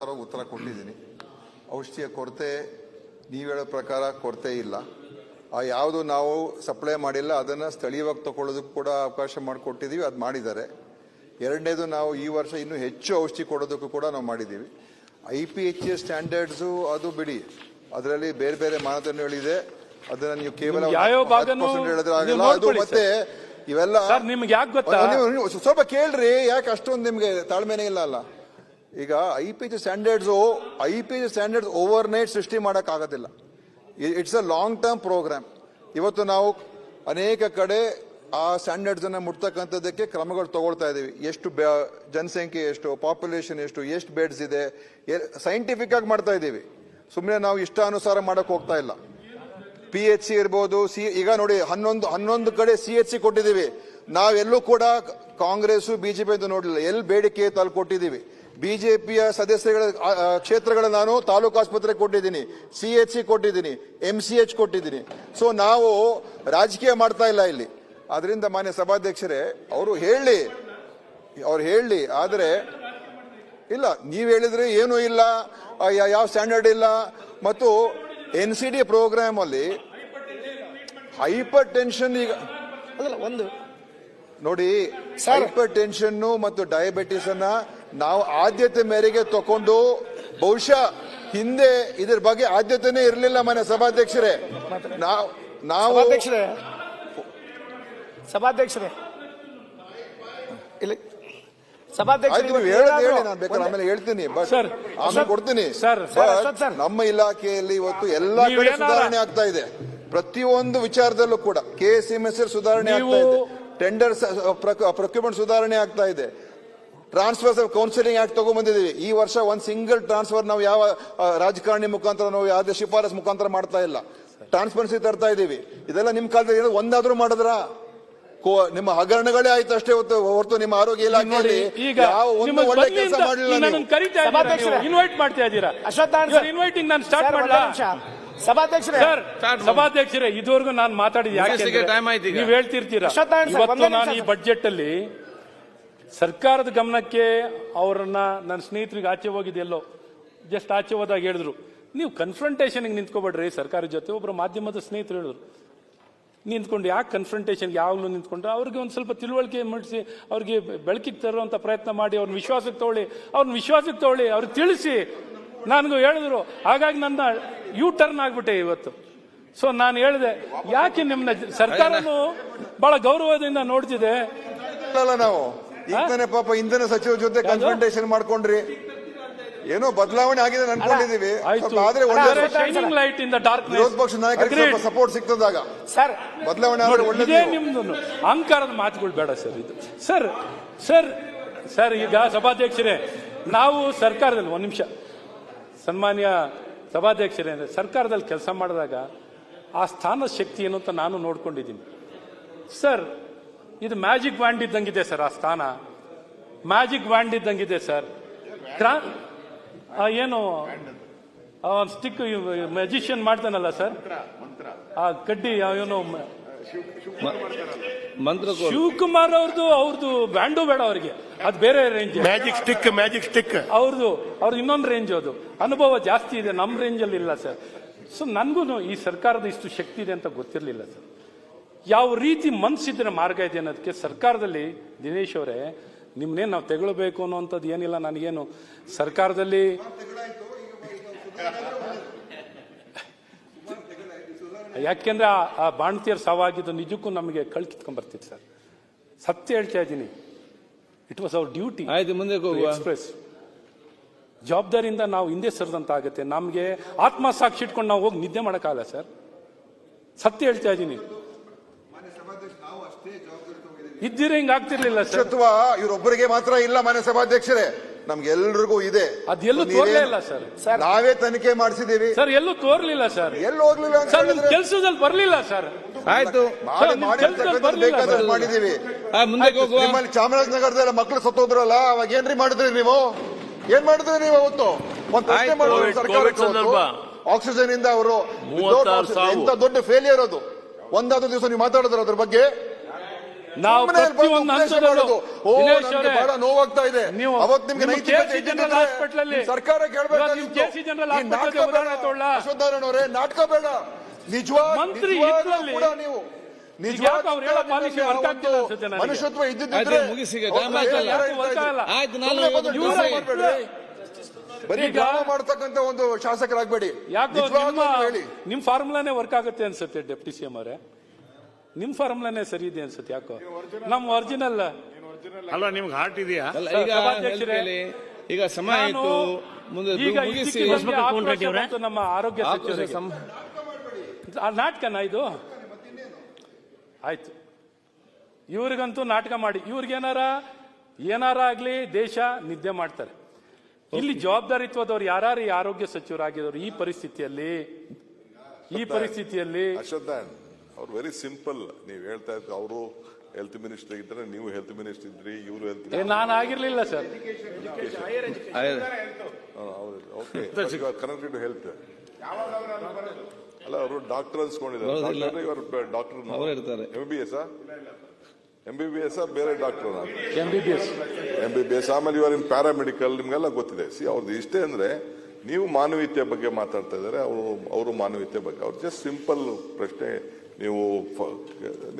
ಉತ್ತರ ಕೊಟ್ಟಿದ್ದೀನಿ. ಔಷಧಿಯ ಕೊರತೆ ನೀವು ಹೇಳೋ ಪ್ರಕಾರ ಕೊರತೆ ಇಲ್ಲ. ಯಾವುದು ನಾವು ಸಪ್ಲೈ ಮಾಡಿಲ್ಲ ಅದನ್ನು ಸ್ಥಳೀಯವಾಗಿ ತಗೊಳ್ಳೋದಕ್ಕೆ ಕೂಡ ಅವಕಾಶ ಮಾಡಿಕೊಟ್ಟಿದ್ದೀವಿ, ಅದು ಮಾಡಿದ್ದಾರೆ. ಎರಡನೇದು, ನಾವು ಈ ವರ್ಷ ಇನ್ನೂ ಹೆಚ್ಚು ಔಷಧಿ ಕೊಡೋದಕ್ಕೂ ಕೂಡ ನಾವು ಮಾಡಿದ್ದೀವಿ. IPHS ಸ್ಟ್ಯಾಂಡರ್ಡ್ಸು ಅದು ಬಿಡಿ, ಅದರಲ್ಲಿ ಬೇರೆ ಬೇರೆ ಮಾನದಂಡಗಳಿದೆ. ಅದನ್ನ ನೀವು ಕೇವಲ ಹೇಳಿದ್ರೆ ಆಗಲ್ಲ. ಅದು ಮತ್ತೆ ಇವೆಲ್ಲ ಸ್ವಲ್ಪ ಕೇಳ್ರಿ, ಯಾಕೆ ಅಷ್ಟೊಂದು ನಿಮ್ಗೆ ತಾಳ್ಮೆನೇ ಇಲ್ಲ ಅಲ್ಲ. ಈಗ IPHS ಸ್ಟ್ಯಾಂಡರ್ಡ್ಸ್ ಓವರ್ ನೈಟ್ ಸೃಷ್ಟಿ ಮಾಡಕ್ ಆಗೋದಿಲ್ಲ. It's a long term programme. ಇವತ್ತು ನಾವು ಅನೇಕ ಕಡೆ ಆ ಸ್ಟ್ಯಾಂಡರ್ಡ್ಸ್ ಅನ್ನ ಮುಟ್ತಕ್ಕಂಥದ್ದಕ್ಕೆ ಕ್ರಮಗಳು ತಗೊಳ್ತಾ ಇದ್ದೀವಿ. ಎಷ್ಟು ಜನಸಂಖ್ಯೆ, ಎಷ್ಟು ಪಾಪ್ಯುಲೇಷನ್, ಎಷ್ಟು ಬೆಡ್ಸ್ ಇದೆ, ಸೈಂಟಿಫಿಕ್ ಆಗಿ ಮಾಡ್ತಾ ಇದ್ದೀವಿ. ಸುಮ್ಮನೆ ನಾವು ಇಷ್ಟಾನುಸಾರ ಮಾಡಕ್ ಹೋಗ್ತಾ ಇಲ್ಲ. PHC ಇರ್ಬೋದು, ಈಗ ನೋಡಿ 11 ಕಡೆ CHC ಕೊಟ್ಟಿದ್ದೀವಿ. ನಾವೆಲ್ಲೂ ಕೂಡ ಕಾಂಗ್ರೆಸ್ BJP ಅಂತ ನೋಡಲಿಲ್ಲ. ಎಲ್ಲಿ ಬೇಡಿಕೆ ಅಲ್ಲಿ ಕೊಟ್ಟಿದ್ದೀವಿ. ಬಿಜೆಪಿಯ ಸದಸ್ಯಗಳ ಕ್ಷೇತ್ರಗಳ ನಾನು ತಾಲೂಕು ಆಸ್ಪತ್ರೆ ಕೊಟ್ಟಿದ್ದೀನಿ, CHC ಕೊಟ್ಟಿದ್ದೀನಿ, MCH ಕೊಟ್ಟಿದ್ದೀನಿ. ಸೊ ನಾವು ರಾಜಕೀಯ ಮಾಡ್ತಾ ಇಲ್ಲ ಇಲ್ಲಿ. ಆದ್ರಿಂದ ಮಾನ್ಯ ಸಭಾಧ್ಯಕ್ಷರೇ, ಅವ್ರು ಹೇಳಿ. ಆದ್ರೆ ಇಲ್ಲ, ನೀವ್ ಹೇಳಿದ್ರೆ ಏನೂ ಇಲ್ಲ, ಯಾವ ಸ್ಟ್ಯಾಂಡರ್ಡ್ ಇಲ್ಲ. ಮತ್ತು NCD ಪ್ರೋಗ್ರಾಮ್ ಅಲ್ಲಿ ಹೈಪರ್ ಟೆನ್ಷನ್, ಈಗ ಒಂದು ನೋಡಿ, ಹೈಪರ್ ಟೆನ್ಷನ್ ಮತ್ತು ಡಯಾಬಿಟಿಸ್ ಅನ್ನ ನಾವು ಆದ್ಯತೆ ಮೇರೆಗೆ ತಕೊಂಡು, ಬಹುಶಃ ಹಿಂದೆ ಇದ್ರ ಬಗ್ಗೆ ಆದ್ಯತೆನೇ ಇರಲಿಲ್ಲ. ಮನೆ ಸಭಾಧ್ಯಕ್ಷರೇ, ನಾವು ಸಭಾಧ್ಯಕ್ಷರೇ ನಾನು ಬೇಕಾದ್ರೆ ಆಮೇಲೆ ಹೇಳ್ತೀನಿ, ಬಟ್ ಆಮೇಲೆ ಕೊಡ್ತೀನಿ. ನಮ್ಮ ಇಲಾಖೆಯಲ್ಲಿ ಇವತ್ತು ಎಲ್ಲಾ ಕಡೆ ಸುಧಾರಣೆ ಆಗ್ತಾ ಇದೆ. ಪ್ರತಿಯೊಂದು ವಿಚಾರದಲ್ಲೂ ಕೂಡ KSMSL ಸುಧಾರಣೆ ಆಗ್ತಾ ಇದೆ, ಟೆಂಡರ್ ಪ್ರೊಕ್ಯೂರ್ಮೆಂಟ್ ಸುಧಾರಣೆ ಆಗ್ತಾ ಇದೆ, ಟ್ರಾನ್ಸ್ಫರ್ಸ್ ಕೌನ್ಸಿಲಿಂಗ್ ಆಕ್ಟ್ ತಗೊಂಡ್ಬಂದಿದ್ದೀವಿ. ಈ ವರ್ಷ ಒಂದು ಸಿಂಗಲ್ ಟ್ರಾನ್ಸ್ಫರ್ ನಾವು ಯಾವ ರಾಜಕಾರಣಿ ಮುಖಾಂತರ, ನಾವು ಯಾವುದೇ ಶಿಫಾರಸ್ ಮುಖಾಂತರ ಮಾಡ್ತಾ ಇಲ್ಲ. ಟ್ರಾನ್ಸ್ಪರೆನ್ಸಿ ತರ್ತಾ ಇದ್ದೀವಿ. ಇದೆಲ್ಲ ನಿಮ್ ಕಾಲದಲ್ಲಿ ಒಂದಾದ್ರೂ ಮಾಡಿದ್ರ? ನಿಮ್ಮ ಹಗರಣಗಳೇ ಆಯ್ತು ಅಷ್ಟೇ ಹೊರತು ನಿಮ್ಮ ಆರೋಗ್ಯ ಇಲಾಖೆಯಲ್ಲಿ ಯಾವ ಒಂದು ಒಳ್ಳೆ ಕೆಲಸ ಮಾಡಲಿಲ್ಲ. ಇನ್ವೈಟ್ ಮಾಡ್ತಾ ಇದ್ದೀರಾ? ಇನ್ವೈಟಿಂಗ್ ನಾನು ಸ್ಟಾರ್ಟ್ ಮಾಡಲ್ಲ. ಸಭಾಧ್ಯಕ್ಷರೇ, ಇದುವರೆಗೂ ನಾನು ಮಾತಾಡಿದ ಯಾಕೆ ನೀವು ಹೇಳ್ತಿರ್ತೀರಾ. ಇವತ್ತು ನಾನು ಈ ಬಜೆಟ್ ಅಲ್ಲಿ ಸರ್ಕಾರದ ಗಮನಕ್ಕೆ ಅವರನ್ನ ನನ್ನ ಸ್ನೇಹಿತರಿಗೆ ಆಚೆ ಹೋಗಿದೆಯಲ್ಲೋ, ಜಸ್ಟ್ ಆಚೆ ಹೋದಾಗ ಹೇಳಿದ್ರು, ನೀವು ಕನ್ಫ್ರಂಟೇಷನ್ಗೆ ನಿಂತ್ಕೋಬೇಡ್ರಿ ಸರ್ಕಾರದ ಜೊತೆ. ಒಬ್ಬರು ಮಾಧ್ಯಮದ ಸ್ನೇಹಿತರು ಹೇಳಿದ್ರು, ನಿಂತ್ಕೊಂಡು ಯಾಕೆ ಕನ್ಫ್ರಂಟೇಷನ್ಗೆ ಯಾವಾಗಲೂ ನಿಂತ್ಕೊಂಡ್ರೆ ಅವ್ರಿಗೆ ಒಂದು ಸ್ವಲ್ಪ ತಿಳುವಳಿಕೆ ಮೂಡಿಸಿ, ಅವ್ರಿಗೆ ಬೆಳಕಿಗೆ ತರುವಂಥ ಪ್ರಯತ್ನ ಮಾಡಿ, ಅವ್ರನ್ನ ವಿಶ್ವಾಸಕ್ಕೆ ತಗೊಳ್ಳಿ, ಅವ್ರಿಗೆ ತಿಳಿಸಿ. ನನಗೂ ಹೇಳಿದ್ರು, ಹಾಗಾಗಿ ನನ್ನ ಟರ್ನ್ ಆಗ್ಬಿಟ್ಟೆ ಇವತ್ತು. ಸೊ ನಾನು ಹೇಳಿದೆ, ಯಾಕೆ ನಿಮ್ಮನ್ನ ಸರ್ಕಾರನು ಬಹಳ ಗೌರವದಿಂದ ನೋಡ್ತಿದೆ. ನಾವು ಪಾಪ ಇಂಧನ ಸಚಿವ ಜೊತೆ ಕನ್ಫ್ರಂಟೇಷನ್ ಮಾಡ್ಕೊಂಡ್ರಿ, ಏನೋ ಬದಲಾವಣೆ ಆಗಿದೆ ಅನ್ಕೊಂಡಿದೀವಿ. ವಿರೋಧ ಪಕ್ಷ ನಾಯಕರಿಗೆ ಸಪೋರ್ಟ್ ಸಿಗ್ತದಾಗ ಬದಲಾವಣೆ ಇದೇ ನಿಮ್ದು ಅಹಂಕಾರದ ಮಾತುಗಳು ಬೇಡ ಸರ್. ಇದು ಸರ್ ಈಗ ಸಭಾಧ್ಯಕ್ಷರೇ, ನಾವು ಸರ್ಕಾರದಲ್ಲಿ ಒಂದು ನಿಮಿಷ, ಸನ್ಮಾನ್ಯ ಸಭಾಧ್ಯಕ್ಷರೇ, ಸರ್ಕಾರದಲ್ಲಿ ಕೆಲಸ ಮಾಡಿದಾಗ ಆ ಸ್ಥಾನದ ಶಕ್ತಿ ಏನು ಅಂತ ನಾನು ನೋಡ್ಕೊಂಡಿದ್ದೀನಿ ಸರ್. ಇದು ಮ್ಯಾಜಿಕ್ ವ್ಯಾಂಡ್ ಇದ್ದಂಗಿದೆ ಸರ್. ಆ ಸ್ಥಾನ ಮ್ಯಾಜಿಕ್ ವ್ಯಾಂಡ್ ಇದ್ದಂಗಿದೆ ಸರ್. ಏನು ಸ್ಟಿಕ್ ಮ್ಯಾಜಿಷಿಯನ್ ಮಾಡ್ತಾನಲ್ಲ ಸರ್, ಆ ಕಡ್ಡಿ ಏನು ಶಿವಕುಮಾರ್ ಅವ್ರದ್ದು ಬ್ಯಾಂಡು ಬೇಡ ಅವ್ರಿಗೆ, ಅದು ಬೇರೆ ರೇಂಜ್. ಮ್ಯಾಜಿಕ್ ಸ್ಟಿಕ್ ಅವ್ರದ್ದು ಇನ್ನೊಂದು ರೇಂಜ್. ಅದು ಅನುಭವ ಜಾಸ್ತಿ ಇದೆ, ನಮ್ಮ ರೇಂಜಲ್ಲಿ ಇಲ್ಲ ಸರ್. ಸೊ ನನ್ಗೂ ಈ ಸರ್ಕಾರದ ಇಷ್ಟು ಶಕ್ತಿ ಇದೆ ಅಂತ ಗೊತ್ತಿರಲಿಲ್ಲ ಸರ್. ಯಾವ ರೀತಿ ಮನಸ್ಸಿದ್ರೆ ಮಾರ್ಗ ಇದೆ ಅನ್ನೋದಕ್ಕೆ ಸರ್ಕಾರದಲ್ಲಿ ದಿನೇಶ್ ಅವರೇ, ನಿಮ್ಮನ್ನೇನು ನಾವು ತೆಗೊಳ್ಬೇಕು ಅನ್ನೋಂಥದ್ದು ಏನಿಲ್ಲ. ನನಗೇನು ಸರ್ಕಾರದಲ್ಲಿ ಯಾಕೆಂದ್ರೆ ಆ ಬಾಣತಿಯರ್ ಸಾವಾಗಿದ್ದು ನಿಜಕ್ಕೂ ನಮಗೆ ಕಳ್ಕಿತ್ಕೊಂಡ್ ಬರ್ತಿತ್ತು ಸರ್. ಸತ್ಯ ಹೇಳ್ತಾ ಇದ್ದೀನಿ, ಇಟ್ ವಾಸ್ ಅವರ್ ಡ್ಯೂಟಿ. ಮುಂದೆ ಎಕ್ಸ್ಪ್ರೆಸ್ ಜವಾಬ್ದಾರಿಯಿಂದ ನಾವು ಹಿಂದೆ ಸರಿದಂತ ಆಗುತ್ತೆ. ನಮಗೆ ಆತ್ಮಸಾಕ್ಷಿ ಇಟ್ಕೊಂಡು ನಾವು ಹೋಗಿ ನಿದ್ದೆ ಮಾಡೋಕ್ಕಾಗಲ್ಲ ಸರ್. ಸತ್ಯ ಹೇಳ್ತಾ ಇದ್ದೀನಿ. ಇದ್ದೀರ ಹಿಂಗ ಆಗ್ತಿರ್ಲಿಲ್ಲ ಸರ್. ಇವರೊಬ್ಬರಿಗೆ ಮಾತ್ರ ಇಲ್ಲ ಮಾನ್ಯ ಸಭಾಧ್ಯಕ್ಷರೇ, ನಮ್ಗೆಲ್ರಿಗೂ ಇದೆ. ಅದೆಲ್ಲೂ ತೋರ್ಲಿಲ್ಲ ಸರ್. ನಾವೇ ತನಿಖೆ ಮಾಡಿಸಿದೀವಿ ಸರ್. ಎಲ್ಲೂ ತೋರ್ಲಿಲ್ಲ ಸರ್. ಎಲ್ಲಿ ಹೋಗ್ಲಿಲ್ಲ ಸರ್, ಕೆಲಸದಲ್ಲಿ ಬರ್ಲಿಲ್ಲ ಸರ್. ಆಯ್ತು, ಮಾಡಿದೀವಿ. ನಿಮ್ಮಲ್ಲಿ ಚಾಮರಾಜನಗರದಲ್ಲಿ ಮಕ್ಕಳು ಸತ್ತೋದ್ರಲ್ಲ, ಅವಾಗ ಏನ್ರಿ ಮಾಡಿದ್ರಿ ನೀವು? ಏನ್ ಮಾಡಿದ್ರಿ ನೀವು ಅವತ್ತು? ಆಕ್ಸಿಜನ್ ಇಂದ ಅವರು ಎಂತ ದೊಡ್ಡ ಫೇಲಿಯರ್ ಅದು. ಒಂದಾದ ದಿವಸ ನೀವು ಮಾತಾಡಿದ್ರ ಅದ್ರ ಬಗ್ಗೆ? ನಾವು ಸುಮ್ಮನೆ ಬಂದು ಪ್ರತಿಯೊಂದು ಉಪದೇಶ ಹಂತದಲ್ಲೂ ಮಾಡೋದು. ಓ, ದಿನೇಶ್ ನನ್ಗೆ ಅವರೇ, ಬಹಳ ನೋವಾಗ್ತಾ ಇದೆ. ನೀವು ಅವತ್ತು ನಿಮ್ಗೆ ನಿಮ್ಮ ನೈತಿಕತೆ KC ಜನರಲ್ ಇದ್ದಿದ್ರೆ ಹಾಸ್ಪಿಟಲಲ್ಲಿ ಸರ್ಕಾರ ಕೇಳಬೇಕಾಗಿತ್ತು. KC ಜನರಲ್ ಈ ಹಾಸ್ಪಿಟಲ್ ನಾಟಕ ಬೇಡ ಉದಾಹರಣೆ ತಗೊಳ್ಳ. ಅಶ್ವತ್ಥನಾರಾಯಣ ಅವರೇ, ನಾಟಕ ಬೇಡ. ಮಂತ್ರಿ ನಿಜವಾಗ್ಲೂ ಇದ್ರಲ್ಲಿ ಕೂಡ ನೀವು ಯಾಕೆ ಅವ್ರು ಹೇಳೋ ಪಾಲಿಸಿ ವರ್ಕ್ ಆಗ್ತಿಲ್ಲ ಅನ್ಸುತ್ತೆ ನನಗೆ. ಮನುಷ್ಯತ್ವ ಇದ್ದಿದ್ರೆ ಬರೀ ಡ್ರಾಮಾ ಮಾಡ್ತಕ್ಕಂತ ಒಂದು ಶಾಸಕರಾಗಬೇಡಿ. ಯಾಕೋ ಹೇಳಿ, ನಿಮ್ ಫಾರ್ಮುಲಾನೇ ವರ್ಕ್ ಆಗುತ್ತೆ ಅನ್ಸುತ್ತೆ ಡೆಪ್ಟಿ ಸಿಎಂ ಅವರೇ. ನಿಮ್ ಫಾರ್ಮುಲಾನೇ ಸರಿ ಇದೆ ಅನ್ಸುತ್ತೆ. ಯಾಕೋ ನಮ್ ಒರಿಜಿನಲ್ ಅಲ್ವಾ ನಿಮ್ಗೆ ಹಾರ್ಟ್ ಇದೆಯಾ? ಈಗ ಸಮಯ ಆಯ್ತು, ಮುಂದೆ ಈಗ ಮುಗಿಸಿ. ನಮ್ಮ ಆರೋಗ್ಯ ಸಚಿವರಿಗೆ ನಾಟಕನ ಇದು ಆಯ್ತು. ಇವ್ರಿಗಂತೂ ನಾಟಕ ಮಾಡಿ ಏನಾರ ಆಗ್ಲಿ ದೇಶ ನಿದ್ದೆ ಮಾಡ್ತಾರೆ. ಇಲ್ಲಿ ಜವಾಬ್ದಾರಿತ್ವದವ್ರು ಯಾರು ಈ ಆರೋಗ್ಯ ಸಚಿವರಾಗಿದ್ದವರು ಈ ಪರಿಸ್ಥಿತಿಯಲ್ಲಿ ಅಶ್ವತ್ಥ್ ಅವ್ರು ವೆರಿ ಸಿಂಪಲ್. ನೀವು ಹೇಳ್ತಾ ಇದ್ರು ಅವರು ಹೆಲ್ತ್ ಮಿನಿಸ್ಟರ್ ಇದ್ರೆ, ನೀವು ಹೆಲ್ತ್ ಮಿನಿಸ್ಟರ್ ಇದ್ರಿ, ಇವರು ಹೆಲ್ತ್ ನಾನು ಆಗಿರ್ಲಿಲ್ಲ ಸರ್. ಕನೆಕ್ಟೆಡ್ ಟು ಹೆಲ್ತ್ ಅಲ್ಲ, ಅವರು ಡಾಕ್ಟರ್ ಅನ್ಸ್ಕೊಂಡಿದ್ದಾರೆ. ಡಾಕ್ಟರ್ MBBS ಬೇರೆ ಡಾಕ್ಟರ್ MBBS ಆಮೇಲೆ ಇವರು ಇನ್ ಪ್ಯಾರಾಮೆಡಿಕಲ್, ನಿಮ್ಗೆಲ್ಲ ಗೊತ್ತಿದೆ. ಅವ್ರದ್ದು ಇಷ್ಟೇ ಅಂದ್ರೆ, ನೀವು ಮಾನವೀಯತೆ ಬಗ್ಗೆ ಮಾತಾಡ್ತಾ ಇದ್ದಾರೆ, ಅವರು ಮಾನವೀಯತೆ ಬಗ್ಗೆ. ಅವ್ರು ಜಸ್ಟ್ ಸಿಂಪಲ್ ಪ್ರಶ್ನೆ. ನೀವು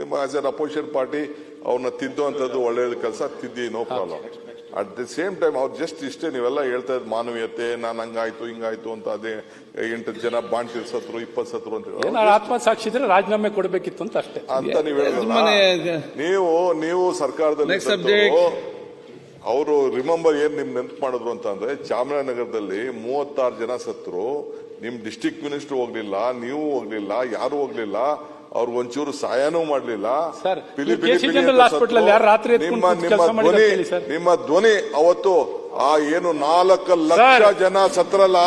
ನಿಮ್ಮ ಆಸ್ ಎನ್ ಅಪೋಸಿಷನ್ ಪಾರ್ಟಿ ಅವ್ರನ್ನ ತಿದ್ದುವಂಥದ್ದು ಒಳ್ಳೆಯ ಕೆಲಸ, ತಿದ್ದಿ, no problem. At the same time ಅವ್ರು ಜಸ್ಟ್ ಇಷ್ಟೇ ನೀವೆಲ್ಲ ಹೇಳ್ತಾ ಇದ್ ಮಾನವೀಯತೆ, ನಾನು ಹಂಗಾಯ್ತು ಹಿಂಗಾಯ್ತು ಅಂತ, ಅದೇ 8 ಜನ ಬಾಂಡ್ ತಿರ್ಸತ್ರು 20 ಸತ್ರು ಅಂತ ಆತ್ಮಸಾಕ್ಷಿ ಇದ್ರೆ ರಾಜೀನಾಮೆ ಕೊಡಬೇಕಿತ್ತು ಅಂತ ಅಷ್ಟೇ ಅಂತ ನೀವು ಹೇಳಿದ್ರಲ್ಲ. ನೀವು ಸರ್ಕಾರದಲ್ಲಿ ಅವರು ರಿಮೆಂಬರ್ ಏನ್ ನಿಮ್ ನೆನ್ಪು ಮಾಡಿದ್ರು ಅಂತ ಅಂದ್ರೆ, ಚಾಮರಾಜನಗರದಲ್ಲಿ 36 ಜನ ಸತ್ರು, ನಿಮ್ ಡಿಸ್ಟ್ರಿಕ್ಟ್ ಮಿನಿಸ್ಟರ್ ಹೋಗ್ಲಿಲ್ಲ, ನೀವು ಹೋಗ್ಲಿಲ್ಲ, ಯಾರು ಹೋಗ್ಲಿಲ್ಲ, ಅವ್ರು ಒಂಚೂರು ಸಹಾಯನೂ ಮಾಡ್ಲಿಲ್ಲ. ನಿಮ್ಮ ಧ್ವನಿ ಅವತ್ತು ಆ ಏನು 4 ಲಕ್ಷ ಜನ ಸತ್ರಲ್ಲ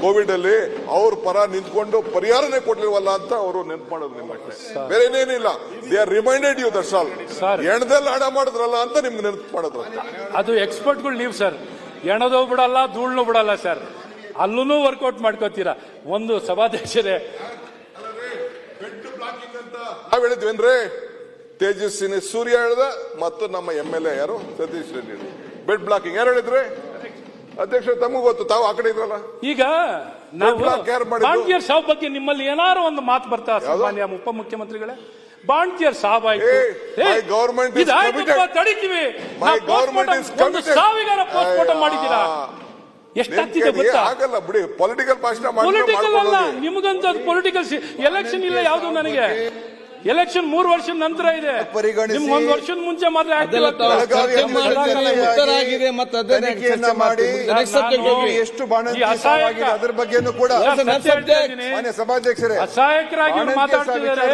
ಕೋವಿಡ್ ಅಲ್ಲಿ, ಅವ್ರ ಪರ ನಿಂತ್ಕೊಂಡು ಪರಿಹಾರನೇ ಕೊಡ್ಲಿಲ್ವಲ್ಲ ಅಂತ ಅವರು ನೆನ್ಪು ಮಾಡೋದು ನಿಮ್ಮಷ್ಟೇ, ಬೇರೆ ಏನೇನಿಲ್ಲ. They are reminded you, that's all. ಎಣದಲ್ಲಿ ಹಣ ಮಾಡಿದ್ರಲ್ಲ ಅಂತ ನಿಮ್ಗೆ ನೆನ್ಪು ಮಾಡಿದ್ರು. ಅದು ಎಕ್ಸ್ಪರ್ಟ್ಗಳು ನೀವು ಸರ್. ಎಣದೂ ಬಿಡಲ್ಲ, ಧೂಳ್ನು ಬಿಡಲ್ಲ ಸರ್. ಅಲ್ಲೂ ವರ್ಕೌಟ್ ಮಾಡ್ಕೋತೀರಾ. ಒಂದು ಸಭಾಧ್ಯಕ್ಷರೇ, ನಾವ್ ಹೇಳಿದ್ವೇನ್ರಿ? ತೇಜಸ್ವಿನಿ ಸೂರ್ಯ ಹೇಳ್ದ, ಮತ್ತು ನಮ್ಮ MLA ಯಾರು ಸತೀಶ್ ರೆಡ್ಡಿ ಬೆಡ್ ಬ್ಲಾಕಿಂಗ್ ಯಾರು ಹೇಳಿದ್ರೆ? ಅಧ್ಯಕ್ಷ ತಮಗೂ ಗೊತ್ತು, ತಾವು ಆ ಕಡೆ ಇದ್ರಲ್ಲ. ಈಗ ಬಾಂಡ್ತಿಯರ್ ಸಾವು ಬಗ್ಗೆ ನಿಮ್ಮಲ್ಲಿ ಏನಾರು ಒಂದು ಮಾತು ಬರ್ತಾ ಸಾಮಾನ್ಯ ಉಪಮುಖ್ಯಮಂತ್ರಿಗಳೇ? ಬಾಂಡ್ತಿಯರ್ ಸಾವು ಆಯ್ತು, ಗವರ್ಮೆಂಟ್ ತಡಿತೀವಿ, ಸಾವಿಗಾರ ಪೋಸ್ಟ್ ಮಾರ್ಟಮ್ ಮಾಡಿದ್ದೀರಾ? ಎಷ್ಟಾಗ್ತಿದೆ ಗೊತ್ತಾ? ಆಗಲ್ಲ ಬಿಡಿ, ಪೊಲಿಟಿಕಲ್ ಭಾಷಣ ಪೊಲಿಟಿಕಲ್ ಅಲ್ಲ ನಿಮಗಂತ. ಪೊಲಿಟಿಕಲ್ ಎಲೆಕ್ಷನ್ ಇಲ್ಲ ಯಾವುದು ನನಗೆ. ಎಲೆಕ್ಷನ್ 3 ವರ್ಷದ ನಂತರ ಇದೆ. ನಿಮ್ಗೆ 1 ವರ್ಷದ ಮುಂಚೆ ಮಾತ್ರ ಅದ್ರ ಬಗ್ಗೆನೂ ಕೂಡ ಸಭಾಧ್ಯಕ್ಷರೇ ಮಾತಾಡ್ತಿದ್ದಾರೆ.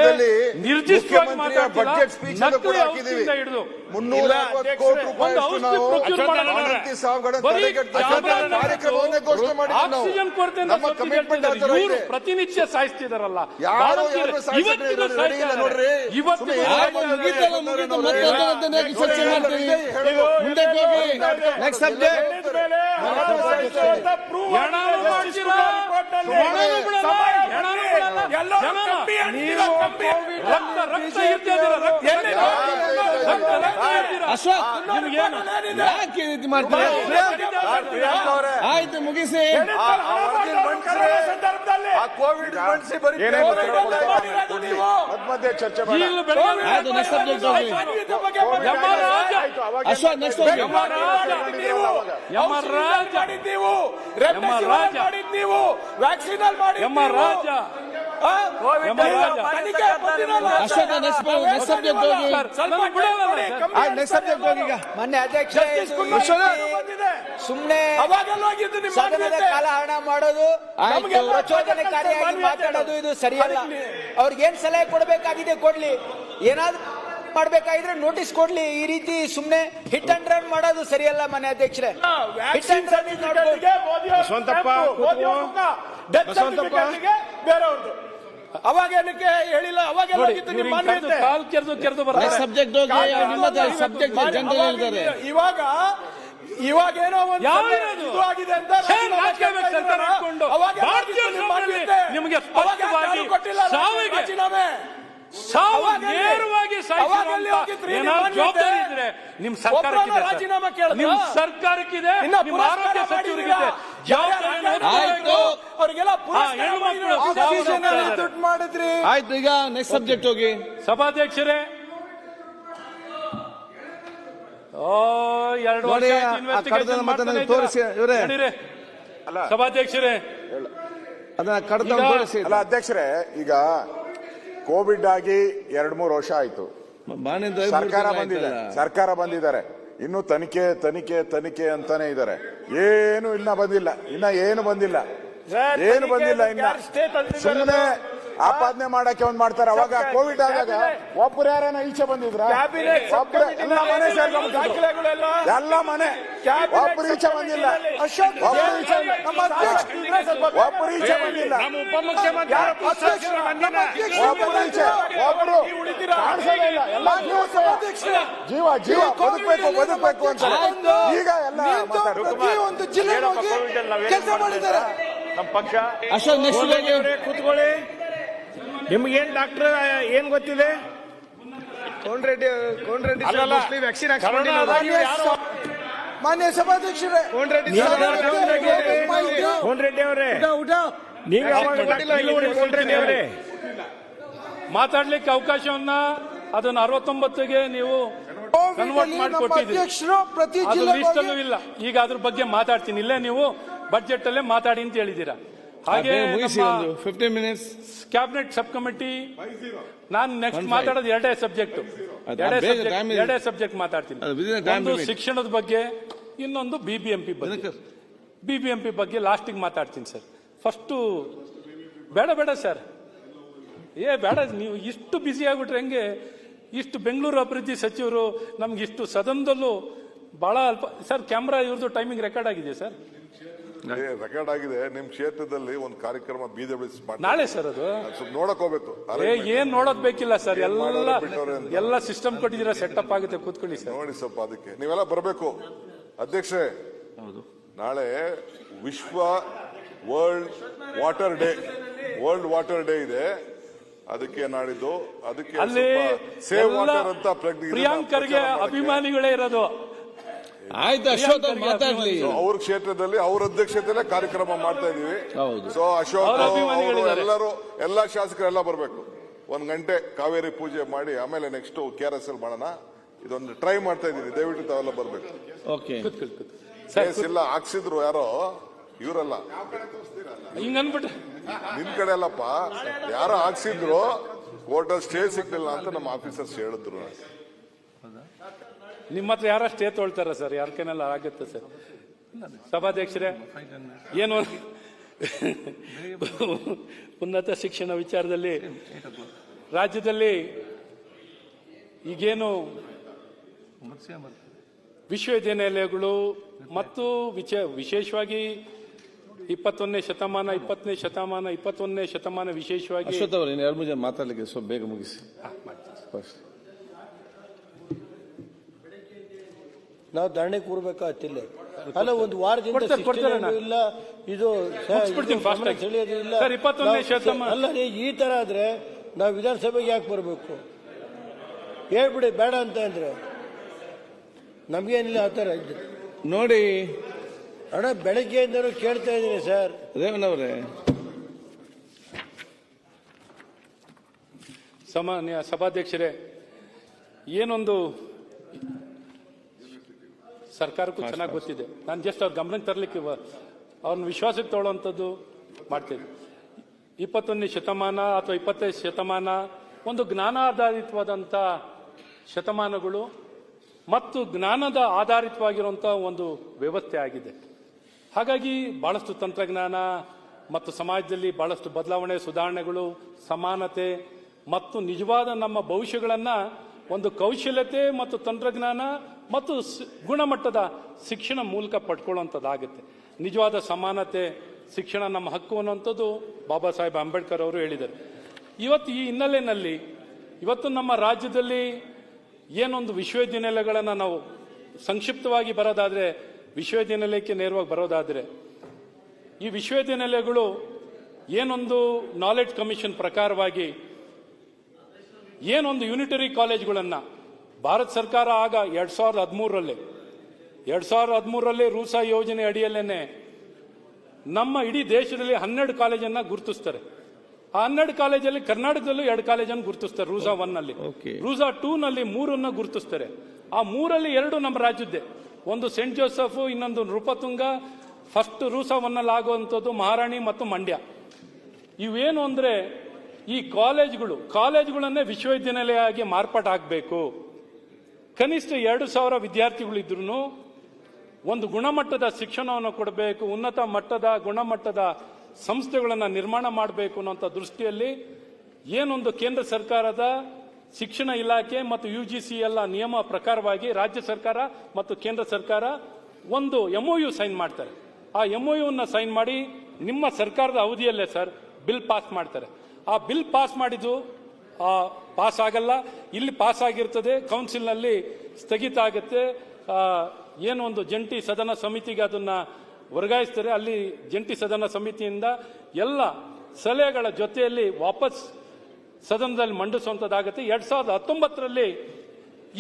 ನಿರ್ದಿಷ್ಟವಾಗಿ ಬಜೆಟ್ ಸ್ಪೀಚ್ ಹಾಕಿದೀವಿ. 360 ಕೋಟಿ ರೂಪಾಯಿ ಆಕ್ಸಿಜನ್ ಕೊರತೆ ಪ್ರತಿನಿತ್ಯ ಸಾಯಿಸ್ತಿದಾರಲ್ಲ. ಇವತ್ತು ಆಯ್ತು, ಮುಗಿಸಿ. ಕೋವಿಡ್ ಮಧ್ಯೆ ಚರ್ಚೆ ಮೊನ್ನೆ ಅಧ್ಯಕ್ಷ ಸುಮ್ಮನೆ ಸದನದ ಕಾಲಹರಣ ಮಾಡೋದು, ಪ್ರಚೋದನಕಾರಿಯಾಗಿ ಮಾತಾಡೋದು ಇದು ಸರಿಯಲ್ಲ. ಅವ್ರಿಗೇನ್ ಸಲಹೆ ಕೊಡಬೇಕಾಗಿದೆ ಕೊಡ್ಲಿ, ಏನಾದ್ರು ಮಾಡ್ಬೇಕಾಗಿದ್ರೆ ನೋಟಿಸ್ ಕೊಡ್ಲಿ. ಈ ರೀತಿ ಸುಮ್ನೆ ಹಿಟ್ ಅಂಡ್ ರನ್ ಮಾಡೋದು ಸರಿಯಲ್ಲ ಮನೆ ಅಧ್ಯಕ್ಷರೇ. ಹಿಟ್ ಅಂಡ್ ರನ್ ಬೇರೆಯವ್ರದ್ದು ಅವಾಗ ಏನಕ್ಕೆ ಹೇಳಿಲ್ಲ? ಅವಾಗ ಸಬ್ಜೆಕ್ಟ್ ಇವಾಗ ಏನೋ ಒಂದು ಆಗಿದೆ ಅಂತ ನಿಮಗೆ ನೇರವಾಗಿ ಅವಾಗಲ್ಲಿ ಹೋಗಿದ್ರಿ, ಏನಾದ್ರು ನಿಮ್ಮ ಜವಾಬ್ದಾರಿ ಮಾನ್ಯತೆ. ಇದ್ರೆ ನಿಮ್ ಸರ್ಕಾರಕ್ಕಿದೆ ಒಬ್ಬರನ್ನ ರಾಜೀನಾಮೆ ಕೇಳಿದ್ರ? ನಿಮ್ ಸರ್ಕಾರಕ್ಕಿದೆ, ಇನ್ನ ನಿಮ್ಮ ಪುರಸ್ಕಾರ ಆರೋಗ್ಯ ಸಚಿವರಿಗಿದೆ ಮಾಡಿದ್ದೀರಾ? ಜವಾಬ್ದಾರಿ. ಆಯ್ತು. ಅವ್ರಿಗೆಲ್ಲ ಪುರಸ್ಕಾರ ಹೆಣ್ಣು ಮಕ್ಕಳು ಮಾಡಿದ್ದೀರಾ? ಆಕ್ಸಿಜನ್ ಅಲ್ಲಿ ದುಡ್ಡು ಮಾಡಿದ್ರಿ. ಆಯ್ತು, ಈಗ ನೆಕ್ಸ್ಟ್ ಸಬ್ಜೆಕ್ಟ್ ಹೋಗಿ. ಸಭಾಧ್ಯಕ್ಷರೇ, 2 ವರ್ಷ ನೋಡಿ, ಆಯ್ತು ಆ investigation ಕಡತದ ಮಾಡ್ತಾನೆ ಮಾತನ್ನ ಇದ್ದೀರಾ. ತೋರಿಸಿ, ಇವರೇ. ನಡೀರಿ. ಸಭಾಧ್ಯಕ್ಷರೇ, ಅದನ್ನ ಕಡತ ಈಗ- ತೋರಿಸಿ. ಅಲ್ಲ ಅಧ್ಯಕ್ಷರೇ, ಈಗ ಕೋವಿಡ್ ಆಗಿ 2-3 ವರ್ಷ ಆಯ್ತು. ಸರ್ಕಾರ ಬಂದಿದ್ದಾರೆ, ಇನ್ನು ತನಿಖೆ ಅಂತಾನೆ ಇದ್ದಾರೆ. ಏನು ಇನ್ನ ಬಂದಿಲ್ಲ, ಏನು ಬಂದಿಲ್ಲ ಇನ್ನ. ಸುಮ್ಮನೆ ಆಪಾದನೆ ಮಾಡಕ್ಕೆ ಒಂದ್ ಮಾಡ್ತಾರೆ. ಅವಾಗ ಕೋವಿಡ್ ಆದಾಗ ಒಬ್ರು ಯಾರನ್ನ ಈಚೆ ಬಂದಿದ್ರ? ಒಬ್ರು ಎಲ್ಲ ಮನೆ ಸೇರ್ಕೊಂಡ್ಬಿಟ್ಟಿದ್ರು. ಎಲ್ಲ ಮನೆ ಒಬ್ರು ಈಚೆ ಬಂದಿಲ್ಲ. ಒಬ್ರು ಈಚೆ ಬಂದಿಲ್ಲ. ನಮ್ಮ ಉಪಮುಖ್ಯಮಂತ್ರಿ ಒಬ್ರು ಈಚೆ ಒಬ್ರು ಕಾಣಿಸೋದೇ ಇಲ್ಲ. ಎಲ್ಲ ಜೀವ ಬದುಕಬೇಕು ಅಂತ ಈಗ ಎಲ್ಲ ಒಂದು ಜಿಲ್ಲೆ ಕೆಲಸ ಮಾಡಿದ್ದಾರೆ. ನಮ್ಮ ಪಕ್ಷ ಅಶೋಕ್ ನೆಕ್ಸ್ಟ್ ಕೂತ್ಕೊಳ್ಳಿ. ನಿಮ್ಗೇನ್ ಡಾಕ್ಟರ್ ಏನ್ ಗೊತ್ತಿದೆ? ಕೋನ್ ರೆಡ್ಡಿ ಅಲ್ಲಲ್ಲ. ವ್ಯಾಕ್ಸಿನ್ ಮಾನ್ಯ ಸಭಾಧ್ಯಕ್ಷರೇ, ಕೋನ್ ರೆಡ್ಡಿ ಅವರೇ, ನೀವು ಯಾವಾಗ ಕೋನ್ ರೆಡ್ಡಿ ಅವರೇ ಮಾತಾಡ್ಲಿಕ್ಕೆ ಅವಕಾಶವನ್ನ ಅದನ್ನ 69ಗೆ ನೀವು ಕನ್ವರ್ಟ್ ಮಾಡಿಕೊಟ್ಟಿದ್ದೀರಿ. ಅದು ಲಿಸ್ಟ್ ಅಲ್ಲೂ ಇಲ್ಲ. ಈಗ ಅದ್ರ ಬಗ್ಗೆ ಮಾತಾಡ್ತೀನಿ. ಇಲ್ಲೇ ನೀವು ಬಜೆಟ್ ಅಲ್ಲೇ ಮಾತಾಡಿ ಅಂತ ಹೇಳಿದ್ದೀರಾ. ಹಾಗೆ ಮುಗಿಸಿ, ಒಂದು 15 ಮಿನಿಟ್ಸ್. ಕ್ಯಾಬಿನೆಟ್ ಸಬ್ ಕಮಿಟಿ, ನಾನು ನೆಕ್ಸ್ಟ್ ಮಾತಾಡೋದು ಎರಡೇ ಸಬ್ಜೆಕ್ಟ್ ಮಾತಾಡ್ತೀನಿ. ಒಂದು ಶಿಕ್ಷಣದ ಬಗ್ಗೆ, ಇನ್ನೊಂದು ಬಿಬಿಎಂಪಿ ಬಗ್ಗೆ ಲಾಸ್ಟಿಗೆ ಮಾತಾಡ್ತೀನಿ ಸರ್. ಫಸ್ಟು ಬೇಡ ಸರ್, ಬೇಡ. ನೀವು ಇಷ್ಟು ಬ್ಯುಸಿ ಆಗ್ಬಿಟ್ರೆ ಹೆಂಗೆ? ಇಷ್ಟು ಬೆಂಗಳೂರು ಅಭಿವೃದ್ಧಿ ಸಚಿವರು ನಮ್ಗೆ ಇಷ್ಟು ಸದನದಲ್ಲೂ ಬಹಳ ಅಲ್ಪ. ಸರ್, ಕ್ಯಾಮ್ರಾ ಇವ್ರದ್ದು ಟೈಮಿಂಗ್ ರೆಕಾರ್ಡ್ ಆಗಿದೆ ಸರ್. ರೆಕಾರ್ಡ್ ಆಗಿದೆ. ನಿಮ್ ಕ್ಷೇತ್ರದಲ್ಲಿ ಒಂದು ಕಾರ್ಯಕ್ರಮ ಬೀದಿ ನಾಳೆ ಸರ್ ಅದು ನೋಡಕ್ ಹೋಗ್ಬೇಕು. ಏನ್ ನೋಡೋದ್ ಬೇಕಿಲ್ಲ ಸರ್, ಎಲ್ಲ ಸಿಸ್ಟಮ್ ಕೊಟ್ಟಿದ್ದೀರಾ, ಸೆಟಪ್ ಆಗುತ್ತೆ, ಕೂತ್ಕೊಳ್ಳಿ ಸರ್. ನೋಡಿ ಸ್ವಲ್ಪ ಅದಕ್ಕೆ ನೀವೆಲ್ಲ ಬರಬೇಕು. ಅಧ್ಯಕ್ಷರೇ, ನಾಳೆ ವಿಶ್ವ ವರ್ಲ್ಡ್ ವಾಟರ್ ಡೇ ಇದೆ. ಅದಕ್ಕೆ ನಾಡಿದ್ದು ಅದಕ್ಕೆ ಅಲ್ಲಿ ಸೇವ್ ವಾಟರ್ ಅಂತ ಪ್ರಿಯಾಂಕರ್ಗೆ ಅಭಿಮಾನಿಗಳೇ ಇರೋದು. ಆಯ್ತು, ಅಶೋಕ್ ಮಾತಾಡ್ಲಿ. ಅವ್ರ ಕ್ಷೇತ್ರದಲ್ಲಿ ಅವ್ರ ಅಧ್ಯಕ್ಷತೆಯಲ್ಲೇ ಕಾರ್ಯಕ್ರಮ ಮಾಡ್ತಾ ಇದೀವಿ. ಸೊ ಅಶೋಕ್ ಎಲ್ಲಾ ಶಾಸಕರೆಲ್ಲ ಬರಬೇಕು. 1 ಗಂಟೆ ಕಾವೇರಿ ಪೂಜೆ ಮಾಡಿ ಆಮೇಲೆ ನೆಕ್ಸ್ಟ್ KRS ಮಾಡೋಣ. ಇದೊಂದು ಟ್ರೈ ಮಾಡ್ತಾ ಇದೀನಿ. ದಯವಿಟ್ಟು ತಾವೆಲ್ಲ ಬರ್ಬೇಕು. ಓಕೆ, ಕೇಸ್ ಇಲ್ಲ ಹಾಕ್ಸಿದ್ರು ಯಾರೋ, ಇವರಲ್ಲ, ಹಿಂಗನ್ಬಿಟ್ಟು ನಿನ್ ಕಡೆ ಅಲ್ಲಪ್ಪ, ಯಾರೋ ಹಾಕ್ಸಿದ್ರು, ಕೋರ್ಟ್ ಸ್ಟೇ ಸಿಗ್ಲಿಲ್ಲ ಅಂತ ನಮ್ಮ ಆಫೀಸರ್ಸ್ ಹೇಳಿದ್ರು. ನಿಮ್ಮ ಹತ್ರ ಯಾರ ಸ್ಟೇ ತೊಳ್ತಾರ ಸರ್? ಯಾರ ಕೈನೆಲ್ಲ ಆಗುತ್ತೆ ಸರ್. ಸಭಾಧ್ಯಕ್ಷರೇ, ಏನು ಉನ್ನತ ಶಿಕ್ಷಣ ವಿಚಾರದಲ್ಲಿ ರಾಜ್ಯದಲ್ಲಿ ಈಗೇನು ವಿಶ್ವವಿದ್ಯಾನಿಲಯಗಳು ಮತ್ತು ವಿಶೇಷವಾಗಿ 21ನೇ ಶತಮಾನ ವಿಶೇಷವಾಗಿ ಅಶ್ವಥ್ ಅವರು 2 ಜನ ಮಾತಾಡ್ಲಿಕ್ಕೆ ಸ್ವಲ್ಪ ಬೇಗ ಮುಗಿಸಿ. ನಾವು ಧರಣಿ ಕೂರ್ಬೇಕಾಗ್ತಿಲ್ಲ. ಅಲ್ಲ, ಒಂದು ವಾರದಿಂದ ಇಲ್ಲ, ಇದು ಸೆಳೆಯೋದು ಇಲ್ಲ. 21ನೇ ಶತಮಾನ ಅಲ್ಲ, ಈ ತರ ಆದ್ರೆ ನಾವು ವಿಧಾನಸಭೆಗೆ ಯಾಕೆ ಬರಬೇಕು? ಹೇಳ್ಬಿಡಿ ಬೇಡ ಅಂತ ಅಂದ್ರೆ ನಮ್ಗೇನಿಲ್ಲ ಆ ತರ ಇದ್ದು. ನೋಡಿ ಅಣ್ಣ, ಬೆಳಗ್ಗೆಯಿಂದಲೂ ಕೇಳ್ತಾ ಇದ್ದೀನಿ ಸರ್. ರೇವಣ್ಣವರೇ, ಸಾಮಾನ್ಯ ಸಭಾಧ್ಯಕ್ಷರೇ, ಏನೊಂದು ಸರ್ಕಾರಕ್ಕೂ ಚೆನ್ನಾಗಿ ಗೊತ್ತಿದೆ. ನಾನು ಜಸ್ಟ್ ಅವ್ರ ಗಮನಕ್ಕೆ ತರಲಿಕ್ಕೆ, ಅವ್ರನ್ನ ವಿಶ್ವಾಸಕ್ಕೆ ತಗೊಳ್ಳುವಂಥದ್ದು ಮಾಡ್ತಿದ್ದೆ. 21ನೇ ಶತಮಾನ ಅಥವಾ 20ನೇ ಶತಮಾನ ಒಂದು ಜ್ಞಾನಾಧಾರಿತವಾದಂಥ ಶತಮಾನಗಳು ಮತ್ತು ಜ್ಞಾನದ ಆಧಾರಿತವಾಗಿರುವಂಥ ಒಂದು ವ್ಯವಸ್ಥೆ ಆಗಿದೆ. ಹಾಗಾಗಿ ಬಹಳಷ್ಟು ತಂತ್ರಜ್ಞಾನ ಮತ್ತು ಸಮಾಜದಲ್ಲಿ ಬಹಳಷ್ಟು ಬದಲಾವಣೆ, ಸುಧಾರಣೆಗಳು, ಸಮಾನತೆ ಮತ್ತು ನಿಜವಾದ ನಮ್ಮ ಭವಿಷ್ಯಗಳನ್ನು ಒಂದು ಕೌಶಲ್ಯತೆ ಮತ್ತು ತಂತ್ರಜ್ಞಾನ ಮತ್ತು ಗುಣಮಟ್ಟದ ಶಿಕ್ಷಣ ಮೂಲಕ ಪಡ್ಕೊಳ್ಳುವಂಥದ್ದಾಗುತ್ತೆ. ನಿಜವಾದ ಸಮಾನತೆ, ಶಿಕ್ಷಣ ನಮ್ಮ ಹಕ್ಕು ಅನ್ನುವಂಥದ್ದು ಬಾಬಾ ಸಾಹೇಬ್ ಅಂಬೇಡ್ಕರ್ ಅವರು ಹೇಳಿದ್ದಾರೆ. ಇವತ್ತು ಈ ಹಿನ್ನೆಲೆಯಲ್ಲಿ ಇವತ್ತು ನಮ್ಮ ರಾಜ್ಯದಲ್ಲಿ ಏನೊಂದು ವಿಶ್ವವಿದ್ಯಾನಿಲಯಗಳನ್ನು ನಾವು ಸಂಕ್ಷಿಪ್ತವಾಗಿ ಬರೋದಾದರೆ, ವಿಶ್ವವಿದ್ಯಾನಿಲಯಕ್ಕೆ ನೇರವಾಗಿ ಬರೋದಾದರೆ, ಈ ವಿಶ್ವವಿದ್ಯಾನಿಲಯಗಳು ಏನೊಂದು ನಾಲೆಡ್ಜ್ ಕಮಿಷನ್ ಪ್ರಕಾರವಾಗಿ ಏನೊಂದು ಯೂನಿಟರಿ ಕಾಲೇಜ್ಗಳನ್ನ ಭಾರತ ಸರ್ಕಾರ ಆಗ 2013ರಲ್ಲಿ ರೂಸಾ ಯೋಜನೆ ಅಡಿಯಲ್ಲೇನೆ ನಮ್ಮ ಇಡೀ ದೇಶದಲ್ಲಿ 12 ಕಾಲೇಜನ್ನ ಗುರುತಿಸ್ತಾರೆ. ಆ 12 ಕಾಲೇಜಲ್ಲಿ ಕರ್ನಾಟಕದಲ್ಲೂ 2 ಕಾಲೇಜನ್ನು ಗುರುತಿಸ್ತಾರೆ. ರೂಸಾ 1 ನಲ್ಲಿ, ರೂಸಾ 2 ನಲ್ಲಿ 3 ಗುರುತಿಸ್ತಾರೆ. ಆ 3ರಲ್ಲಿ 2 ನಮ್ಮ ರಾಜ್ಯದ್ದೇ. ಒಂದು ಸೇಂಟ್ ಜೋಸೆಫ್, ಇನ್ನೊಂದು ನೃಪತುಂಗ. ಫಸ್ಟ್ ರೂಸಾ 1 ನಲ್ಲಿ ಆಗುವಂಥದ್ದು ಮಹಾರಾಣಿ ಮತ್ತು ಮಂಡ್ಯ. ಇವೇನು ಅಂದ್ರೆ ಈ ಕಾಲೇಜುಗಳನ್ನೇ ವಿಶ್ವವಿದ್ಯಾನಿಲಯ ಆಗಿ ಮಾರ್ಪಾಟಾಗಬೇಕು. ಕನಿಷ್ಠ 2,000 ವಿದ್ಯಾರ್ಥಿಗಳಿದ್ರು ಒಂದು ಗುಣಮಟ್ಟದ ಶಿಕ್ಷಣವನ್ನು ಕೊಡಬೇಕು, ಉನ್ನತ ಮಟ್ಟದ ಗುಣಮಟ್ಟದ ಸಂಸ್ಥೆಗಳನ್ನು ನಿರ್ಮಾಣ ಮಾಡಬೇಕು ಅನ್ನೋಂಥ ದೃಷ್ಟಿಯಲ್ಲಿ ಏನೊಂದು ಕೇಂದ್ರ ಸರ್ಕಾರದ ಶಿಕ್ಷಣ ಇಲಾಖೆ ಮತ್ತು UGC ಎಲ್ಲ ನಿಯಮ ಪ್ರಕಾರವಾಗಿ ರಾಜ್ಯ ಸರ್ಕಾರ ಮತ್ತು ಕೇಂದ್ರ ಸರ್ಕಾರ ಒಂದು MOU ಸೈನ್ ಮಾಡ್ತಾರೆ. ಆ MOU ಸೈನ್ ಮಾಡಿ ನಿಮ್ಮ ಸರ್ಕಾರದ ಅವಧಿಯಲ್ಲೇ ಸರ್ ಬಿಲ್ ಪಾಸ್ ಮಾಡ್ತಾರೆ. ಆ ಬಿಲ್ ಪಾಸ್ ಮಾಡಿದ್ದು ಪಾಸ್ ಆಗಲ್ಲ, ಇಲ್ಲಿ ಪಾಸ್ ಆಗಿರ್ತದೆ, ಕೌನ್ಸಿಲ್ನಲ್ಲಿ ಸ್ಥಗಿತ ಆಗುತ್ತೆ. ಏನು ಒಂದು ಜಂಟಿ ಸದನ ಸಮಿತಿಗೆ ಅದನ್ನ ವರ್ಗಾಯಿಸ್ತಾರೆ. ಅಲ್ಲಿ ಜಂಟಿ ಸದನ ಸಮಿತಿಯಿಂದ ಎಲ್ಲ ಸಲಹೆಗಳ ಜೊತೆಯಲ್ಲಿ ವಾಪಸ್ ಸದನದಲ್ಲಿ ಮಂಡಿಸುವಂಥದ್ದಾಗುತ್ತೆ. 2019ರಲ್ಲಿ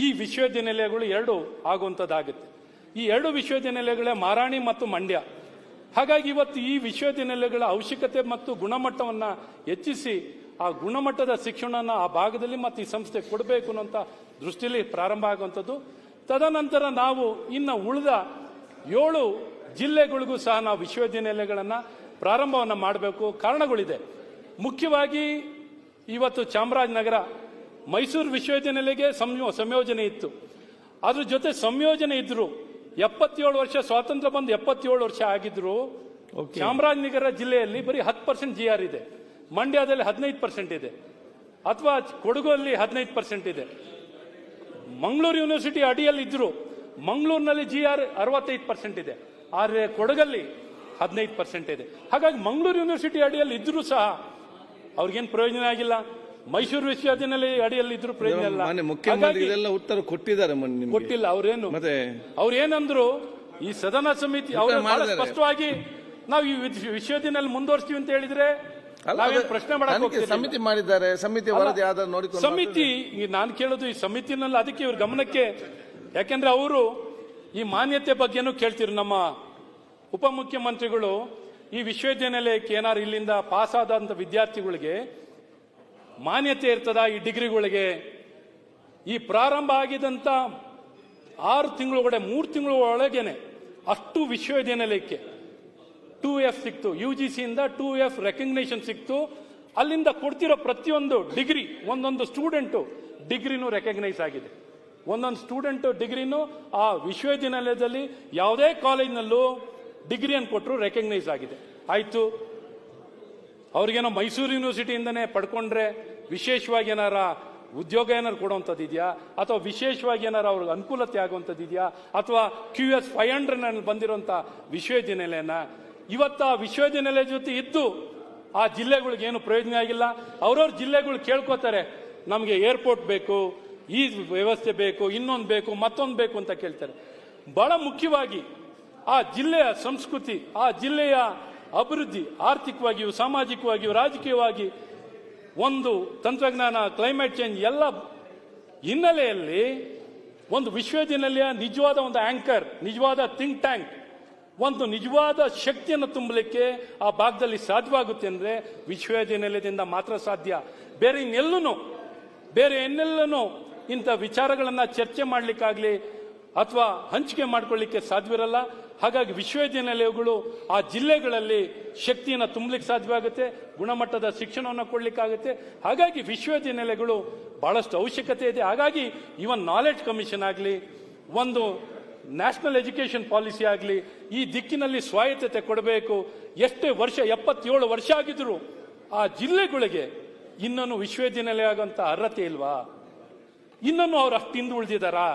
ಈ ವಿಶ್ವವಿದ್ಯಾನಿಲಯಗಳು 2 ಆಗುವಂಥದ್ದಾಗುತ್ತೆ. ಈ 2 ವಿಶ್ವವಿದ್ಯಾನಿಲಯಗಳೇ ಮಹಾರಾಣಿ ಮತ್ತು ಮಂಡ್ಯ. ಹಾಗಾಗಿ ಇವತ್ತು ಈ ವಿಶ್ವವಿದ್ಯಾನಿಲಯಗಳ ಅವಶ್ಯಕತೆ ಮತ್ತು ಗುಣಮಟ್ಟವನ್ನು ಹೆಚ್ಚಿಸಿ ಆ ಗುಣಮಟ್ಟದ ಶಿಕ್ಷಣನ ಆ ಭಾಗದಲ್ಲಿ ಮತ್ತು ಈ ಸಂಸ್ಥೆ ಕೊಡಬೇಕು ಅನ್ನೋಂಥ ದೃಷ್ಟಿಯಲ್ಲಿ ಪ್ರಾರಂಭ ಆಗುವಂಥದ್ದು. ತದನಂತರ ನಾವು ಇನ್ನು ಉಳಿದ 7 ಜಿಲ್ಲೆಗಳಿಗೂ ಸಹ ನಾವು ವಿಶ್ವವಿದ್ಯಾನಿಲಯಗಳನ್ನು ಪ್ರಾರಂಭವನ್ನು ಮಾಡಬೇಕು. ಕಾರಣಗಳಿದೆ. ಮುಖ್ಯವಾಗಿ ಇವತ್ತು ಚಾಮರಾಜನಗರ ಮೈಸೂರು ವಿಶ್ವವಿದ್ಯಾನಿಲಯಕ್ಕೆ ಸಂಯೋಜನೆ ಇತ್ತು. ಅದ್ರ ಜೊತೆ ಸಂಯೋಜನೆ ಇದ್ರು 77 ವರ್ಷ ಸ್ವಾತಂತ್ರ್ಯ ಬಂದು 77 ವರ್ಷ ಆಗಿದ್ರು. ಚಾಮರಾಜನಗರ ಜಿಲ್ಲೆಯಲ್ಲಿ ಬರೀ 10% GR ಇದೆ, ಮಂಡ್ಯದಲ್ಲಿ 15% ಇದೆ, ಅಥವಾ ಕೊಡಗಲ್ಲಿ 15% ಇದೆ. ಮಂಗಳೂರು ಯೂನಿವರ್ಸಿಟಿ ಅಡಿಯಲ್ಲಿ ಇದ್ರು, ಮಂಗಳೂರಿನಲ್ಲಿ GR 65% ಇದೆ, ಆದರೆ ಕೊಡಗಲ್ಲಿ 15% ಇದೆ. ಹಾಗಾಗಿ ಮಂಗಳೂರು ಯೂನಿವರ್ಸಿಟಿ ಅಡಿಯಲ್ಲಿ ಇದ್ರೂ ಸಹ ಅವ್ರಿಗೇನು ಪ್ರಯೋಜನ ಆಗಿಲ್ಲ. ಮೈಸೂರು ವಿಶ್ವವಿದ್ಯಾನಿಲಯ ಅಡಿಯಲ್ಲಿ ಇದ್ರು ಪ್ರಯೋಜನ ಇಲ್ಲ. ಮುಖ್ಯಮಂತ್ರಿ ಇದೆಲ್ಲ ಉತ್ತರ ಕೊಟ್ಟಿದ್ದಾರೆ, ಕೊಟ್ಟಿಲ್ಲ. ಅವ್ರೇನಂದ್ರು ಈ ಸದನ ಸಮಿತಿ ಅವರು ಸ್ಪಷ್ಟವಾಗಿ ನಾವು ಈ ವಿಶ್ವವಿದ್ಯಾನಿಲಯ ಮುಂದುವರಿಸ್ತೀವಿ ಅಂತ ಹೇಳಿದ್ರೆ ಪ್ರಶ್ನೆ ಮಾಡಕ್ಕೆ ಸಮಿತಿ ಮಾಡಿದ್ದಾರೆ. ಸಮಿತಿ ವರದಿ ಆಧಾರ ನೋಡಿ ಸಮಿತಿ ನಾನು ಕೇಳೋದು ಈ ಸಮಿತಿನಲ್ಲಿ ಅದಕ್ಕೆ ಇವ್ರ ಗಮನಕ್ಕೆ, ಯಾಕೆಂದ್ರೆ ಅವರು ಈ ಮಾನ್ಯತೆ ಬಗ್ಗೆನೂ ಕೇಳ್ತಿರು. ನಮ್ಮ ಉಪಮುಖ್ಯಮಂತ್ರಿಗಳು ಈ ವಿಶ್ವವಿದ್ಯಾನಿಲಯಕ್ಕೆ ಏನಾರು ಇಲ್ಲಿಂದ ಪಾಸ್ ಆದಂತ ವಿದ್ಯಾರ್ಥಿಗಳಿಗೆ ಮಾನ್ಯತೆ ಇರ್ತದ ಈ ಡಿಗ್ರಿಗಳಿಗೆ? ಈ ಪ್ರಾರಂಭ ಆಗಿದಂತ 6 ತಿಂಗಳ ಒಳಗಡೆ 3 ತಿಂಗಳ ಒಳಗೇನೆ ಅಷ್ಟು ವಿಶ್ವವಿದ್ಯಾನಿಲಯಕ್ಕೆ 2F ಸಿಕ್ತು, UGCಯಿಂದ 2F ರೆಕಗ್ನೇಷನ್ ಸಿಕ್ತು. ಅಲ್ಲಿಂದ ಕೊಡ್ತಿರೋ ಪ್ರತಿಯೊಂದು ಡಿಗ್ರಿ, ಒಂದೊಂದು ಸ್ಟೂಡೆಂಟ್ ಡಿಗ್ರಿನೂ ರೆಕಗ್ನೈಸ್ ಆಗಿದೆ. ಒಂದೊಂದು ಸ್ಟೂಡೆಂಟ್ ಡಿಗ್ರಿನೂ ಆ ವಿಶ್ವವಿದ್ಯಾನಿಲಯದಲ್ಲಿ ಯಾವುದೇ ಕಾಲೇಜಿನಲ್ಲೂ ಡಿಗ್ರಿಯನ್ನು ಕೊಟ್ಟರು ರೆಕಗ್ನೈಸ್ ಆಗಿದೆ. ಆಯ್ತು, ಅವ್ರಿಗೇನೋ ಮೈಸೂರು ಯೂನಿವರ್ಸಿಟಿಯಿಂದನೇ ಪಡ್ಕೊಂಡ್ರೆ ವಿಶೇಷವಾಗಿ ಏನಾರ ಉದ್ಯೋಗ ಏನಾರು ಕೊಡುವಂಥದ್ದು ಇದೆಯಾ, ಅಥವಾ ವಿಶೇಷವಾಗಿ ಏನಾರು ಅವ್ರಿಗೆ ಅನುಕೂಲತೆ ಆಗುವಂಥದ್ದು ಇದೆಯಾ, ಅಥವಾ QS 500 ಬಂದಿರುವಂಥ ವಿಶ್ವವಿದ್ಯಾನಿಲಯನ ಇವತ್ತು ಆ ವಿಶ್ವವಿದ್ಯಾನಿಲಯ ಜೊತೆ ಇದ್ದು ಆ ಜಿಲ್ಲೆಗಳಿಗೆ ಏನು ಪ್ರಯೋಜನ ಆಗಿಲ್ಲ. ಅವ್ರವ್ರ ಜಿಲ್ಲೆಗಳು ಕೇಳ್ಕೋತಾರೆ, ನಮಗೆ ಏರ್ಪೋರ್ಟ್ ಬೇಕು, ಈ ವ್ಯವಸ್ಥೆ ಬೇಕು, ಇನ್ನೊಂದು ಬೇಕು, ಮತ್ತೊಂದು ಬೇಕು ಅಂತ ಕೇಳ್ತಾರೆ. ಬಹಳ ಮುಖ್ಯವಾಗಿ ಆ ಜಿಲ್ಲೆಯ ಸಂಸ್ಕೃತಿ, ಆ ಜಿಲ್ಲೆಯ ಅಭಿವೃದ್ಧಿ, ಆರ್ಥಿಕವಾಗಿಯೂ ಸಾಮಾಜಿಕವಾಗಿಯೂ ರಾಜಕೀಯವಾಗಿ, ಒಂದು ತಂತ್ರಜ್ಞಾನ, ಕ್ಲೈಮೇಟ್ ಚೇಂಜ್ ಎಲ್ಲ ಹಿನ್ನೆಲೆಯಲ್ಲಿ ಒಂದು ವಿಶ್ವವಿದ್ಯಾನಿಲಯ ನಿಜವಾದ ಒಂದು ಆಂಕರ್, ನಿಜವಾದ ಥಿಂಕ್ ಟ್ಯಾಂಕ್, ಒಂದು ನಿಜವಾದ ಶಕ್ತಿಯನ್ನು ತುಂಬಲಿಕ್ಕೆ ಆ ಭಾಗದಲ್ಲಿ ಸಾಧ್ಯವಾಗುತ್ತೆ ಅಂದ್ರೆ ವಿಶ್ವವಿದ್ಯಾನಿಲಯದಿಂದ ಮಾತ್ರ ಸಾಧ್ಯ. ಬೇರೆ ಇನ್ನೆಲ್ಲನೂ ಇಂಥ ವಿಚಾರಗಳನ್ನ ಚರ್ಚೆ ಮಾಡಲಿಕ್ಕಾಗ್ಲಿ ಅಥವಾ ಹಂಚಿಕೆ ಮಾಡ್ಕೊಳ್ಳಿಕ್ಕೆ ಸಾಧ್ಯವಿರಲ್ಲ. ಹಾಗಾಗಿ ವಿಶ್ವವಿದ್ಯಾನಿಲಯಗಳು ಆ ಜಿಲ್ಲೆಗಳಲ್ಲಿ ಶಕ್ತಿಯನ್ನು ತುಂಬಲಿಕ್ಕೆ ಸಾಧ್ಯವಾಗುತ್ತೆ, ಗುಣಮಟ್ಟದ ಶಿಕ್ಷಣವನ್ನು ಕೊಡ್ಲಿಕ್ಕಾಗುತ್ತೆ. ಹಾಗಾಗಿ ವಿಶ್ವವಿದ್ಯಾನಿಲಯಗಳು ಬಹಳಷ್ಟು ಅವಶ್ಯಕತೆ ಇದೆ. ಹಾಗಾಗಿ ಇವನ್ ನಾಲೆಡ್ಜ್ ಕಮಿಷನ್ ಆಗಲಿ, ಒಂದು ನ್ಯಾಷನಲ್ ಎಜುಕೇಶನ್ ಪಾಲಿಸಿ ಆಗಲಿ, ಈ ದಿಕ್ಕಿನಲ್ಲಿ ಸ್ವಾಯತ್ತತೆ ಕೊಡಬೇಕು. ಎಷ್ಟೇ ವರ್ಷ 77 ವರ್ಷ ಆಗಿದ್ರು ಆ ಜಿಲ್ಲೆಗಳಿಗೆ ಇನ್ನೂ ವಿಶ್ವವಿದ್ಯಾನಿಲಯ ಆಗುವಂತ ಅರ್ಹತೆ ಇಲ್ವಾ? ಇನ್ನೂ ಅವ್ರು ಅಷ್ಟು ಹಿಂದೆ ಉಳಿದಿದ್ದಾರಾ?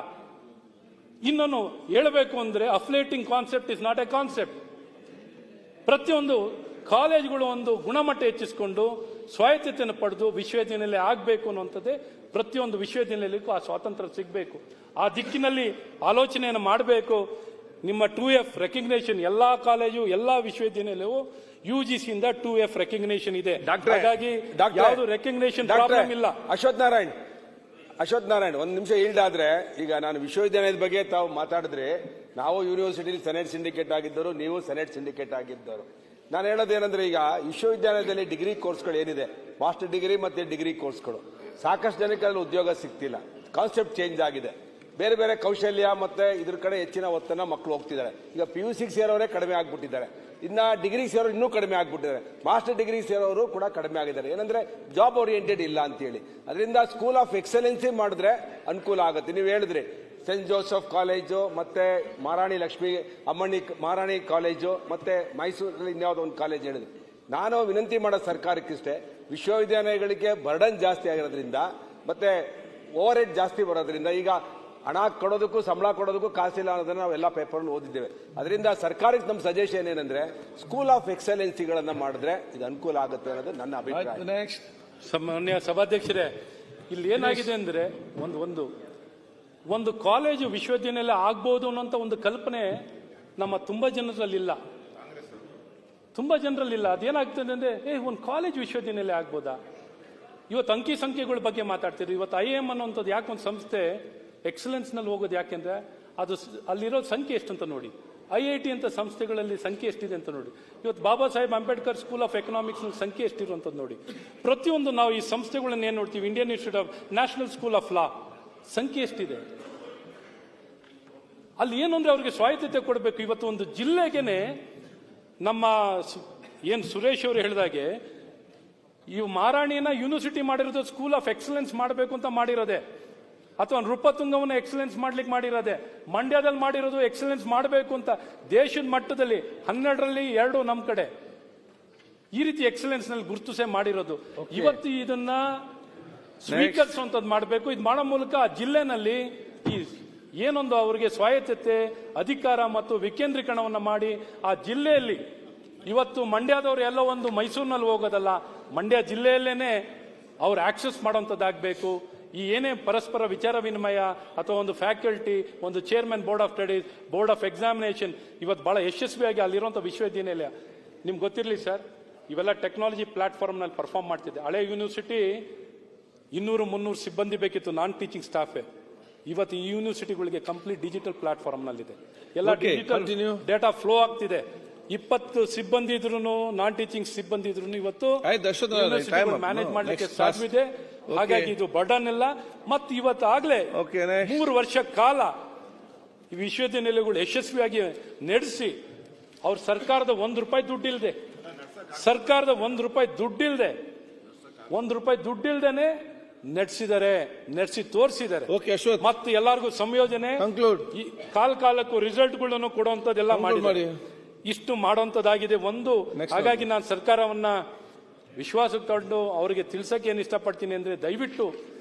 ಇನ್ನೂ ಹೇಳಬೇಕು ಅಂದ್ರೆ affiliating concept is not a concept. ಪ್ರತಿಯೊಂದು ಕಾಲೇಜುಗಳು ಒಂದು ಗುಣಮಟ್ಟ ಹೆಚ್ಚಿಸಿಕೊಂಡು ಸ್ವಾಯತ್ತತೆಯನ್ನು ಪಡೆದು ವಿಶ್ವವಿದ್ಯಾನಿಲಯ ಆಗಬೇಕು ಅನ್ನುವಂಥದ್ದೇ ಪ್ರತಿಯೊಂದು ವಿಶ್ವವಿದ್ಯಾನಿಲಯಕ್ಕೂ ಆ ಸ್ವಾತಂತ್ರ್ಯ ಸಿಗಬೇಕು. ಆ ದಿಕ್ಕಿನಲ್ಲಿ ಆಲೋಚನೆಯನ್ನು ಮಾಡಬೇಕು. ನಿಮ್ಮ 2F ರೆಕಗ್ನೇಷನ್ ಎಲ್ಲಾ ಕಾಲೇಜು, ಎಲ್ಲಾ ವಿಶ್ವವಿದ್ಯಾನಿಲಯವು UGCಯಿಂದ 2F ರೆಕಗ್ನೇಷನ್ ಇದೆ. ಹಾಗಾಗಿ ಯಾವುದು ರೆಕಗ್ನೇಷನ್ ಪ್ರಾಬ್ಲಮ್ ಇಲ್ಲ. ಅಶ್ವಥ್ ನಾರಾಯಣ್, ಅಶ್ವಥ್ ನಾರಾಯಣ್ ಒಂದು ನಿಮಿಷ ಆದ್ರೆ ಈಗ ನಾನು ವಿಶ್ವವಿದ್ಯಾಲಯದ ಬಗ್ಗೆ ತಾವು ಮಾತಾಡಿದ್ರೆ ನಾವು ಯೂನಿವರ್ಸಿಟಿಲಿ ಸೆನೆಟ್ ಸಿಂಡಿಕೇಟ್ ಆಗಿದ್ದರು, ನೀವು ಸೆನೆಟ್ ಸಿಂಡಿಕೇಟ್ ಆಗಿದ್ದರು. ನಾನು ಹೇಳೋದೇನೆಂದ್ರೆ ಈಗ ವಿಶ್ವವಿದ್ಯಾಲಯದಲ್ಲಿ ಡಿಗ್ರಿ ಕೋರ್ಸ್ಗಳು ಏನಿದೆ, ಮಾಸ್ಟರ್ ಡಿಗ್ರಿ ಮತ್ತೆ ಡಿಗ್ರಿ ಕೋರ್ಸ್ಗಳು ಸಾಕಷ್ಟು ಜನಕ್ಕೆ ಅಲ್ಲಿ ಉದ್ಯೋಗ ಸಿಗ್ತಿಲ್ಲ. ಕಾನ್ಸೆಪ್ಟ್ ಚೇಂಜ್ ಆಗಿದೆ. ಬೇರೆ ಬೇರೆ ಕೌಶಲ್ಯ ಮತ್ತೆ ಇದ್ರ ಕಡೆ ಹೆಚ್ಚಿನ ಒತ್ತನ್ನ ಮಕ್ಕಳು ಹೋಗ್ತಿದ್ದಾರೆ. ಈಗ PUC ಸೇರೋರೇ ಕಡಿಮೆ ಆಗ್ಬಿಟ್ಟಿದ್ದಾರೆ, ಇನ್ನ ಡಿಗ್ರಿ ಸೇರೋರು ಇನ್ನೂ ಕಡಿಮೆ ಆಗ್ಬಿಟ್ಟಿದ್ದಾರೆ, ಮಾಸ್ಟರ್ ಡಿಗ್ರಿ ಸೇರೋರು ಕೂಡ ಕಡಿಮೆ ಆಗಿದ್ದಾರೆ. ಏನಂದ್ರೆ ಜಾಬ್ ಓರಿಯೆಂಟೆಡ್ ಇಲ್ಲ ಅಂತೇಳಿ. ಅದರಿಂದ ಸ್ಕೂಲ್ ಆಫ್ ಎಕ್ಸಲೆನ್ಸಿ ಮಾಡಿದ್ರೆ ಅನುಕೂಲ ಆಗುತ್ತೆ. ನೀವು ಹೇಳಿದ್ರಿ ಸೆಂಟ್ ಜೋಸೆಫ್ ಕಾಲೇಜು ಮತ್ತೆ ಮಹಾರಾಣಿ ಲಕ್ಷ್ಮಿ ಅಮ್ಮಣ್ಣಿ ಮಹಾರಾಣಿ ಕಾಲೇಜು ಮತ್ತೆ ಮೈಸೂರಲ್ಲಿ ಇನ್ಯಾವುದೋ ಒಂದು ಕಾಲೇಜ್ ಹೇಳಿದ್ರಿ. ನಾನು ವಿನಂತಿ ಮಾಡೋ ಸರ್ಕಾರಕ್ಕಿಷ್ಟೇ, ವಿಶ್ವವಿದ್ಯಾಲಯಗಳಿಗೆ ಬರ್ಡನ್ ಜಾಸ್ತಿ ಆಗಿರೋದ್ರಿಂದ ಮತ್ತೆ ಓವರ್ ಹೆಡ್ ಜಾಸ್ತಿ ಬರೋದ್ರಿಂದ ಈಗ ಹಣ ಕೊಡೋದಕ್ಕೂ ಸಂಬಳ ಕೊಡೋದಕ್ಕೂ ಕಾಸಿಲ್ಲ ಅನ್ನೋದನ್ನ ನಾವೆಲ್ಲ ಪೇಪರ್ ಓದಿದ್ದೇವೆ. ಅದರಿಂದ ಸರ್ಕಾರಕ್ಕೆ ನಮ್ಮ ಸಜೆಷನ್ ಏನಂದ್ರೆ ಸ್ಕೂಲ್ ಆಫ್ ಎಕ್ಸಲೆನ್ಸಿಗಳನ್ನ ಮಾಡಿದ್ರೆ ಇದು ಅನುಕೂಲ ಆಗುತ್ತೆ ಅನ್ನೋದು ನನ್ನ ಅಭಿಪ್ರಾಯ. ಮಾನ್ಯ ಸಭಾಧ್ಯಕ್ಷರೇ, ಇಲ್ಲಿ ಏನಾಗಿದೆ ಅಂದ್ರೆ ಒಂದು ಕಾಲೇಜು ವಿಶ್ವವಿದ್ಯಾನಿಲಯ ಆಗ್ಬೋದು ಅನ್ನೋಂಥ ಒಂದು ಕಲ್ಪನೆ ನಮ್ಮ ತುಂಬಾ ಜನರಲ್ಲಿಲ್ಲ. ಅದೇನಾಗ್ತದೆ ಅಂದ್ರೆ ಒಂದು ಕಾಲೇಜ್ ವಿಶ್ವವಿದ್ಯಾನಿಲಯ ಆಗ್ಬೋದಾ? ಇವತ್ತು ಅಂಕಿ ಸಂಖ್ಯೆಗಳ ಬಗ್ಗೆ ಮಾತಾಡ್ತೀರಿ. ಇವತ್ತು IIM ಅನ್ನೋಂಥದ್ದು ಯಾಕೆ ಒಂದು ಸಂಸ್ಥೆ ಎಕ್ಸಲೆನ್ಸ್ ನಲ್ಲಿ ಹೋಗೋದು ಯಾಕೆಂದ್ರೆ ಅದು ಅಲ್ಲಿರೋ ಸಂಖ್ಯೆ ಎಷ್ಟಂತ ನೋಡಿ. IIT ಅಂತ ಸಂಸ್ಥೆಗಳಲ್ಲಿ ಸಂಖ್ಯೆ ಎಷ್ಟಿದೆ ಅಂತ ನೋಡಿ. ಇವತ್ತು Baba Saheb Ambedkar School of Economics ಸಂಖ್ಯೆ ಎಷ್ಟಿರುವಂತದ್ದು ನೋಡಿ. ಪ್ರತಿಯೊಂದು ನಾವು ಈ ಸಂಸ್ಥೆಗಳನ್ನ ಏನ್ ನೋಡ್ತೀವಿ, Indian Institute of National School of Law ಸಂಖ್ಯೆ ಎಷ್ಟಿದೆ. ಅಲ್ಲಿ ಏನು ಅಂದ್ರೆ ಅವ್ರಿಗೆ ಸ್ವಾಯತ್ತತೆ ಕೊಡಬೇಕು. ಇವತ್ತು ಒಂದು ಜಿಲ್ಲೆಗೆನೆ ನಮ್ಮ ಸುರೇಶ್ ಅವರು ಹೇಳಿದಾಗೆ ಈ ಮಹಾರಾಣಿನ ಯೂನಿವರ್ಸಿಟಿ ಮಾಡಿರೋದು ಸ್ಕೂಲ್ ಆಫ್ ಎಕ್ಸಲೆನ್ಸ್ ಮಾಡಬೇಕು ಅಂತ ಮಾಡಿರೋದೆ, ಅಥವಾ ನೃಪತುಂಗವನ್ನು ಎಕ್ಸಲೆನ್ಸ್ ಮಾಡ್ಲಿಕ್ಕೆ ಮಾಡಿರೋದೆ, ಮಂಡ್ಯದಲ್ಲಿ ಮಾಡಿರೋದು ಎಕ್ಸಲೆನ್ಸ್ ಮಾಡಬೇಕು ಅಂತ ದೇಶದ ಮಟ್ಟದಲ್ಲಿ 12ರಲ್ಲಿ 2 ನಮ್ಮ ಕಡೆ ಈ ರೀತಿ ಎಕ್ಸಲೆನ್ಸ್ ನಲ್ಲಿ ಗುರುತಿಸೇ ಮಾಡಿರೋದು. ಇವತ್ತು ಇದನ್ನ ಸ್ವೀಕರಿಸುವಂತದ್ದು ಮಾಡಬೇಕು. ಇದು ಮಾಡೋ ಮೂಲಕ ಆ ಜಿಲ್ಲೆನಲ್ಲಿ ಈ ಏನೊಂದು ಅವರಿಗೆ ಸ್ವಾಯತ್ತತೆ, ಅಧಿಕಾರ ಮತ್ತು ವಿಕೇಂದ್ರೀಕರಣವನ್ನು ಮಾಡಿ ಆ ಜಿಲ್ಲೆಯಲ್ಲಿ ಇವತ್ತು ಮಂಡ್ಯದವರು ಎಲ್ಲ ಒಂದು ಮೈಸೂರಿನಲ್ಲಿ ಹೋಗೋದಲ್ಲ, ಮಂಡ್ಯ ಜಿಲ್ಲೆಯಲ್ಲೇನೆ ಅವ್ರು ಆಕ್ಸೆಸ್ ಮಾಡೋಂಥದ್ದಾಗಬೇಕು. ಈ ಏನೇ ಪರಸ್ಪರ ವಿಚಾರ ವಿನಿಮಯ ಅಥವಾ ಒಂದು ಫ್ಯಾಕಲ್ಟಿ, ಒಂದು chairman board of studies, board of examination ಇವತ್ತು ಬಹಳ ಯಶಸ್ವಿಯಾಗಿ ಅಲ್ಲಿರುವಂಥ ವಿಶ್ವವಿದ್ಯಾನಿಲಯ. ನಿಮ್ಗೆ ಗೊತ್ತಿರಲಿ ಸರ್, ಇವೆಲ್ಲ ಟೆಕ್ನಾಲಜಿ ಪ್ಲಾಟ್ಫಾರ್ಮ್ ನಲ್ಲಿ ಪರ್ಫಾರ್ಮ್ ಮಾಡ್ತಿದ್ದೆ. ಹಳೆ ಯೂನಿವರ್ಸಿಟಿ 200-300 ಸಿಬ್ಬಂದಿ ಬೇಕಿತ್ತು, ನಾನ್ ಟೀಚಿಂಗ್ ಸ್ಟಾಫೇ. ಇವತ್ತು ಈ ಯೂನಿವರ್ಸಿಟಿಗಳಿಗೆ ಕಂಪ್ಲೀಟ್ ಡಿಜಿಟಲ್ ಪ್ಲಾಟ್ಫಾರ್ಮ್ ನಲ್ಲಿದೆ. ಎಲ್ಲ ಡಿಜಿಟಲ್ ಡೇಟಾ ಫ್ಲೋ ಆಗ್ತಿದೆ. 20 ಸಿಬ್ಬಂದಿ ಇದ್ರು, ನಾನ್ ಟೀಚಿಂಗ್ ಸಿಬ್ಬಂದಿ ಇದ್ರು ಇವತ್ತು ಮ್ಯಾನೇಜ್ ಮಾಡ್ಲಿಕ್ಕೆ ಸಾಧ್ಯವಿದೆ. ಹಾಗಾಗಿ ಇದು ಬರ್ಡನ್ ಇಲ್ಲ. ಮತ್ತು ಇವತ್ತು ಆಗ್ಲೇ 3 ವರ್ಷ ಕಾಲ ಈ ವಿಶ್ವವಿದ್ಯಾನಿಲಯಗಳು ಯಶಸ್ವಿಯಾಗಿ ನಡೆಸಿ ಅವ್ರ ಸರ್ಕಾರದ ₹1 ದುಡ್ಡಿಲ್ದೆ, ₹1 ದುಡ್ಡಿಲ್ದೇನೆ ನಡೆಸಿ ತೋರಿಸಿದ್ದಾರೆ. ಮತ್ತು ಎಲ್ಲರಿಗೂ ಸಂಯೋಜನೆ ಕಾಲಕ್ಕೂ ರಿಸಲ್ಟ್ಗಳನ್ನು ಕೊಡುವಂತದ್ದೆಲ್ಲ ಮಾಡಿ ಇಷ್ಟು ಮಾಡುವಂತದ್ದಾಗಿದೆ ಒಂದು. ಹಾಗಾಗಿ ನಾನು ಸರ್ಕಾರವನ್ನ ವಿಶ್ವಾಸಕ್ಕೆ ತಗೊಂಡು ಅವರಿಗೆ ತಿಳ್ಸಕ್ಕೆ ಏನು ಇಷ್ಟಪಡ್ತೀನಿ ಅಂದ್ರೆ, ದಯವಿಟ್ಟು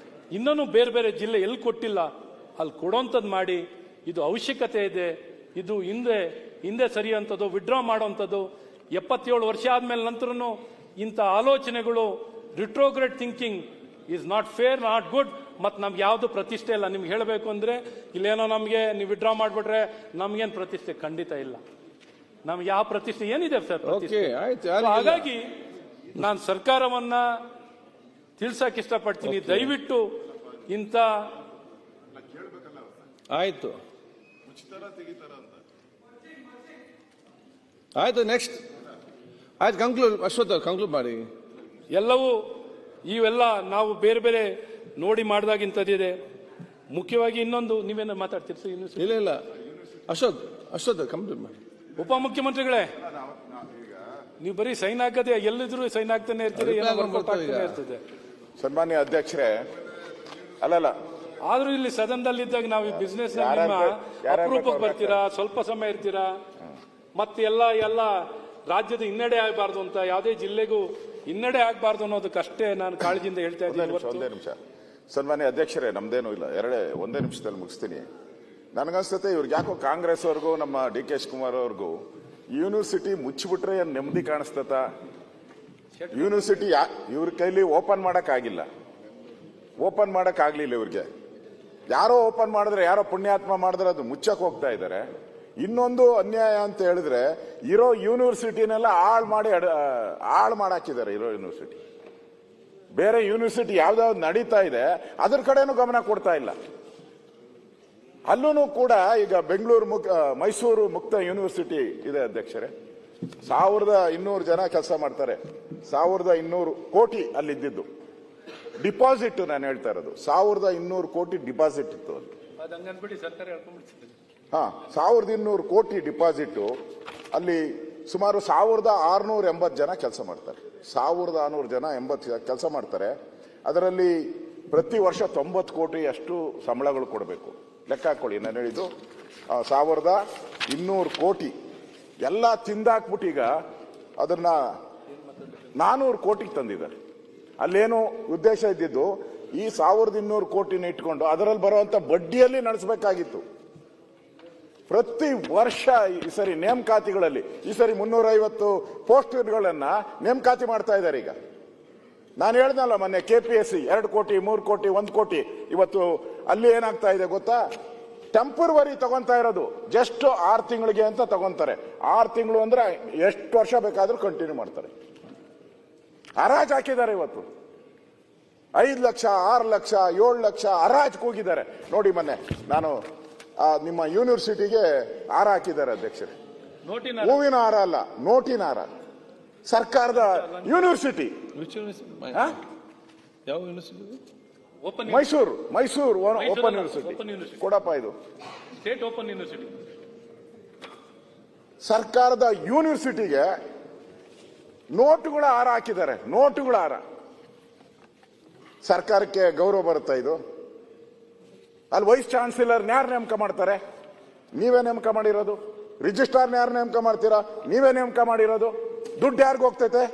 ಇನ್ನೂ ಬೇರೆ ಬೇರೆ ಜಿಲ್ಲೆ ಎಲ್ಲಿ ಕೊಟ್ಟಿಲ್ಲ ಅಲ್ಲಿ ಕೊಡುವಂಥದ್ದು ಮಾಡಿ. ಇದು ಅವಶ್ಯಕತೆ ಇದೆ. ಇದು ಹಿಂದೆ ಸರಿಯುವಂಥದ್ದು, ವಿಡ್ರಾ ಮಾಡುವಂಥದ್ದು. 77 ವರ್ಷ ಆದ್ಮೇಲೆ ನಂತರನು ಇಂಥ ಆಲೋಚನೆಗಳು, retrograde thinking is not fair, not good. ಮತ್ತು ನಮ್ಗೆ ಯಾವುದು ಪ್ರತಿಷ್ಠೆ ಇಲ್ಲ. ನಿಮ್ಗೆ ಹೇಳಬೇಕು ಅಂದ್ರೆ ಇಲ್ಲೇನೋ ನಮಗೆ ನೀವು ವಿಡ್ರಾ ಮಾಡ್ಬಿಟ್ರೆ ನಮ್ಗೇನು ಪ್ರತಿಷ್ಠೆ ಖಂಡಿತ ಇಲ್ಲ. ನಮ್ಗೆ ಯಾವ ಪ್ರತಿಷ್ಠೆ ಏನಿದೆ ಸರ್ ಪ್ರತಿಷ್ಠೆ. ಹಾಗಾಗಿ ನಾನು ಸರ್ಕಾರವನ್ನ ತಿಳ್ಸಕ್ ಇಷ್ಟಪಡ್ತೀನಿ, ದಯವಿಟ್ಟು ಇಂಥ ಆಯ್ತು ನೆಕ್ಸ್ಟ್ ಆಯ್ತು ಕಂಕ್ಲೂಡ್. ಅಶ್ವಥ್ ಕಂಕ್ಲೂಡ್ ಮಾಡಿ. ಎಲ್ಲವೂ ಇವೆಲ್ಲ ನಾವು ಬೇರೆ ಬೇರೆ ನೋಡಿ ಮಾಡಿದಾಗಿಂತದಿದೆ. ಮುಖ್ಯವಾಗಿ ಇನ್ನೊಂದು, ನೀವೇನ ಮಾತಾಡ್ತೀರಿ? ಇಲ್ಲ ಅಶ್ವಥ್ ಕಂಪ್ಲೀಟ್ ಮಾಡಿ. ಉಪಮುಖ್ಯಮಂತ್ರಿಗಳೇ, ನೀವು ಬರೀ ಸೈನ್ ಹಾಕದೆ, ಎಲ್ಲಿದ್ರು ಸೈನ್ ಆಗ್ತಾನೆ ಇರ್ತೀರಿ, ಇರ್ತದೆ. ಸನ್ಮಾನ್ಯ ಅಧ್ಯಕ್ಷರೇ, ಅಲ್ಲಲ್ಲ ಆದ್ರೂ ಇಲ್ಲಿ ಸದನದಲ್ಲಿದ್ದಾಗ ನಾವು ಈ ಬಿಸ್ನೆಸ್ ಅಪರೂಪಕ್ಕೆ ಬರ್ತೀರಾ, ಸ್ವಲ್ಪ ಸಮಯ ಇರ್ತೀರಾ. ಮತ್ತೆ ಎಲ್ಲ ರಾಜ್ಯದ ಹಿನ್ನಡೆ ಆಗಬಾರ್ದು ಅಂತ, ಯಾವುದೇ ಜಿಲ್ಲೆಗೂ ಹಿನ್ನಡೆ ಆಗಬಾರ್ದು ಅನ್ನೋದಕ್ಕಷ್ಟೇ ನಾನು ಕಾಳಜಿಯಿಂದ ಹೇಳ್ತಾ ಇದ್ದೀನಿ. ಒಂದೇ ನಿಮಿಷ ಸನ್ಮಾನ್ಯ ಅಧ್ಯಕ್ಷರೇ, ನಮ್ದೇನು ಇಲ್ಲ, ಒಂದೇ ನಿಮಿಷದಲ್ಲಿ ಮುಗಿಸ್ತೀನಿ. ನನಗನ್ಸುತ್ತೆ ಇವ್ರಿಗೆ ಯಾಕೋ ಕಾಂಗ್ರೆಸ್ ಅವ್ರಿಗೂ ನಮ್ಮ DK ಶಿವಕುಮಾರ್ ಅವ್ರಿಗೂ ಯೂನಿವರ್ಸಿಟಿ ಮುಚ್ಚಿಬಿಟ್ರೆ ನೆಮ್ಮದಿ ಕಾಣಿಸ್ತತ. ಯೂನಿವರ್ಸಿಟಿ ಇವ್ರ ಕೈಲಿ ಓಪನ್ ಮಾಡಕ್ಕಾಗಿಲ್ಲ, ಇವ್ರಿಗೆ. ಯಾರೋ ಓಪನ್ ಮಾಡಿದ್ರೆ, ಯಾರೋ ಪುಣ್ಯಾತ್ಮ ಮಾಡಿದ್ರೆ ಅದು ಮುಚ್ಚಕ್ ಹೋಗ್ತಾ ಇದ್ದಾರೆ. ಇನ್ನೊಂದು ಅನ್ಯಾಯ ಅಂತ ಹೇಳಿದ್ರೆ, ಇರೋ ಯೂನಿವರ್ಸಿಟಿನೆಲ್ಲ ಹಾಳು ಮಾಡಾಕಿದ್ದಾರೆ. ಇರೋ ಯೂನಿವರ್ಸಿಟಿ ಬೇರೆ ಯೂನಿವರ್ಸಿಟಿ ಯಾವ್ದಾವ್ದು ನಡೀತಾ ಇದೆ ಅದ್ರ ಕಡೆನೂ ಗಮನ ಕೊಡ್ತಾ ಇಲ್ಲ. ಅಲ್ಲೂ ಕೂಡ ಈಗ ಮೈಸೂರು ಮುಕ್ತ ಯೂನಿವರ್ಸಿಟಿ ಇದೆ ಅಧ್ಯಕ್ಷರೇ, 1200 ಜನ ಕೆಲಸ ಮಾಡ್ತಾರೆ. 1200 ಕೋಟಿ ಅಲ್ಲಿದ್ದು ಡಿಪಾಸಿಟ್, ನಾನು ಹೇಳ್ತಾ ಇರೋದು 1200 ಕೋಟಿ ಡಿಪಾಸಿಟ್ ಇತ್ತು ಅಲ್ಲಿ. 1200 ಕೋಟಿ ಡಿಪಾಸಿಟ್ ಅಲ್ಲಿ ಸುಮಾರು 1680 ಜನ ಕೆಲಸ ಮಾಡ್ತಾರೆ. 1600 ಜನ 80 ಕೆಲಸ ಮಾಡ್ತಾರೆ. ಅದರಲ್ಲಿ ಪ್ರತಿ ವರ್ಷ 90 ಕೋಟಿ ಅಷ್ಟು ಸಂಬಳಗಳು ಕೊಡಬೇಕು. ಲೆಕ್ಕ ಹಾಕೊಳ್ಳಿ, ನಾನು ಹೇಳಿದ್ದು 1200 ಕೋಟಿ ಎಲ್ಲ ತಿಂದಾಕ್ಬಿಟ್ಟು ಈಗ ಅದನ್ನ 400 ಕೋಟಿಗೆ ತಂದಿದ್ದಾರೆ. ಅಲ್ಲೇನು ಉದ್ದೇಶ ಇದ್ದಿದ್ದು, ಈ 1200 ಕೋಟಿನ ಇಟ್ಕೊಂಡು ಅದರಲ್ಲಿ ಬರುವಂತ ಬಡ್ಡಿಯಲ್ಲಿ ನಡೆಸಬೇಕಾಗಿತ್ತು. ಪ್ರತಿ ವರ್ಷ ಈ ಸರಿ ನೇಮಕಾತಿಗಳಲ್ಲಿ ಈ ಸರಿ 350 ಪೋಸ್ಟ್ಗಳನ್ನ ನೇಮಕಾತಿ ಮಾಡ್ತಾ ಇದ್ದಾರೆ. ಈಗ ನಾನು ಹೇಳ್ದಲ್ಲ ಮೊನ್ನೆ KPSC 2 ಕೋಟಿ 3 ಕೋಟಿ 1 ಕೋಟಿ. ಇವತ್ತು ಅಲ್ಲಿ ಏನಾಗ್ತಾ ಇದೆ ಗೊತ್ತಾ, ಟೆಂಪರವರಿ ತಗೊಂತಾ ಇರೋದು ಜಸ್ಟ್ 6 ತಿಂಗಳಿಗೆ ಅಂತ ತಗೊಂತಾರೆ. 6 ತಿಂಗಳು ಅಂದ್ರೆ ಎಷ್ಟು ವರ್ಷ ಬೇಕಾದ್ರೂ ಕಂಟಿನ್ಯೂ ಮಾಡ್ತಾರೆ. ಹರಾಜ್ ಹಾಕಿದ್ದಾರೆ. ಇವತ್ತು 5 ಲಕ್ಷ 6 ಲಕ್ಷ 7 ಲಕ್ಷ ಹರಾಜ್ ಕೂಗಿದ್ದಾರೆ ನೋಡಿ. ಮೊನ್ನೆ ನಾನು ನಿಮ್ಮ ಯೂನಿವರ್ಸಿಟಿಗೆ ಹಾರ ಹಾಕಿದ್ದಾರೆ ಅಧ್ಯಕ್ಷರೇ. ಹೂವಿನ ಹಾರ ಅಲ್ಲ, ನೋಟಿನ ಹಾರ. ಸರ್ಕಾರದ ಯೂನಿವರ್ಸಿಟಿ, ಯಾವ ಯೂನಿವರ್ಸಿಟಿ? ಮೈಸೂರು ಓಪನ್ ಯೂನಿವರ್ಸಿಟಿ ಕೊಡಪ್ಪ. ಇದು ಸ್ಟೇಟ್ ಓಪನ್ ಯೂನಿವರ್ಸಿಟಿ. ಸರ್ಕಾರದ ಯೂನಿವರ್ಸಿಟಿಗೆ ನೋಟುಗಳ ಹಾರ ಹಾಕಿದ್ದಾರೆ. ನೋಟುಗಳ ಹಾರ. ಸರ್ಕಾರಕ್ಕೆ ಗೌರವ ಬರುತ್ತಾ ಇದು? ಅಲ್ಲಿ ವೈಸ್ ಚಾನ್ಸಲರ್ ಯಾರು ನೇಮಕ ಮಾಡ್ತಾರೆ? ನೀವೇ ನೇಮಕ ಮಾಡಿರೋದು. ರಿಜಿಸ್ಟ್ರಾರ್ನ ಯಾರು ನೇಮಕ ಮಾಡ್ತೀರಾ? ನೀವೇ ನೇಮಕ ಮಾಡಿರೋದು. ದುಡ್ಡು ಯಾರಿಗೂ ಹೋಗ್ತೈತೆ?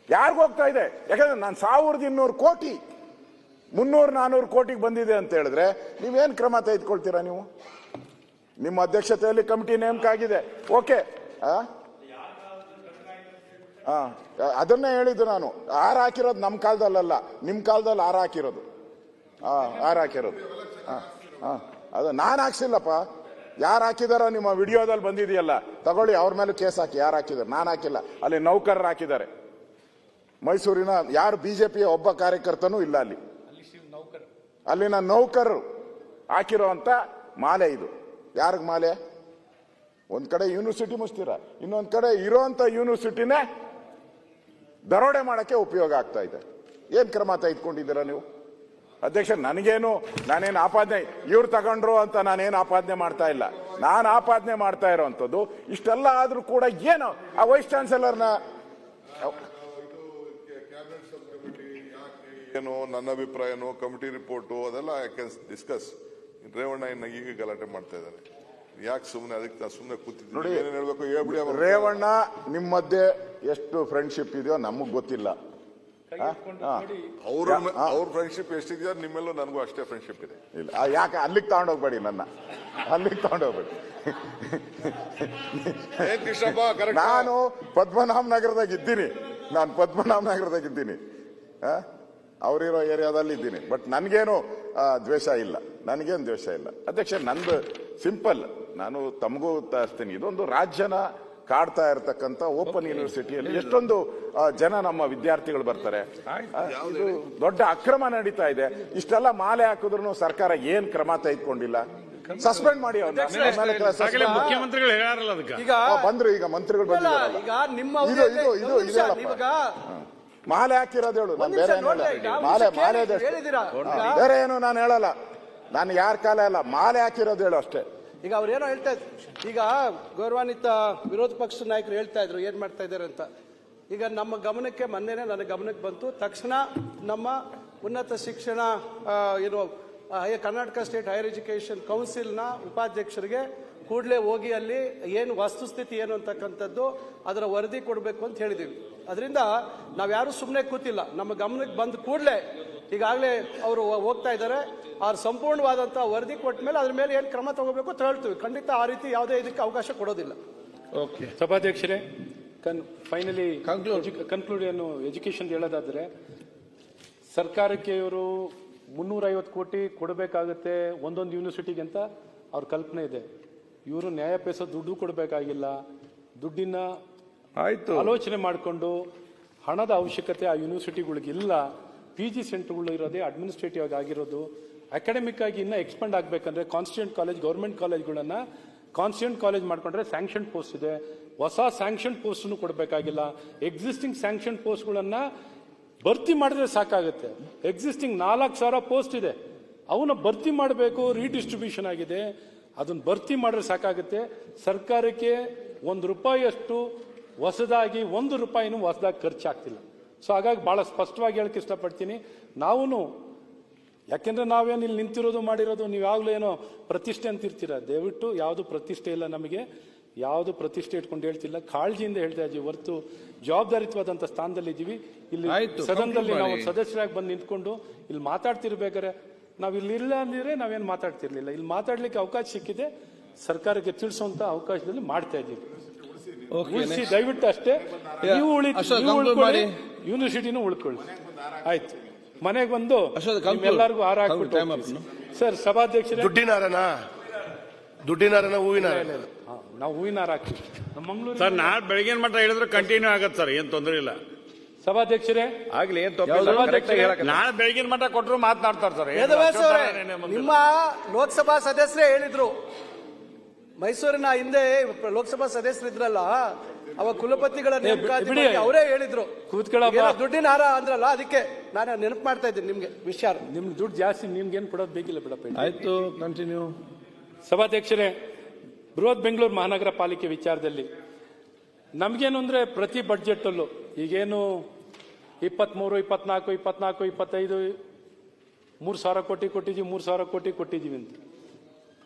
ಯಾರಿಗೂ ಹೋಗ್ತಾ ಇದೆ? ಯಾಕಂದ್ರೆ ನಾನು 1200 ಕೋಟಿ 300-400 ಕೋಟಿಗೆ ಬಂದಿದೆ ಅಂತ ಹೇಳಿದ್ರೆ ನೀವೇನ್ ಕ್ರಮ ತೆಗೆದುಕೊಳ್ತೀರಾ? ನೀವು ನಿಮ್ಮ ಅಧ್ಯಕ್ಷತೆಯಲ್ಲಿ ಕಮಿಟಿ ನೇಮಕ ಆಗಿದೆ, ಓಕೆ. ಅದನ್ನೇ ಹೇಳಿದ್ದು ನಾನು. ಹಾರ ಹಾಕಿರೋದು ನಮ್ಮ ಕಾಲದಲ್ಲ, ನಿಮ್ ಕಾಲದಲ್ಲಿ ಹಾರ ಹಾಕಿರೋದು. ಅದು ನಾನು ಹಾಕ್ಸಿಲ್ಲಪ್ಪ. ಯಾರು ಹಾಕಿದಾರ ನಿಮ್ಮ ವಿಡಿಯೋದಲ್ಲಿ ಬಂದಿದೆಯಲ್ಲ, ತಗೊಳ್ಳಿ, ಅವ್ರ ಮೇಲೆ ಕೇಸ್ ಹಾಕಿ. ಯಾರು ಹಾಕಿದಾರೆ? ನಾನು ಹಾಕಿಲ್ಲ. ಅಲ್ಲಿ ನೌಕರರು ಹಾಕಿದ್ದಾರೆ. ಮೈಸೂರಿನ ಯಾರು ಬಿಜೆಪಿಯ ಒಬ್ಬ ಕಾರ್ಯಕರ್ತನೂ ಇಲ್ಲ ಅಲ್ಲಿ. ಅಲ್ಲಿನ ನೌಕರರು ಹಾಕಿರೋಂತ ಮಾಲೆ ಇದು. ಯಾರಿಗ ಮಾಲೆ? ಒಂದ್ ಕಡೆ ಯೂನಿವರ್ಸಿಟಿ ಮುಚ್ತೀರಾ, ಇನ್ನೊಂದ್ ಕಡೆ ಇರೋಂತ ಯೂನಿವರ್ಸಿಟಿನೇ ದರೋಡೆ ಮಾಡಕ್ಕೆ ಉಪಯೋಗ ಆಗ್ತಾ ಇದೆ. ಏನ್ ಕ್ರಮ ತೆಗೆದುಕೊಂಡಿದ್ದೀರಾ ನೀವು? ಅಧ್ಯಕ್ಷ, ನಾನೇನು ಆಪಾದನೆ ಇವ್ರು ತಗೊಂಡ್ರು ಅಂತ ನಾನೇನು ಆಪಾದನೆ ಮಾಡ್ತಾ ಇಲ್ಲ. ನಾನು ಆಪಾದನೆ ಮಾಡ್ತಾ ಇರೋವಂಥದ್ದು ಇಷ್ಟೆಲ್ಲ ಆದ್ರೂ ಕೂಡ ಏನು ಆ ವೈಸ್ ಚಾನ್ಸಲರ್ನ ಏನು ನನ್ನ ಅಭಿಪ್ರಾಯನೋ ಕಮಿಟಿ ರಿಪೋರ್ಟು ಅದೆಲ್ಲ ಐ ಕ್ಯಾನ್ ಡಿಸ್ಕಸ್. ರೇವಣ್ಣ ಈಗ ಗಲಾಟೆ ಮಾಡ್ತಾ ಇದ್ದಾರೆ. ಯಾಕೆ ಸುಮ್ಮನೆ? ಅದಕ್ಕೆ ಸುಮ್ಮನೆ ಕೂತಿದ್ದೀನಿ. ನೋಡಿ, ಏನೇನು ಹೇಳ್ಬೇಕು ಹೇಳ್ಬಿಡಿ. ರೇವಣ್ಣ ನಿಮ್ಮ ಮಧ್ಯೆ ಎಷ್ಟು ಫ್ರೆಂಡ್ಶಿಪ್ ಇದೆಯೋ ನಮಗ್ ಗೊತ್ತಿಲ್ಲ. ಅವ್ರ ಫ್ರೆಂಡ್ಶಿಪ್ ಎಷ್ಟಿದೆಯೋ ನಿಮ್ಮೆಲ್ಲೂ ನನಗೂ ಅಷ್ಟೇ ಫ್ರೆಂಡ್ಶಿಪ್ ಇದೆ. ಇಲ್ಲ, ಯಾಕೆ ಅಲ್ಲಿಗೆ ತಗೊಂಡೋಗ್ಬೇಡಿ, ನನ್ನ ಅಲ್ಲಿಗೆ ತಗೊಂಡೋಗ್ಬೇಡಿ. ನಾನು ಪದ್ಮನಾಭ ನಗರದಾಗ ಇದ್ದೀನಿ. ಅವರಿರೋ ಏರಿಯಾದಲ್ಲಿ ಇದ್ದೀನಿ. ಬಟ್ ನನ್ಗೇನು ದ್ವೇಷ ಇಲ್ಲ, ನನಗೇನು ದ್ವೇಷ ಇಲ್ಲ ಅಧ್ಯಕ್ಷ. ನಂದು ಸಿಂಪಲ್. ನಾನು ತಮಗೂ ತರಿಸ್ತೀನಿ. ಇದೊಂದು ರಾಜ್ಯನ ಕಾಡ್ತಾ ಇರತಕ್ಕಂತ ಓಪನ್ ಯೂನಿವರ್ಸಿಟಿಯಲ್ಲಿ ಎಷ್ಟೊಂದು ಜನ ನಮ್ಮ ವಿದ್ಯಾರ್ಥಿಗಳು ಬರ್ತಾರೆ. ಇದು ದೊಡ್ಡ ಅಕ್ರಮ ನಡೀತಾ ಇದೆ. ಇಷ್ಟೆಲ್ಲ ಮಾಲೆ ಹಾಕಿದ್ರು ಸರ್ಕಾರ ಏನ್ ಕ್ರಮ ತೆಗೆದುಕೊಂಡಿಲ್ಲ. ಸಸ್ಪೆಂಡ್ ಮಾಡಿ ಮುಖ್ಯಮಂತ್ರಿಗಳು ಹೇಳಾರಲ್ಲ ಅದಕ್ಕೆ. ಬಂದ್ರು, ಈಗ ಮಂತ್ರಿಗಳು ಬಂದಿದ್ದಾರೆ. ಮಾಲೆ ಹಾಕಿರೋದು ಹೇಳು, ನಾನು ಬೇರೆ ಬೇರೆ ಏನು ನಾನು ಹೇಳಲ್ಲ. ನಾನು ಯಾರ ಕಾಲ ಅಲ್ಲ, ಮಾಲೆ ಹಾಕಿರೋದು ಹೇಳು ಅಷ್ಟೇ. ಈಗ ಅವ್ರೇನೋ ಹೇಳ್ತಾ ಇದ್ರು, ಈಗ ಗೌರವಾನ್ವಿತ ವಿರೋಧ ಪಕ್ಷದ ನಾಯಕರು ಹೇಳ್ತಾ ಇದ್ರು ಏನ್ ಮಾಡ್ತಾ ಇದ್ದಾರೆ ಅಂತ. ಈಗ ನಮ್ಮ ಗಮನಕ್ಕೆ ಮೊನ್ನೆನೇ ನನ್ನ ಗಮನಕ್ಕೆ ಬಂತು. ತಕ್ಷಣ ನಮ್ಮ ಉನ್ನತ ಶಿಕ್ಷಣ ಕರ್ನಾಟಕ ಸ್ಟೇಟ್ ಹೈಯರ್ ಎಜುಕೇಶನ್ ಕೌನ್ಸಿಲ್ನ ಉಪಾಧ್ಯಕ್ಷರಿಗೆ ಕೂಡಲೇ ಹೋಗಿ ಅಲ್ಲಿ ಏನು ವಸ್ತುಸ್ಥಿತಿ ಏನು ಅಂತಕ್ಕಂಥದ್ದು ಅದರ ವರದಿ ಕೊಡಬೇಕು ಅಂತ ಹೇಳಿದ್ದೀವಿ. ಅದರಿಂದ ನಾವ್ಯಾರು ಸುಮ್ಮನೆ ಕೂತಿಲ್ಲ. ನಮ್ಮ ಗಮನಕ್ಕೆ ಬಂದ ಕೂಡಲೇ ಈಗಾಗಲೇ ಅವರು ಹೋಗ್ತಾ ಇದ್ದಾರೆ. ಅವ್ರ ಸಂಪೂರ್ಣವಾದಂಥ ವರದಿ ಕೊಟ್ಟ ಮೇಲೆ ಅದ್ರ ಮೇಲೆ ಏನು ಕ್ರಮ ತಗೋಬೇಕು ಹೇಳ್ತೀವಿ. ಖಂಡಿತ ಆ ರೀತಿ ಯಾವುದೇ ಇದಕ್ಕೆ ಅವಕಾಶ ಕೊಡೋದಿಲ್ಲ. ಓಕೆ, ಸಭಾಧ್ಯಕ್ಷರೇ, ಫೈನಲಿ ಕನ್ಕ್ಲೂಡ್ ಏನು ಎಜುಕೇಶನ್ ಹೇಳೋದಾದ್ರೆ, ಸರ್ಕಾರಕ್ಕೆ ಇವರು 350 ಕೋಟಿ ಕೊಡಬೇಕಾಗುತ್ತೆ ಒಂದೊಂದು ಯೂನಿವರ್ಸಿಟಿಗೆ ಅಂತ ಅವ್ರ ಕಲ್ಪನೆ ಇದೆ. ಇವರು ನ್ಯಾಯಪೇಸ ದುಡ್ಡು ಕೊಡಬೇಕಾಗಿಲ್ಲ. ದುಡ್ಡಿನ ಆಲೋಚನೆ ಮಾಡಿಕೊಂಡು ಹಣದ ಅವಶ್ಯಕತೆ ಆ ಯೂನಿವರ್ಸಿಟಿಗಳಿಗಿಲ್ಲ. PG ಸೆಂಟರ್ಗಳು ಇರೋದೇ ಅಡ್ಮಿನಿಸ್ಟ್ರೇಟಿವ್ ಆಗಿರೋದು. ಅಕಾಡೆಮಿಕ್ ಆಗಿ ಇನ್ನೂ ಎಕ್ಸ್ಪೆಂಡ್ ಆಗಬೇಕಂದ್ರೆ ಕಾನ್ಸ್ಟಿಟ್ಯೂಂಟ್ ಕಾಲೇಜ್, ಗೌರ್ಮೆಂಟ್ ಕಾಲೇಜ್ಗಳನ್ನ ಕಾನ್ಸ್ಟಿಟ್ಯೂಂಟ್ ಕಾಲೇಜ್ ಮಾಡ್ಕೊಂಡ್ರೆ ಸ್ಯಾಂಕ್ಷನ್ ಪೋಸ್ಟ್ ಇದೆ. ಹೊಸ ಸ್ಯಾಂಕ್ಷನ್ ಪೋಸ್ಟ್ನು ಕೊಡಬೇಕಾಗಿಲ್ಲ. ಎಕ್ಸಿಸ್ಟಿಂಗ್ ಸ್ಯಾಂಕ್ಷನ್ ಪೋಸ್ಟ್ಗಳನ್ನ ಭರ್ತಿ ಮಾಡಿದ್ರೆ ಸಾಕಾಗುತ್ತೆ. ಎಕ್ಸಿಸ್ಟಿಂಗ್ 4,000 ಪೋಸ್ಟ್ ಇದೆ, ಅವನ್ನ ಭರ್ತಿ ಮಾಡಬೇಕು. ರೀಡಿಸ್ಟ್ರಿಬ್ಯೂಷನ್ ಆಗಿದೆ, ಅದನ್ನ ಭರ್ತಿ ಮಾಡಿದ್ರೆ ಸಾಕಾಗುತ್ತೆ. ಸರ್ಕಾರಕ್ಕೆ ₹1 ಹೊಸದಾಗಿ ₹1 ಹೊಸದಾಗಿ ಖರ್ಚಾಗ್ತಿಲ್ಲ. ಸೊ ಹಾಗಾಗಿ ಬಹಳ ಸ್ಪಷ್ಟವಾಗಿ ಹೇಳಕ್ಕೆ ಇಷ್ಟಪಡ್ತೀನಿ. ನಾವು ಯಾಕೆಂದ್ರೆ ನಾವೇನು ಇಲ್ಲಿ ನಿಂತಿರೋದು ಮಾಡಿರೋದು, ನೀವು ಯಾವಾಗಲೂ ಏನೋ ಪ್ರತಿಷ್ಠೆ ಅಂತಿರ್ತೀರ. ದಯವಿಟ್ಟು ಯಾವುದು ಪ್ರತಿಷ್ಠೆ ಇಲ್ಲ, ನಮಗೆ ಯಾವುದು ಪ್ರತಿಷ್ಠೆ ಇಟ್ಕೊಂಡು ಹೇಳ್ತಿಲ್ಲ, ಕಾಳಜಿಯಿಂದ ಹೇಳ್ತಾ ಇದ್ದೀವಿ ಹೊರತು ಜವಾಬ್ದಾರಿತ್ವಾದಂಥ ಸ್ಥಾನದಲ್ಲಿ ಇದ್ದೀವಿ. ಇಲ್ಲಿ ಸದನದಲ್ಲಿ ನಾವು ಸದಸ್ಯರಾಗಿ ಬಂದು ನಿಂತ್ಕೊಂಡು ಇಲ್ಲಿ ಮಾತಾಡ್ತಿರ್ಬೇಕಾದ್ರೆ ನಾವು ಇಲ್ಲಿ ಇಲ್ಲ ಅಂದ್ರೆ ನಾವೇನು ಮಾತಾಡ್ತಿರ್ಲಿಲ್ಲ. ಇಲ್ಲಿ ಮಾತಾಡ್ಲಿಕ್ಕೆ ಅವಕಾಶ ಸಿಕ್ಕಿದೆ, ಸರ್ಕಾರಕ್ಕೆ ತಿಳಿಸುವಂತ ಅವಕಾಶದಲ್ಲಿ ಮಾಡ್ತಾ ಇದ್ದೀವಿ. ಉಳಿಸಿ ದಯವಿಟ್ಟು ಅಷ್ಟೇ. ನೀವು ಉಳ್ಕೊಳ್ಳಿ, ಯೂನಿವರ್ಸಿಟಿನೂ ಉಳ್ಕೊಳ್ಳಿ. ಆಯ್ತು, ಮನೆಗೆ ಬಂದು ಎಲ್ಲರಿಗೂ ಹಾರ ಹಾಕ್ಬಿಟ್ಟು. ಸರ್ ಸಭಾಧ್ಯಕ್ಷರೇ, ದುಡ್ಡಿನಾರನ ಹೂವಿನ ನಾವು ಹೂವಿನ ಹಾರ ಹಾಕ್ತೀವಿ ನಮ್ಮ ಮಂಗಳೂರು. ಸರ್ ನಾಳೆ ಬೆಳಗಿನ ಮಟ್ಟ ಹೇಳಿದ್ರೆ ಕಂಟಿನ್ಯೂ ಆಗತ್ತೆ ಸರ್, ಏನ್ ತೊಂದರೆ ಇಲ್ಲ. ಸಭಾಧ್ಯಕ್ಷರೇ ಆಗ್ಲಿ, ಏನ್ ನಾಳೆ ಬೆಳಗಿನ ಮಟ್ಟ ಕೊಟ್ಟರು ಮಾತನಾಡ್ತಾರೆ ಸರ್. ನಿಮ್ಮ ಲೋಕಸಭಾ ಸದಸ್ಯರೇ ಹೇಳಿದ್ರು, ಮೈಸೂರಿನ ಹಿಂದೆ ಲೋಕಸಭಾ ಸದಸ್ಯರಿದ್ರಲ್ಲ, ಅವ ಕುಲಪತಿಗಳ ನೇಮಕಾತಿ ಅವರೇ ಹೇಳಿದ್ರು. ದುಡ್ಡಿನ ಹಾರ ಅಂದ್ರಲ್ಲ, ಅದಕ್ಕೆ ನಾನು ನೆನಪು ಮಾಡ್ತಾ ಇದ್ದೀನಿ ನಿಮ್ಗೆ ವಿಷಯ. ನಿಮ್ಗೆ ದುಡ್ಡು ಜಾಸ್ತಿ, ನಿಮ್ಗೇನು ಕೊಡೋದು ಬೇಕಿಲ್ಲ ಬಿಡಪ್ಪ. ಆಯ್ತು, ಕಂಟಿನ್ಯೂ. ಸಭಾಧ್ಯಕ್ಷರೇ, ಬೃಹತ್ ಬೆಂಗಳೂರು ಮಹಾನಗರ ಪಾಲಿಕೆ ವಿಚಾರದಲ್ಲಿ ನಮಗೇನು ಅಂದ್ರೆ ಪ್ರತಿ ಬಡ್ಜೆಟ್ ಅಲ್ಲೂ ಈಗೇನು 23, 24, 25 3,000 ಕೋಟಿ ಕೊಟ್ಟಿದ್ದೀವಿ, 3,000 ಕೋಟಿ ಕೊಟ್ಟಿದ್ದೀವಿ ಅಂತ.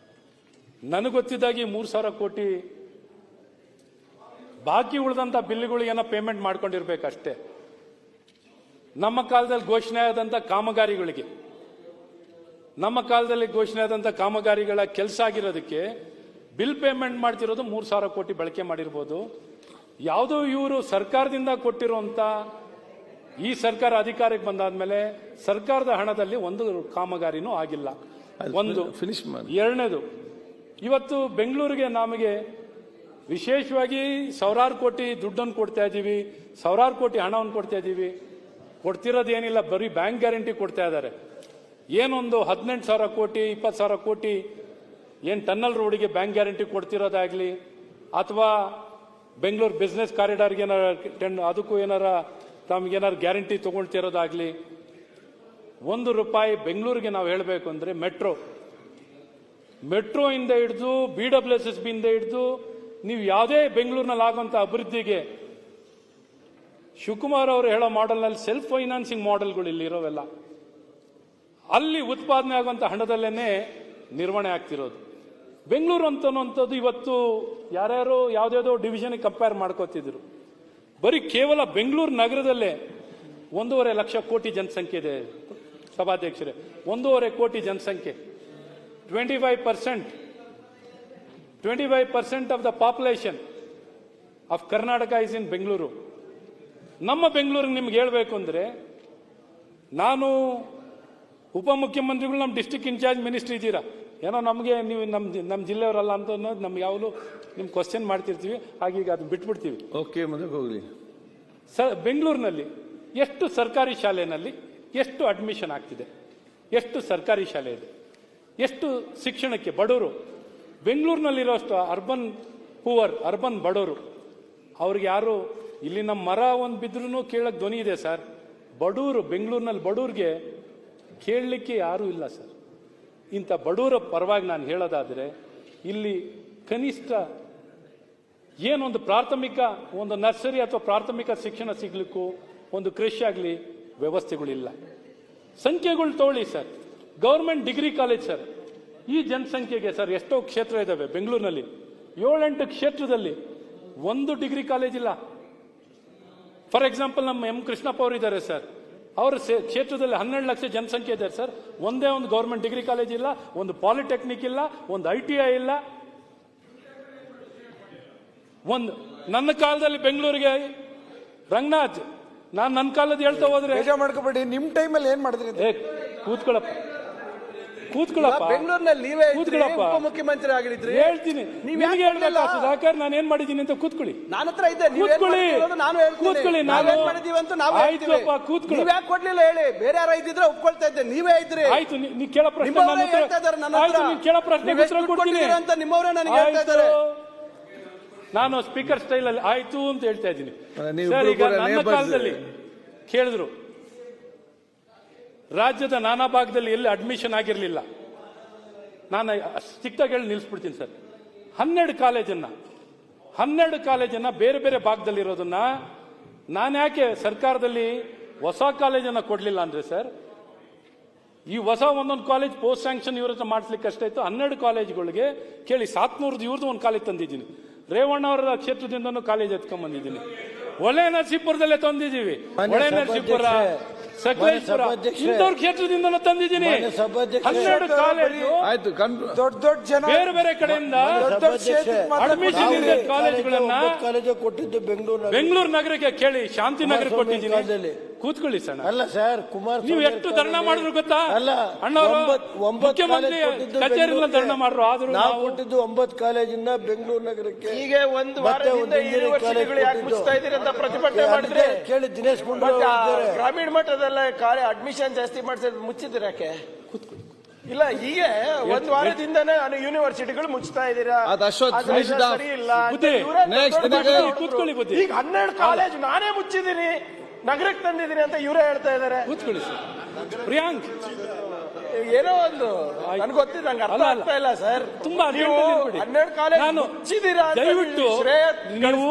ನನಗೆ ಗೊತ್ತಿದ್ದಾಗಿ 3,000 ಕೋಟಿ ಬಾಕಿ ಉಳಿದಂತ ಬಿಲ್ಗಳಿಗೆ ಏನೋ ಪೇಮೆಂಟ್ ಮಾಡ್ಕೊಂಡಿರ್ಬೇಕಷ್ಟೇ. ನಮ್ಮ ಕಾಲದಲ್ಲಿ ಘೋಷಣೆ ಆದಂತ ಕಾಮಗಾರಿಗಳಿಗೆ, ನಮ್ಮ ಕಾಲದಲ್ಲಿ ಘೋಷಣೆ ಆದಂತ ಕಾಮಗಾರಿಗಳ ಕೆಲಸ ಆಗಿರೋದಕ್ಕೆ ಬಿಲ್ ಪೇಮೆಂಟ್ ಮಾಡ್ತಿರೋದು 3,000 ಕೋಟಿ ಬಳಕೆ ಮಾಡಿರ್ಬೋದು. ಯಾವುದೋ ಇವರು ಸರ್ಕಾರದಿಂದ ಕೊಟ್ಟಿರುವಂತ, ಈ ಸರ್ಕಾರ ಅಧಿಕಾರಕ್ಕೆ ಬಂದಾದ್ಮೇಲೆ ಸರ್ಕಾರದ ಹಣದಲ್ಲಿ ಒಂದು ಕಾಮಗಾರಿನೂ ಆಗಿಲ್ಲ. ಒಂದು ಫಿನಿಶ್ ಮಾಡಿ. ಎರಡನೇದು, ಇವತ್ತು ಬೆಂಗಳೂರಿಗೆ ನಮಗೆ ವಿಶೇಷವಾಗಿ 1,000 ಕೋಟಿ ದುಡ್ಡನ್ನು ಕೊಡ್ತಾ ಇದ್ದೀವಿ, 1,000 ಕೋಟಿ ಹಣವನ್ನು ಕೊಡ್ತಾ ಇದ್ದೀವಿ. ಕೊಡ್ತಿರೋದೇನಿಲ್ಲ, ಬರೀ ಬ್ಯಾಂಕ್ ಗ್ಯಾರಂಟಿ ಕೊಡ್ತಾ ಇದ್ದಾರೆ. ಏನೊಂದು 18,000 ಕೋಟಿ 20,000 ಕೋಟಿ ಏನು ಟನ್ನಲ್ ರೋಡಿಗೆ ಬ್ಯಾಂಕ್ ಗ್ಯಾರಂಟಿ ಕೊಡ್ತಿರೋದಾಗ್ಲಿ, ಅಥವಾ ಬೆಂಗಳೂರು ಬಿಸ್ನೆಸ್ ಕಾರಿಡಾರ್ಗೆ ಏನಾರ ಅದಕ್ಕೂ ಏನಾರ ತಮಗೇನಾರು ಗ್ಯಾರಂಟಿ ತಗೊಳ್ತಿರೋದಾಗ್ಲಿ. ₹1 ಬೆಂಗಳೂರಿಗೆ ನಾವು ಹೇಳಬೇಕು ಅಂದ್ರೆ ಮೆಟ್ರೋ ಇಂದ ಹಿಡಿದು BWSSB ಇಂದ ಹಿಡಿದು ನೀವು ಯಾವುದೇ ಬೆಂಗಳೂರಿನಲ್ಲಿ ಆಗುವಂತ ಅಭಿವೃದ್ಧಿಗೆ ಶಿವಕುಮಾರ್ ಅವರು ಹೇಳೋ ಮಾಡೆಲ್ನಲ್ಲಿ ಸೆಲ್ಫ್ ಫೈನಾನ್ಸಿಂಗ್ ಮಾಡೆಲ್ಗಳು ಇಲ್ಲಿ ಇರೋವೆಲ್ಲ, ಅಲ್ಲಿ ಉತ್ಪಾದನೆ ಆಗುವಂತ ಹಣದಲ್ಲೇನೆ ನಿರ್ವಹಣೆ ಆಗ್ತಿರೋದು. ಬೆಂಗಳೂರು ಅಂತನ್ನುವಂಥದ್ದು ಇವತ್ತು ಯಾರ್ಯಾರು ಯಾವುದ್ಯಾವುದೋ ಡಿವಿಷನ್ ಕಂಪೇರ್ ಮಾಡ್ಕೋತಿದ್ರು. ಬರೀ ಕೇವಲ ಬೆಂಗಳೂರು ನಗರದಲ್ಲೇ 1.5 ಲಕ್ಷ ಕೋಟಿ ಜನಸಂಖ್ಯೆ ಇದೆ ಸಭಾಧ್ಯಕ್ಷರೇ. 1.5 ಕೋಟಿ ಜನಸಂಖ್ಯೆ, 25% of the population of Karnataka is in Bengaluru. ನಮ್ಮ ಬೆಂಗಳೂರಿಗೆ ನಿಮ್ಗೆ ಹೇಳ್ಬೇಕು ಅಂದ್ರೆ, ನಾನು ಉಪಮುಖ್ಯಮಂತ್ರಿಗಳು, ನಮ್ಮ ಡಿಸ್ಟ್ರಿಕ್ಟ್ ಇನ್ಚಾರ್ಜ್ ಮಿನಿಸ್ಟ್ರಿ ಇದ್ದೀರಾ, ಏನೋ ನಮಗೆ ನೀವು ನಮ್ಮ ಜಿಲ್ಲೆಯವರಲ್ಲ ಅಂತ ಅನ್ನೋದು ನಮ್ಗೆ ಯಾವಾಗಲೂ ನಿಮ್ಗೆ ಕ್ವಶನ್ ಮಾಡ್ತಿರ್ತೀವಿ. ಹಾಗೀಗ ಅದು ಬಿಟ್ಬಿಡ್ತೀವಿ. ಓಕೆ, ಮುಂದೆ ಹೋಗ್ಲಿ. ಬೆಂಗಳೂರಿನಲ್ಲಿ ಎಷ್ಟು ಸರ್ಕಾರಿ ಶಾಲೆಯಲ್ಲಿ ಎಷ್ಟು ಅಡ್ಮಿಷನ್ ಆಗ್ತಿದೆ, ಎಷ್ಟು ಸರ್ಕಾರಿ ಶಾಲೆ ಇದೆ, ಎಷ್ಟು ಶಿಕ್ಷಣಕ್ಕೆ ಬಡವರು ಬೆಂಗಳೂರಿನಲ್ಲಿರೋಷ್ಟು ಅರ್ಬನ್ ಬಡವರು ಅವ್ರಿಗೆ ಯಾರು ಇಲ್ಲಿ ನಮ್ಮ ಮರ ಒಂದು ಬಿದ್ರೂ ಕೇಳಕ್ಕೆ ಧ್ವನಿ ಇದೆ ಸರ್. ಬಡವರು ಬೆಂಗಳೂರಿನಲ್ಲಿ ಬಡವ್ರಿಗೆ ಕೇಳಲಿಕ್ಕೆ ಯಾರೂ ಇಲ್ಲ ಸರ್. ಇಂಥ ಬಡವರ ಪರವಾಗಿ ನಾನು ಹೇಳೋದಾದರೆ, ಇಲ್ಲಿ ಕನಿಷ್ಠ ಏನೊಂದು ಪ್ರಾಥಮಿಕ, ಒಂದು ನರ್ಸರಿ ಅಥವಾ ಪ್ರಾಥಮಿಕ ಶಿಕ್ಷಣ ಸಿಗ್ಲಿಕ್ಕೂ ಒಂದು ಕೃಷಿ ಆಗಲಿ ವ್ಯವಸ್ಥೆಗಳಿಲ್ಲ. ಸಂಖ್ಯೆಗಳು ತಗೊಳ್ಳಿ sir, government degree college sir, ಈ ಜನಸಂಖ್ಯೆಗೆ ಸರ್ ಎಷ್ಟೋ ಕ್ಷೇತ್ರ ಇದ್ದಾವೆ ಬೆಂಗಳೂರಿನಲ್ಲಿ, 7-8 ಕ್ಷೇತ್ರದಲ್ಲಿ ಒಂದು ಡಿಗ್ರಿ ಕಾಲೇಜ್ ಇಲ್ಲ. ಫಾರ್ ಎಕ್ಸಾಂಪಲ್ ನಮ್ಮ ಎಂ ಕೃಷ್ಣಪ್ಪ ಅವರು ಇದ್ದಾರೆ ಸರ್, ಅವರ ಕ್ಷೇತ್ರದಲ್ಲಿ 12 ಲಕ್ಷ ಜನಸಂಖ್ಯೆ ಇದೆ ಸರ್, ಒಂದೇ ಒಂದು ಗೌರ್ಮೆಂಟ್ ಡಿಗ್ರಿ ಕಾಲೇಜ್ ಇಲ್ಲ, ಒಂದು ಪಾಲಿಟೆಕ್ನಿಕ್ ಇಲ್ಲ, ಒಂದು ITI ಇಲ್ಲ. ನನ್ನ ಕಾಲದಲ್ಲಿ ಬೆಂಗಳೂರಿಗೆ ರಂಗನಾಥ್, ನಾನು ನನ್ನ ಕಾಲದ ಹೇಳ್ತಾ ಹೋದ್ರೆ ಮಾಡ್ಕೋಬೇಡಿ. ನಿಮ್ ಟೈಮಲ್ಲಿ ಏನ್ ಮಾಡಿದ್ರಿ? ಕೂತ್ಕೊಳ್ಳಪ್ಪ, ಕೂತ್ಕೊಳ್ಳಪ್ಪ. ಬೆಂಗಳೂರಿನಲ್ಲಿ ನೀವೇ ಇದ್ರಿ, ಕೂತ್ಕೊಳ್ಳಪ್ಪ. ಉಪಮುಖ್ಯಮಂತ್ರಿ ಆಗಿದ್ರಿ. ಹೇಳ್ತೀನಿ, ನಿಮಗೆ ಹೇಳ್ಬೇಕಾ ಸುಧಾಕರ್ ನಾನು ಏನ್ ಮಾಡಿದ್ದೀನಿ ಅಂತ ಕೂತ್ಕೊಳ್ಳಿ. ನನ್ನ ಹತ್ರ ಇದೆ, ಕೂತ್ಕೊಳ್ಳಿ, ನಾನು ಕೂತ್ಕೊಳ್ಳಿ. ನಾವ್ ಏನ್ ಮಾಡಿದೀವಿ ಅಂತ ನಾವು ಆಯ್ತಪ್ಪ, ಕೂತ್ಕೊಳ್ಳಿ. ನೀವ್ ಯಾಕೆ ಕೊಡ್ಲಿಲ್ಲ ಹೇಳಿ? ಬೇರೆ ಯಾರ ಇದ್ದಿದ್ರೆ ಒಪ್ಕೊಳ್ತಾ ಇದ್ದೆ, ನೀವೇ ಇದ್ರಿ. ಆಯ್ತು, ನೀ ಕೇಳೋ ಪ್ರಶ್ನೆ ನಿಮ್ಮವರೇ ಹೇಳ್ತಾ ಇದ್ದಾರೆ ನನ್ನ ಹತ್ರ. ನೀನ್ ಕೇಳೋ ಪ್ರಶ್ನೆಗೆ ಉತ್ತರ ಕೊಡ್ತೀನಿ ಅಂತ ನಿಮ್ಮವರೇ ನನಗೆ ಹೇಳ್ತಾ ಇದ್ದಾರೆ. ನಾನು ಸ್ಪೀಕರ್ ಸ್ಟೈಲ್ ಅಲ್ಲಿ ಆಯ್ತು ಅಂತ ಹೇಳ್ತಾ ಇದ್ದೀನಿ. ನೀವು ಸರ್, ಈಗ ಕೂಡ ನನ್ನ ನೇಬರ್ಸ್ ಕಾಲದಲ್ಲಿ ಕೇಳಿದ್ರು, ರಾಜ್ಯದ ನಾನಾ ಭಾಗದಲ್ಲಿ ಎಲ್ಲಿ ಅಡ್ಮಿಷನ್ ಆಗಿರಲಿಲ್ಲ. ನಾನು ಚಿಕ್ಕದಾಗಿ ಹೇಳಿ ನಿಲ್ಲಿಸ್ಬಿಡ್ತೀನಿ ಸರ್. 12 ಕಾಲೇಜನ್ನ ಬೇರೆ ಬೇರೆ ಭಾಗದಲ್ಲಿರೋದನ್ನ ನಾನು ಯಾಕೆ ಸರ್ಕಾರದಲ್ಲಿ ಹೊಸ ಕಾಲೇಜನ್ನ ಕೊಡ್ಲಿಲ್ಲ ಅಂದ್ರೆ ಸರ್, ಈ ಹೊಸ ಒಂದೊಂದು ಕಾಲೇಜ್ ಪೋಸ್ಟ್ ಸ್ಯಾಂಕ್ಷನ್ ಇವ್ರ ಹತ್ರ ಮಾಡಿಸ್ಲಿಕ್ಕೆ ಅಷ್ಟೇ ಇತ್ತು. 12 ಕಾಲೇಜುಗಳಿಗೆ ಕೇಳಿ 700 ಇವ್ರದ್ದು ಒಂದು ಕಾಲೇಜ್ ತಂದಿದ್ದೀನಿ. ರೇವಣ್ಣ ಅವರ ಕ್ಷೇತ್ರದಿಂದನೂ ಕಾಲೇಜ್ ಎತ್ಕೊಂಡ್ ಬಂದಿದ್ದೀನಿ. ಒಳ್ಳೆ ನರಸೀಪುರದಲ್ಲೇ ತಂದಿದ್ದೀವಿ. ಒಳ್ಳೆ ನರಸೀಪುರ, ಸಕಲೇಶ್ಪುರ ಇಂಥವ್ರ ಕ್ಷೇತ್ರದಿಂದನೂ ತಂದಿದ್ದೀನಿ. 12 ಕಾಲೇಜು ಆಯ್ತು. ದೊಡ್ಡ ದೊಡ್ಡ ಜನ ಬೇರೆ ಬೇರೆ ಕಡೆಯಿಂದ ಅಡ್ಮಿಷನ್ ಇದೆ ಕಾಲೇಜ್ಗಳನ್ನ ಕೊಟ್ಟಿದ್ದು ಬೆಂಗಳೂರು ನಗರಕ್ಕೆ ಕೇಳಿ, ಶಾಂತಿನಗರ ಕೊಟ್ಟಿದ್ದೀನಿ. ಕೂತ್ಕೊಳ್ಳಿ ಸಣ್ಣ. ಅಲ್ಲ ಸರ್, ಕುಮಾರ್ ನೀವು ಎಷ್ಟು ಧರಣ ಮಾಡಿದ್ರು ಗೊತ್ತಾ? ಅಲ್ಲ, ಅಣ್ಣವರು 9 ಮುಖ್ಯಮಂತ್ರಿ ಕಚೇರಿಯಿಂದ ಧರಣ ಮಾಡ್ರು. ಆದ್ರೂ ನಾವು ಕೊಟ್ಟಿದ್ದು 9 ಕಾಲೇಜಿಂದ ಬೆಂಗಳೂರು ನಗರಕ್ಕೆ. ಈಗ ಒಂದು ವಾರದಿಂದ ಯೂನಿವರ್ಸಿಟಿಗಳು ಯಾಕೆ ಮುಚ್ತಾ ಇದ್ದೀರಿ ಅಂತ ಪ್ರತಿಭಟನೆ ಮಾಡಿದ್ರೆ ಕೇಳಿ ದಿನೇಶ್ ಗುಂಡೂರಾವ್ ಇದ್ದಾರೆ. ಗ್ರಾಮೀಣ ಮಟ್ಟದಲ್ಲ ಅಡ್ಮಿಷನ್ ಜಾಸ್ತಿ ಮಾಡಿಸಿದ್ರೆ ಮುಚ್ಚಿದ್ರೆ ಯಾಕೆ? ಇಲ್ಲ, ಈಗ ಒಂದು ವಾರದಿಂದನೇ ಯೂನಿವರ್ಸಿಟಿಗಳು ಮುಚ್ತಾ ಇದ್ದೀರಾ. ಸರಿ ಇಲ್ಲ. ಕೂತ್ಕೊಳ್ಳಿ ಬುದ್ಧಿ. ಈಗ 12 ಕಾಲೇಜ್ ನಾನೇ ಮುಚ್ಚಿದ್ದೀನಿ, ನಗರಕ್ಕೆ ತಂದಿದ್ದೀನಿ ಅಂತ ಇವರೇ ಹೇಳ್ತಾ ಇದ್ದಾರೆ. ಕೂತ್ಕೊಳ್ಳಿ ಸರ್. ಪ್ರಿಯಾಂಕ್, ಏನೋ ಒಂದು ನನ್ಗೆ ಗೊತ್ತಿಲ್ಲ, ನಂಗೆ ಅರ್ಥ ಆಗ್ತಾ ಇಲ್ಲ ಸರ್. ತುಂಬಾ ನೀವು 12 ಕಾಲೇಜ್ ಮುಚ್ಚಿದ್ದೀರಾ ದಯವಿಟ್ಟು ನೀವು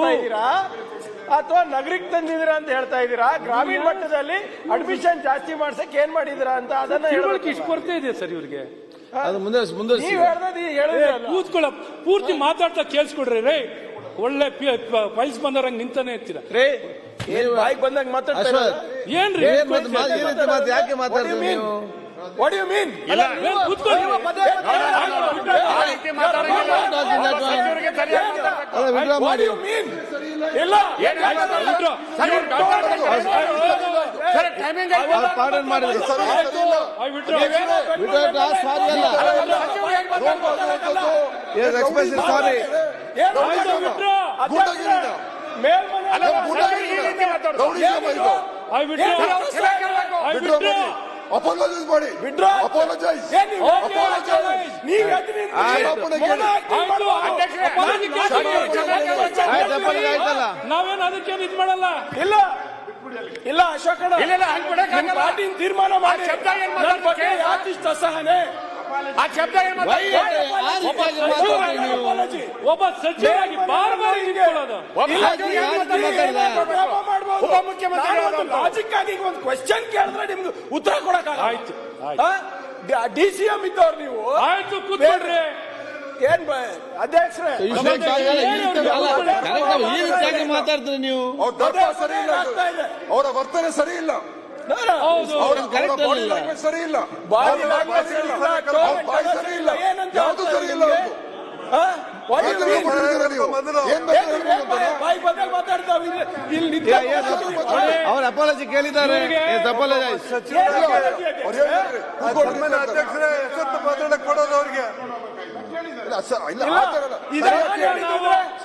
ಅಥವಾ ನಗರಕ್ಕೆ ತಂದಿದ್ದೀರಾ ಅಂತ ಹೇಳ್ತಾ ಇದ್ದೀರಾ. ಗ್ರಾಮೀಣ ಮಟ್ಟದಲ್ಲಿ ಅಡ್ಮಿಷನ್ ಜಾಸ್ತಿ ಮಾಡ್ಸಕ್ ಏನ್ ಮಾಡಿದಿರಾ ಅಂತ ಅದನ್ನ ಹೇಳೋಕೆ ಇಷ್ಟು ಕೊರತೆ ಇದೆ ಸರ್ ಇವ್ರಿಗೆ. ನೀವು ಹೇಳಿದ್ರೆ ಕೂತ್ಕೊಳ್ಳ, ಪೂರ್ತಿ ಮಾತಾಡ್ತಾ ಕೇಳಿಸ್ಕೊಡ್ರಿ ರೇ. ಒಳ್ಳೆ ಫೈಲ್ಸ್ ಬಂದವ್ರಂಗ್ ನಿಂತಾನೆ ಇರ್ತೀರ ರೇ. ಬಾಯ್ಗೆ ಬಂದಾಗ ಮಾತಾಡ್ತಾ ಏನ್ರಿ? ಯಾಕೆ ಮಾತಾಡ್ತೀವಿ ನೀವು? What do you mean? What do you mean? ಇಲ್ಲ, ಪಾರ್ಡನ್ ಮಾಡಿದ್ರು. ಸಾರಿ. ಅಪಾಲಜೈಸ್ ಮಾಡಿ. ಅಪಾಲಜೈಸ್. ನಾವೇನು ಅದಕ್ಕೇನು ಇದು ಮಾಡಲ್ಲ. ಇಲ್ಲ ಇಲ್ಲ ಅಶೋಕಣ್ಣ, ಪಾರ್ಟಿ ತೀರ್ಮಾನ ಮಾಡಿ. ಯಾಕೆ ಇಷ್ಟು ಅಸಹನೆ? ಆ ಶಬ್ದ ಒಬ್ಬ ಸಚಿವರಾಗಿ ಬಾರ್ ಉಪಮುಖ್ಯಮಂತ್ರಿ ಲಾಜಿಕ್ ಆಗಿ ಒಂದು ಕ್ವೆಶ್ಚನ್ ಕೇಳಿದ್ರೆ ನಿಮ್ಗೆ ಉತ್ತರ ಕೊಡಕ ಆಯ್ತು. DCM ಇದ್ದವ್ರು ನೀವು. ಆಯ್ತು, ಕೂತ್ಕೊಳ್ರಿ. ಏನ್ ಅಧ್ಯಕ್ಷರೇ, ಮಾತಾಡ್ತೀರಿ ನೀವು. ಸರಿ ಇಲ್ಲ, ಅವರ ವರ್ತನೆ ಸರಿ ಇಲ್ಲ, ಸರಿ ಇಲ್ಲ, ಸರಿ ಇಲ್ಲ, ಯಾವುದು ಸರಿ ಇಲ್ಲ. ಅವ್ರ ಅಪಾಲಜಿ ಕೇಳಿದ್ದಾರೆ. ಅಧ್ಯಕ್ಷರೇ ಮಾತಾಡಕ್ ಕೊಡೋದು ಅವ್ರಿಗೆ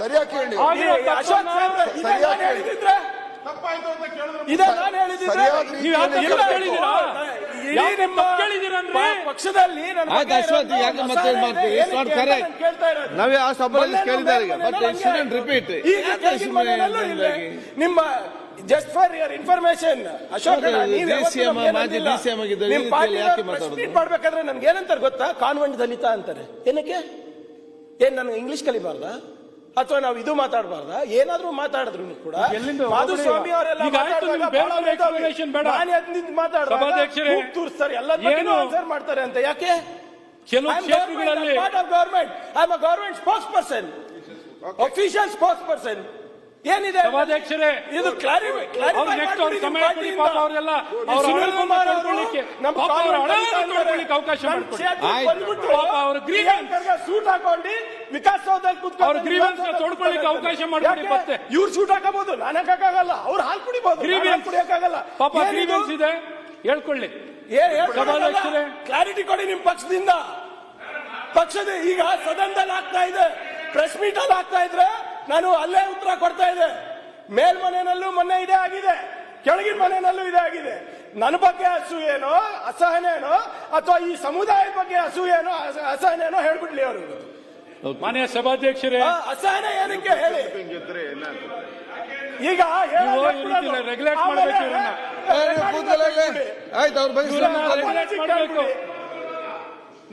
ಸರಿಯಾಗಿ ಕೇಳಿ. ಪಕ್ಷದಲ್ಲಿ ನಾವೇ ಆ ಸಭೆಯಲ್ಲಿ ಕೇಳಿದ್ದಾರೆ. ನಿಮ್ಮ just for your information Ashok, ಮಾಡ್ಬೇಕಾದ್ರೆ ನನ್ಗೆ ಏನಂತಾರೆ ಗೊತ್ತಾ? ಕಾನ್ವೆಂಟ್ ದಲಿತ ಅಂತಾರೆ. ಏನಕ್ಕೆ? ಏನ್ ನನ್ಗೆ ಇಂಗ್ಲಿಷ್ ಕಲಿಬಾರ್ದ ಅಥವಾ ನಾವು ಇದು ಮಾತಾಡಬಾರ್ದ? ಏನಾದ್ರೂ ಮಾತಾಡಿದ್ರು ಕೂಡ ಮಾಧುಸ್ವಾಮಿ ಅವರೆಲ್ಲ ತೋರಿಸ್ತಾರೆ, ಎಲ್ಲ ಆನ್ಸರ್ ಮಾಡ್ತಾರೆ ಅಂತ. ಯಾಕೆ? ಕೆಲವು ಕ್ಷೇತ್ರಗಳಲ್ಲಿ government, I am a government spokes person, official spokes person. ಏನಿದೆ ಸಭಾಧ್ಯಕ್ಷರೇ, ಇದು ಅವಕಾಶ ಸೂಟ್ ಹಾಕೊಂಡು ವಿಕಾಸ್ ಸೌಧದಲ್ಲಿ ತೋಡ್ಕೊಳ್ಳಿಕ್ಕೆ ಅವಕಾಶ ಮಾಡಿ. ಮತ್ತೆ ಇವ್ರು ಸೂಟ್ ಹಾಕಬಹುದು, ನಾನು ಹಾಕಕ್ಕಾಗಲ್ಲ. ಅವ್ರು ಹಾಲು ಕುಡಿಬಹುದು, ಗ್ರೀವಿಯನ್ಸ್ ಕುಡಿಯಕ್ಕಾಗಲ್ಲ. ಪಾಪ ಗ್ರೀವಿಯನ್ಸ್ ಇದೆ, ಹೇಳ್ಕೊಳ್ಳಿ. ಸಭಾಧ್ಯಕ್ಷರೇ, ಕ್ಲಾರಿಟಿ ಕೊಡಿ ನಿಮ್ ಪಕ್ಷದಿಂದ. ಪಕ್ಷದ ಈಗ ಸದನದಲ್ಲಿ ಆಗ್ತಾ ಇದೆ, ಪ್ರೆಸ್ ಮೀಟ್ ಅಲ್ಲಿ ಆಗ್ತಾ ಇದ್ರೆ ನಾನು ಅಲ್ಲೇ ಉತ್ತರ ಕೊಡ್ತಾ ಇದ್ದೆ. ಮೇಲ್ಮನೆಯಲ್ಲೂ ಮೊನ್ನೆ ಇದೇ ಆಗಿದೆ, ಕೆಳಗಿನ ಮನೆಯಲ್ಲೂ ಇದೇ ಆಗಿದೆ. ನನ್ನ ಬಗ್ಗೆ ಅಸೂಯೇನೋ ಅಸಹನೇನೋ ಅಥವಾ ಈ ಸಮುದಾಯದ ಬಗ್ಗೆ ಅಸೂಯೇನೋ ಅಸಹನೇನೋ ಹೇಳ್ಬಿಡ್ಲಿ ಅವರು. ಮಾನ್ಯ ಸಭಾಧ್ಯಕ್ಷರೇ, ಅಸಹನೆ ಏನಕ್ಕೆ ಹೇಳಿ. ಈಗ ರೆಗ್ಯುಲೇಟ್ ಮಾಡಬೇಕು ಇವ್ರನ್ನ. ಆಯ್ತು, ಅವ್ರು ಮಾಡಬೇಕು.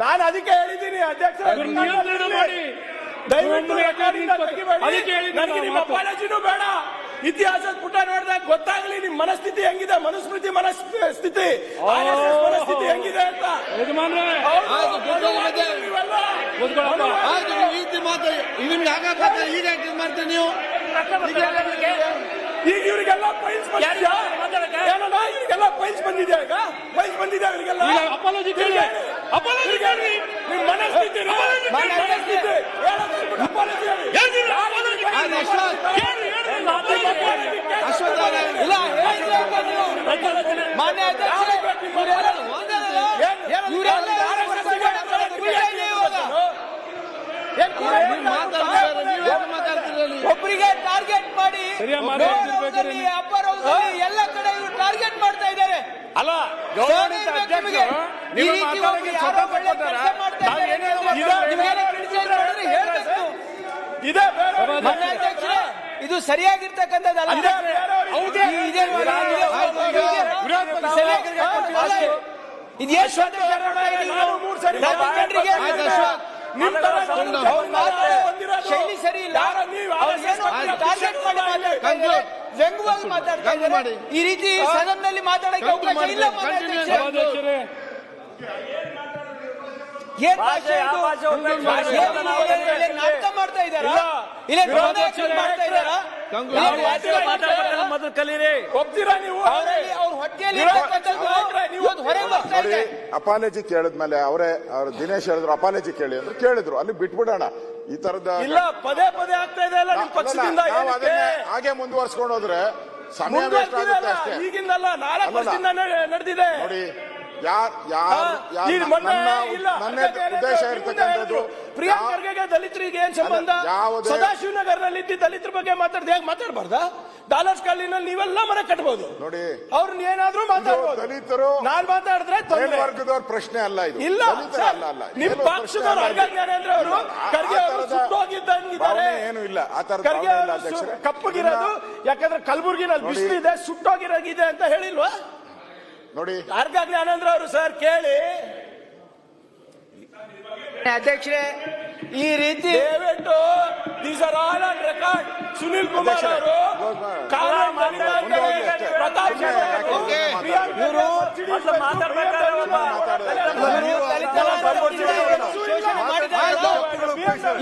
ನಾನು ಅದಕ್ಕೆ ಹೇಳಿದ್ದೀನಿ ಅಧ್ಯಕ್ಷ, ನಿಯಂತ್ರಣ ಮಾಡಿ. ದಯವಿಟ್ಟು ನನಗೆ ನಿಮ್ಮ ಅಪಾಲಜಿನೂ ಬೇಡ. ಇತಿಹಾಸದ ಪುಟ ನೋಡಿದಾಗ ಗೊತ್ತಾಗ್ಲಿ ನಿಮ್ ಮನಸ್ಥಿತಿ ಹೆಂಗಿದೆ, ಮನುಸ್ಮೃತಿ ಮನಸ್ಥಿತಿ ಮನಸ್ಥಿತಿ ಹೆಂಗಿದೆ ಅಂತ. ಈಗ ಇವರಿಗೆಲ್ಲ ಫೈಲ್ಸ್ ಬಂದಿದ್ಯಾ? ಇವರಿಗೆಲ್ಲ ಫೈಲ್ಸ್ ಬಂದಿದ್ಯಾ? ಈಗ ಫೈಲ್ಸ್ ಬಂದಿದ್ಯಾ ಇವರಿಗೆಲ್ಲ? ಅಪಾಲಜಿ ಕೇಳಿ, ಅಪಾಲಜಿ ಕೇಳಿ. ನಿಮ್ ಮನಸ್ಥಿತಿ ಒಬ್ಬರಿಗೆ ಟಾರ್ಗೆಟ್ ಮಾಡಿ ಎಲ್ಲ ಕಡೆ ಇವರು ಟಾರ್ಗೆಟ್ ಮಾಡ್ತಾ ಇದ್ದಾರೆ. ಅಲ್ಲ, ಇದು ಸರಿಯಾಗಿರ್ತಕ್ಕಂಥದ್ದಲ್ಲ. ಶೈಲಿ ಸರಿ ಇಲ್ಲ. ಟಾರ್ಗೆಟ್ ಮಾಡಿ ವ್ಯಂಗ್ಯವಾಗಿ ಮಾತಾಡ್ತಾ ಇದ್ದಾರೆ. ಈ ರೀತಿ ಸದನದಲ್ಲಿ ಮಾತಾಡಕ್ಕೆ ಅವಕಾಶ ಇಲ್ಲ. ನಾಟಕ ಮಾಡ್ತಾ ಇದ್ದಾರಾ? ಮೊದಲು ಕಲೀರಿ. ಒಪ್ತೀರಾ ನೀವು? ಅವ್ರ ಹೊಟ್ಟೆಯಲ್ಲಿ ಹೊರಗೆ ಬರ್ತಾ ಇದೆ. ಅಪಾಲಜಿ ಕೇಳಿದ್ಮೇಲೆ ಅವ್ರ ದಿನೇಶ್ ಹೇಳಿದ್ರು ಅಪಾಲಜಿ ಕೇಳಿ ಅಂದ್ರೆ ಕೇಳಿದ್ರು, ಅಲ್ಲಿ ಬಿಟ್ಬಿಡೋಣ. ಈ ತರದ ಇಲ್ಲ, ಪದೇ ಪದೇ ಆಗ್ತಾ ಇದೆ ಅಲ್ಲ ನಿಮ್ ಪಕ್ಷದಿಂದ. ಹಾಗೆ ಮುಂದುವರ್ಸ್ಕೊಂಡು ಹೋದ್ರೆ ಸಮಯ ವೇಸ್ಟ್ ಆಗುತ್ತೆ ಅಷ್ಟೇ. ಈಗಿಂದಲ್ಲ, 4 ವರ್ಷದಿಂದ ನಡೆದಿದೆ ನೋಡಿ. ನನ್ನ ಉದ್ದೇಶ ಇರ್ತಕ್ಕಂಥದ್ದು, ಪ್ರಿಯಾಂಕ್ ಖರ್ಗೆಗೆ ದಲಿತರಿಗೆ ಏನ್ ಸಂಬಂಧ? ಸದಾಶಿವನಗರ್ನಲ್ಲಿ ದಲಿತರ ಬಗ್ಗೆ ಮಾತಾಡ್ದೆ ಹೇಗೆ ಮಾತಾಡಬಾರ್ದ? ಡಾಲರ್ಸ್ ಕಾಲೋನಿನಲ್ಲಿ ನೀವೆಲ್ಲ ಮನೆ ಕಟ್ಬಹುದು ನೋಡಿ. ಅವ್ರನ್ನ ಏನಾದ್ರೂ ಮಾತಾಡ್ಬೋದು. ದಲಿತರು ನಾನ್ ಮಾತಾಡಿದ್ರೆ ವರ್ಗದವ್ರ ಪ್ರಶ್ನೆ ಅಲ್ಲ ಇದು. ಇಲ್ಲ, ನಿಮ್ ಪಕ್ಷದವ್ರು ಜ್ಞಾನೇಂದ್ರ ಅವರು ಖರ್ಗೆ ಅವರು ಸುಟ್ಟೋಗಿದ್ದಂಗಿದ್ದಾರೆ. ಏನು ಇಲ್ಲ ಆ ತರ ಕಪ್ಪಗಿರೋದು, ಯಾಕಂದ್ರೆ ಕಲಬುರ್ಗಿನಲ್ಲಿ ಬಿಸಿಲಿದೆ, ಸುಟ್ಟೋಗಿರೋಗಿದೆ ಅಂತ ಹೇಳಿಲ್ವಾ ನೋಡಿ. ಖರ್ಗೆ ಜ್ಞಾನೇಂದ್ರ ಅವರು ಸರ್ ಕೇಳಿ. ಅಧ್ಯಕ್ಷರೇ, ಈ ರೀತಿ ದಯವಿಟ್ಟು these are all on record. Sunil Kumar ಅವರು, ಪ್ರತಾಪ್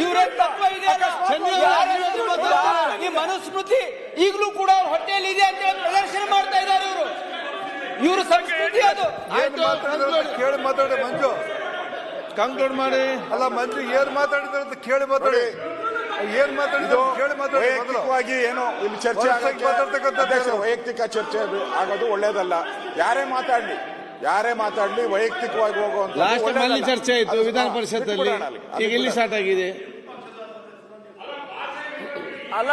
ಇವರೇ ತತ್ವ ಇದೆಯಲ್ಲ, ಈ ಮನುಸ್ಮೃತಿ ಈಗಲೂ ಕೂಡ ಅವ್ರ ಹೊಟ್ಟೆಯಲ್ಲಿ ಇದೆ ಅಂತ ಹೇಳಿ ಪ್ರದರ್ಶನ ಮಾಡ್ತಾ ಇದ್ದಾರೆ ಇವರು. ಇವರು ಸಂಸ್ಕೃತಿ ಅದು. ಕೇಳಿ ಮಾತಾಡಿ ಮಂಜು, ಕಂಕ್ಲೂಡ್ ಮಾಡಿ. ಅಲ್ಲ ಮಂಜು ಏನ್ ಮಾತಾಡಿದ್ರು ಅಂತ ಕೇಳಿ ಮಾತಾಡಿ. ಏನ್ ಮಾತಾಡಿದ್ರು ಕೇಳಿ ಮಾತಾಡಿ. ವೈಯಕ್ತಿಕವಾಗಿ ಏನೋ ಇಲ್ಲಿ ಚರ್ಚೆ ವೈಯಕ್ತಿಕ ಚರ್ಚೆ ಆಗೋದು ಒಳ್ಳೇದಲ್ಲ. ಯಾರೇ ಮಾತಾಡ್ಲಿ ವೈಯಕ್ತಿಕವಾಗಿ ಹೋಗುವಂತ. ಲಾಸ್ಟ್ ಟೈಮ್ ಅಲ್ಲಿ ಚರ್ಚೆ ಆಯ್ತು ವಿಧಾನ ಪರಿಷತ್ ಅಲ್ಲಿ, ಈಗ ಇಲ್ಲಿ ಸ್ಟಾರ್ಟ್ ಆಗಿದೆ. ಅಲ್ಲ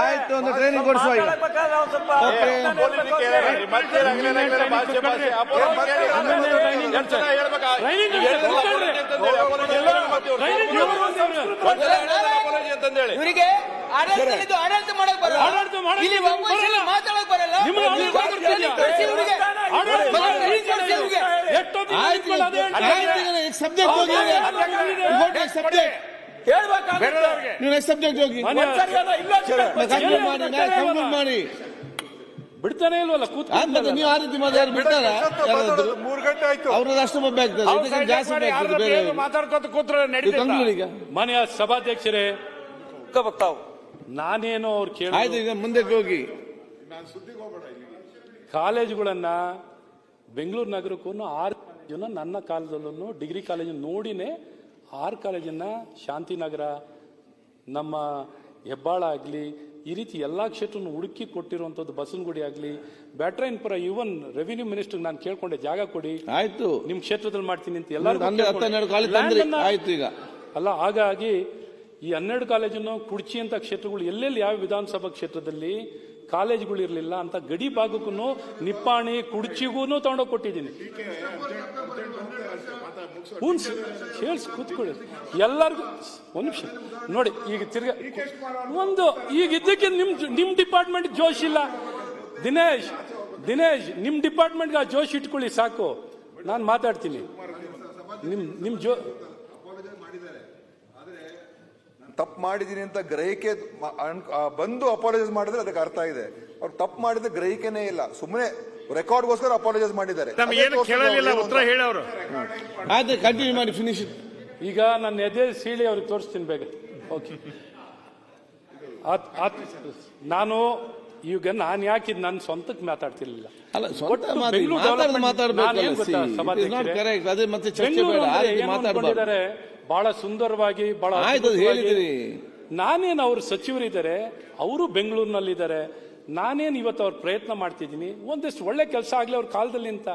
ಆಯ್ತು, ಒಂದು ಟ್ರೈನಿಂಗ್ ಕೊಡಿಸುವ. ಇವರಿಗೆ ಆಡಳಿತ ಮಾಡಕ್ ಬರಲ್ಲ, ಇಲ್ಲಿ ಮಾತಾಡಕ್ ಬರಲ್ಲ. ಸಬ್ಜೆಕ್ಟ್ ನೀವು ನೆಕ್ಸ್ಟ್ ಸಬ್ಜೆಕ್ಟ್ ಹೋಗಿ ಮಾಡಿ. ಬಿಡ್ತಾನೆ ಇಲ್ವಲ್ಲ, ನೀವು ಆ ರೀತಿ ಮಾತಾಡಿ ಬಿಡ್ತಾರ? 3 ಗಂಟೆ ಆಯ್ತು. ಅವ್ರದ್ದು ಅಷ್ಟು ಮಬ್ಬೆ ಆಗ್ತದೆ, ಜಾಸ್ತಿ ಮಾತಾಡ್ಕೊತ ಕೂತ್ರೆ ಈಗ. ಮಾನ್ಯ ಸಭಾಧ್ಯಕ್ಷರೇ, ನಾನೇನೋ ಅವ್ರು ಕೇಳಿ ಆಯ್ತು, ಈಗ ಮುಂದೆ ಹೋಗಿ. ಕಾಲೇಜುಗಳನ್ನ ಬೆಂಗಳೂರು ನಗರಕ್ಕೂ 6 ಜನ ನನ್ನ ಕಾಲದಲ್ಲೂ ಡಿಗ್ರಿ ಕಾಲೇಜ್ ನೋಡಿನೇ 6 ಕಾಲೇಜನ್ನ ಶಾಂತಿನಗರ, ನಮ್ಮ ಹೆಬ್ಬಾಳ ಆಗಲಿ, ಈ ರೀತಿ ಎಲ್ಲ ಕ್ಷೇತ್ರವನ್ನು ಹುಡುಕಿ ಕೊಟ್ಟಿರುವಂಥದ್ದು ಬಸವನಗುಡಿ ಆಗಲಿ ಬ್ಯಾಟ್ರಾಯನ್ಪುರ ಈವನ್ ರೆವಿನ್ಯೂ ಮಿನಿಸ್ಟರ್ ನಾನು ಕೇಳ್ಕೊಂಡೆ ಜಾಗ ಕೊಡಿ ಆಯ್ತು, ನಿಮ್ಮ ಕ್ಷೇತ್ರದಲ್ಲಿ ಮಾಡ್ತೀನಿ ಅಂತ ಆಯ್ತು ಈಗ ಅಲ್ಲ. ಹಾಗಾಗಿ ಈ 12 ಕಾಲೇಜನ್ನು ಕುಡ್ಚಿ ಅಂತ ಕ್ಷೇತ್ರಗಳು ಎಲ್ಲೆಲ್ಲಿ ಯಾವ ವಿಧಾನಸಭಾ ಕ್ಷೇತ್ರದಲ್ಲಿ ಕಾಲೇಜುಗಳು ಇರಲಿಲ್ಲ ಅಂತ ಗಡಿ ಭಾಗಕ್ಕೂ ನಿಪ್ಪಾಣಿ ಕುಡ್ಚಿಗೂ ತಗೊಂಡೋಗಿ ಕೊಟ್ಟಿದ್ದೀನಿ. ಕೇಳಿಸ್ ಕೂತ್ಕೊಳ್ಳಿ ಎಲ್ಲರಿಗೂ ಒಂದು ನಿಮಿಷ ನೋಡಿ. ಈಗ ತಿರ್ಗಾ ಒಂದು ಈಗ ಇದಕ್ಕೆ ನಿಮ್ ಡಿಪಾರ್ಟ್ಮೆಂಟ್ ಜೋಶ್ ಇಲ್ಲ. ದಿನೇಶ್ ನಿಮ್ ಡಿಪಾರ್ಟ್ಮೆಂಟ್ಗೆ ಆ ಜೋಶ್ ಇಟ್ಕೊಳ್ಳಿ ಸಾಕು. ನಾನು ಮಾತಾಡ್ತೀನಿ. ನಿಮ್ ತಪ್ಪು ಮಾಡಿದೀನಿ ಅಂತ ಗ್ರಹಿಕೆ ಬಂದು ಅಪಾಲಜೈಸ್ ಮಾಡಿದ್ರೆ ಅದಕ್ಕೆ ಅರ್ಥ ಇದೆ. ಅವ್ರು ತಪ್ಪು ಮಾಡಿದ ಗ್ರಹಿಕೆನೇ ಇಲ್ಲ, ಸುಮ್ಮನೆ ರೆಕಾರ್ಡ್ಗೋಸ್ಕರ ಅಪಾಲಜೈಸ್ ಮಾಡಿದ್ದಾರೆ. ಉತ್ತರ ಹೇಳಿ ಅವರು. ಆಯ್ತು, ಕಂಟಿನ್ಯೂ ಮಾಡಿ, ಫಿನಿಶ್. ಈಗ ನನ್ನ ಎದೆ ಸೀಳಿ ಅವ್ರಿಗೆ ತೋರಿಸ್ತೀನಿ ಬೇಗ. ಓಕೆ, ನಾನು ಈಗ ನಾನು ಯಾಕಿದ್ ನನ್ನ ಸ್ವಂತಕ್ಕೆ ಮಾತಾಡ್ತಿರ್ಲಿಲ್ಲ. ಬಹಳ ಸುಂದರವಾಗಿ ಬಹಳ ನಾನೇನು ಅವ್ರ ಸಚಿವರಿದ್ದಾರೆ, ಅವರು ಬೆಂಗಳೂರಿನಲ್ಲಿದ್ದಾರೆ. ನಾನೇನು ಇವತ್ತು ಅವ್ರ ಪ್ರಯತ್ನ ಮಾಡ್ತಿದ್ದೀನಿ ಒಂದಿಷ್ಟು ಒಳ್ಳೆ ಕೆಲಸ ಆಗ್ಲಿ ಅವ್ರ ಕಾಲದಲ್ಲಿ ಅಂತ.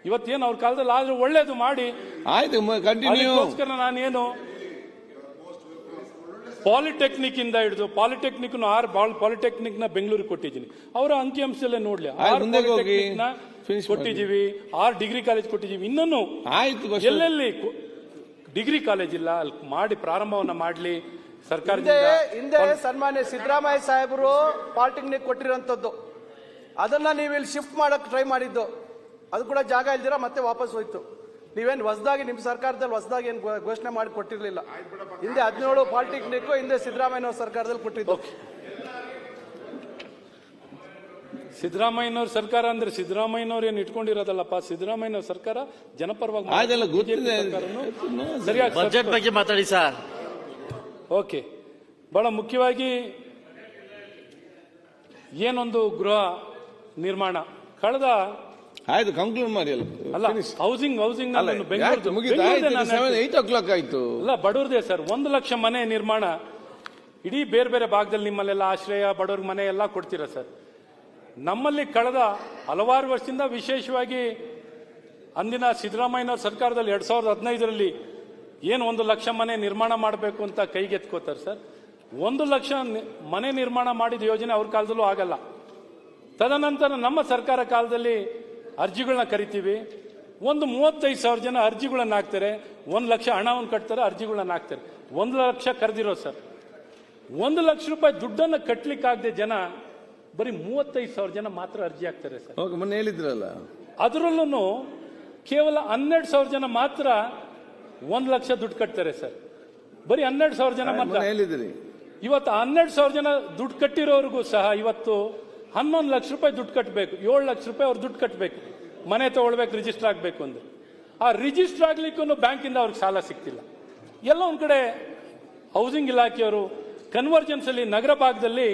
ಇವತ್ತೇನು ಅವ್ರ ಕಾಲದಲ್ಲಿ ಆದ್ರೆ ಒಳ್ಳೇದು ಮಾಡಿ ಆಯ್ತು. ಅದಕ್ಕೋಸ್ಕರ ನಾನೇನು ಪಾಲಿಟೆಕ್ನಿಕ್ ಇಂದ ಹಿಡಿದು ಪಾಲಿಟೆಕ್ನಿಕ್ 6 ಪಾಲಿಟೆಕ್ನಿಕ್ ನ ಬೆಂಗಳೂರಿಗೆ ಕೊಟ್ಟಿದ್ದೀನಿ. ಅವರ ಅಂಕಿಅಂಶದಲ್ಲೇ ನೋಡ್ಲಿ 6 ಪಾಲಿಟೆಕ್ನಿಕ್ ನ ಕೊಟ್ಟಿದ್ದೀವಿ, 6 ಡಿಗ್ರಿ ಕಾಲೇಜ್ ಕೊಟ್ಟಿದ್ದೀವಿ. ಇನ್ನೂ ಎಲ್ಲೆಲ್ಲಿ ಡಿಗ್ರಿ ಕಾಲೇಜ್ ಇಲ್ಲ ಅಲ್ಲಿ ಮಾಡಿ ಪ್ರಾರಂಭವನ್ನ ಮಾಡ್ಲಿ ಸರ್ಕಾರದಿಂದ. ಹಿಂದೆ ಸನ್ಮಾನ್ಯ ಸಿದ್ದರಾಮಯ್ಯ ಸಾಹೇಬರು ಪಾಲಿಟೆಕ್ನಿಕ್ ಕೊಟ್ಟಿರೋಂಥದ್ದು, ಅದನ್ನ ನೀವು ಇಲ್ಲಿ ಶಿಫ್ಟ್ ಮಾಡಕ್ ಟ್ರೈ ಮಾಡಿದ್ದು, ಅದು ಕೂಡ ಜಾಗ ಇಲ್ದಿರ ಮತ್ತೆ ವಾಪಸ್ ಹೋಯ್ತು. ನೀವೇನು ಹೊಸದಾಗಿ ನಿಮ್ಮ ಸರ್ಕಾರದಲ್ಲಿ ಹೊಸದಾಗಿ ಏನು ಘೋಷಣೆ ಮಾಡಿ ಕೊಟ್ಟಿರ್ಲಿಲ್ಲ. ಹಿಂದೆ 17 ಪಾಲಿಟೆಕ್ನಿಕ್ ಹಿಂದೆ ಸಿದ್ದರಾಮಯ್ಯನವ್ರ ಸರ್ಕಾರದಲ್ಲಿ ಕೊಟ್ಟಿದ್ದು. ಸಿದ್ದರಾಮಯ್ಯನವ್ರ ಸರ್ಕಾರ ಅಂದ್ರೆ ಸಿದ್ದರಾಮಯ್ಯನವ್ರು ಏನು ಇಟ್ಕೊಂಡಿರೋದಲ್ಲಪ್ಪ. ಸಿದ್ದರಾಮಯ್ಯನವ್ರ ಸರ್ಕಾರ ಜನಪರವಾಗಿ ಸರಿಯಾಗಿ ಬಜೆಟ್ ಬಗ್ಗೆ ಮಾತಾಡಿ ಸರ್. ಓಕೆ, ಬಹಳ ಮುಖ್ಯವಾಗಿ ಏನೊಂದು ಗೃಹ ನಿರ್ಮಾಣ ಕಳೆದ ಆಯ್ತು ಕಂಕ್ಲೂಡ್ ಮಾಡಿ ಅಲ್ಲ ಹೌಸಿಂಗ್ ಆಯ್ತು ಅಲ್ಲ ಬಡವ್ರದೇ ಸರ್. 1 ಲಕ್ಷ ಮನೆ ನಿರ್ಮಾಣ ಇಡೀ ಬೇರೆ ಬೇರೆ ಭಾಗದಲ್ಲಿ ನಿಮ್ಮಲ್ಲೆಲ್ಲ ಆಶ್ರಯ ಬಡವ್ರ ಮನೆ ಎಲ್ಲ ಕೊಡ್ತೀರಾ ಸರ್. ನಮ್ಮಲ್ಲಿ ಕಳೆದ ಹಲವಾರು ವರ್ಷದಿಂದ ವಿಶೇಷವಾಗಿ ಅಂದಿನ ಸಿದ್ದರಾಮಯ್ಯನವ್ರ ಸರ್ಕಾರದಲ್ಲಿ 2015ರಲ್ಲಿ ಏನು 1 ಲಕ್ಷ ಮನೆ ನಿರ್ಮಾಣ ಮಾಡಬೇಕು ಅಂತ ಕೈಗೆತ್ಕೋತಾರೆ ಸರ್. 1 ಲಕ್ಷ ಮನೆ ನಿರ್ಮಾಣ ಮಾಡಿದ ಯೋಜನೆ ಅವ್ರ ಕಾಲದಲ್ಲೂ ಆಗಲ್ಲ. ತದನಂತರ ನಮ್ಮ ಸರ್ಕಾರ ಕಾಲದಲ್ಲಿ ಅರ್ಜಿಗಳನ್ನ ಕರಿತೀವಿ. 35,000 ಜನ ಅರ್ಜಿಗಳನ್ನ ಹಾಕ್ತಾರೆ. 1 ಲಕ್ಷ ಹಣವನ್ನು ಕಟ್ತಾರೆ, ಅರ್ಜಿಗಳನ್ನ ಹಾಕ್ತಾರೆ. 1 ಲಕ್ಷ ಕರೆದಿರೋ ಸರ್. 1 ಲಕ್ಷ ರೂಪಾಯಿ ದುಡ್ಡನ್ನು ಕಟ್ಲಿಕ್ಕಾಗದೆ ಜನ ಬರೀ 35,000 ಜನ ಮಾತ್ರ ಅರ್ಜಿ ಹಾಕ್ತಾರೆ ಸರ್. ಮೊನ್ನೆ ಹೇಳಿದ್ರಲ್ಲ, ಅದರಲ್ಲೂ ಕೇವಲ 12,000 ಜನ ಮಾತ್ರ 1 ಲಕ್ಷ ದುಡ್ಡು ಕಟ್ತಾರೆ ಸರ್. ಬರೀ 12,000 ಜನ ಮಾತ್ರ ಹೇಳಿದ್ರಿ. ಇವತ್ತು 12,000 ಜನ ದುಡ್ಡು ಕಟ್ಟಿರೋರಿಗೂ ಸಹ ಇವತ್ತು 11 ಲಕ್ಷ ರೂಪಾಯಿ ದುಡ್ಡು ಕಟ್ಟಬೇಕು. 7 ಲಕ್ಷ ರೂಪಾಯಿ ಅವ್ರು ದುಡ್ಡು ಕಟ್ಟಬೇಕು, ಮನೆ ತಗೊಳ್ಬೇಕು, ರಿಜಿಸ್ಟರ್ ಆಗಬೇಕು ಅಂದ್ರೆ. ಆ ರಿಜಿಸ್ಟರ್ ಆಗ್ಲಿಕ್ಕೂ ಬ್ಯಾಂಕಿಂದ ಅವ್ರಿಗೆ ಸಾಲ ಸಿಗ್ತಿಲ್ಲ. ಎಲ್ಲ ಒಂದ್ ಕಡೆ ಹೌಸಿಂಗ್ ಇಲಾಖೆಯವರು ಕನ್ವರ್ಜೆನ್ಸ್ ಅಲ್ಲಿ ನಗರ ಭಾಗದಲ್ಲಿ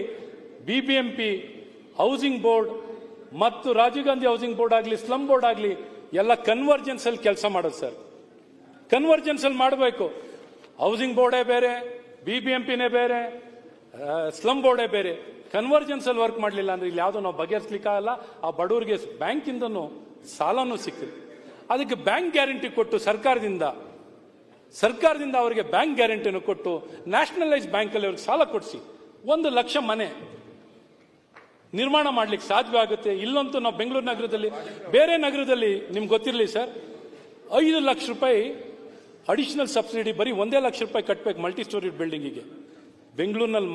BBMP ಹೌಸಿಂಗ್ ಬೋರ್ಡ್ ಮತ್ತು ರಾಜೀವ್ ಗಾಂಧಿ ಹೌಸಿಂಗ್ ಬೋರ್ಡ್ ಆಗಲಿ ಸ್ಲಮ್ ಬೋರ್ಡ್ ಆಗಲಿ ಎಲ್ಲ ಕನ್ವರ್ಜೆನ್ಸ್ ಅಲ್ಲಿ ಕೆಲಸ ಮಾಡೋದು ಸರ್. ಕನ್ವರ್ಜೆನ್ಸ್ ಅಲ್ಲಿ ಮಾಡಬೇಕು. ಹೌಸಿಂಗ್ ಬೋರ್ಡೇ ಬೇರೆ, BBMPನೇ ಬೇರೆ, ಸ್ಲಮ್ ಬೋರ್ಡೇ ಬೇರೆ. ಕನ್ವರ್ಜೆನ್ಸ್ ಅಲ್ಲಿ ವರ್ಕ್ ಮಾಡಲಿಲ್ಲ ಅಂದ್ರೆ ಇಲ್ಲಿ ಯಾವುದೋ ನಾವು ಬಗೆಹರಿಸಲಿಕ್ಕಾಗಲ್ಲ. ಆ ಬಡವರಿಗೆ ಬ್ಯಾಂಕಿಂದನೂ ಸಾಲನೂ ಸಿಕ್ಕಿದೆ. ಅದಕ್ಕೆ ಬ್ಯಾಂಕ್ ಗ್ಯಾರಂಟಿ ಕೊಟ್ಟು ಸರ್ಕಾರದಿಂದ ಅವರಿಗೆ ಬ್ಯಾಂಕ್ ಗ್ಯಾರಂಟಿಯನ್ನು ಕೊಟ್ಟು ನ್ಯಾಷನಲೈಸ್ ಬ್ಯಾಂಕಲ್ಲಿ ಅವ್ರಿಗೆ ಸಾಲ ಕೊಡಿಸಿ 1 ಲಕ್ಷ ಮನೆ ನಿರ್ಮಾಣ ಮಾಡ್ಲಿಕ್ಕೆ ಸಾಧ್ಯ ಆಗುತ್ತೆ. ಇಲ್ಲಂತೂ ನಾವು ಬೆಂಗಳೂರು ನಗರದಲ್ಲಿ, ಬೇರೆ ನಗರದಲ್ಲಿ ನಿಮ್ಗೆ ಗೊತ್ತಿರಲಿ ಸರ್, 5 ಲಕ್ಷ ರೂಪಾಯಿ ಅಡಿಷನಲ್ ಸಬ್ಸಿಡಿ ಬರೀ 1 ಲಕ್ಷ ರೂಪಾಯಿ ಕಟ್ಟಬೇಕು ಮಲ್ಟಿ ಸ್ಟೋರಿ ಬಿಲ್ಡಿಂಗಿಗೆ. ಬೆಂಗಳೂರಿನಲ್ಲಿ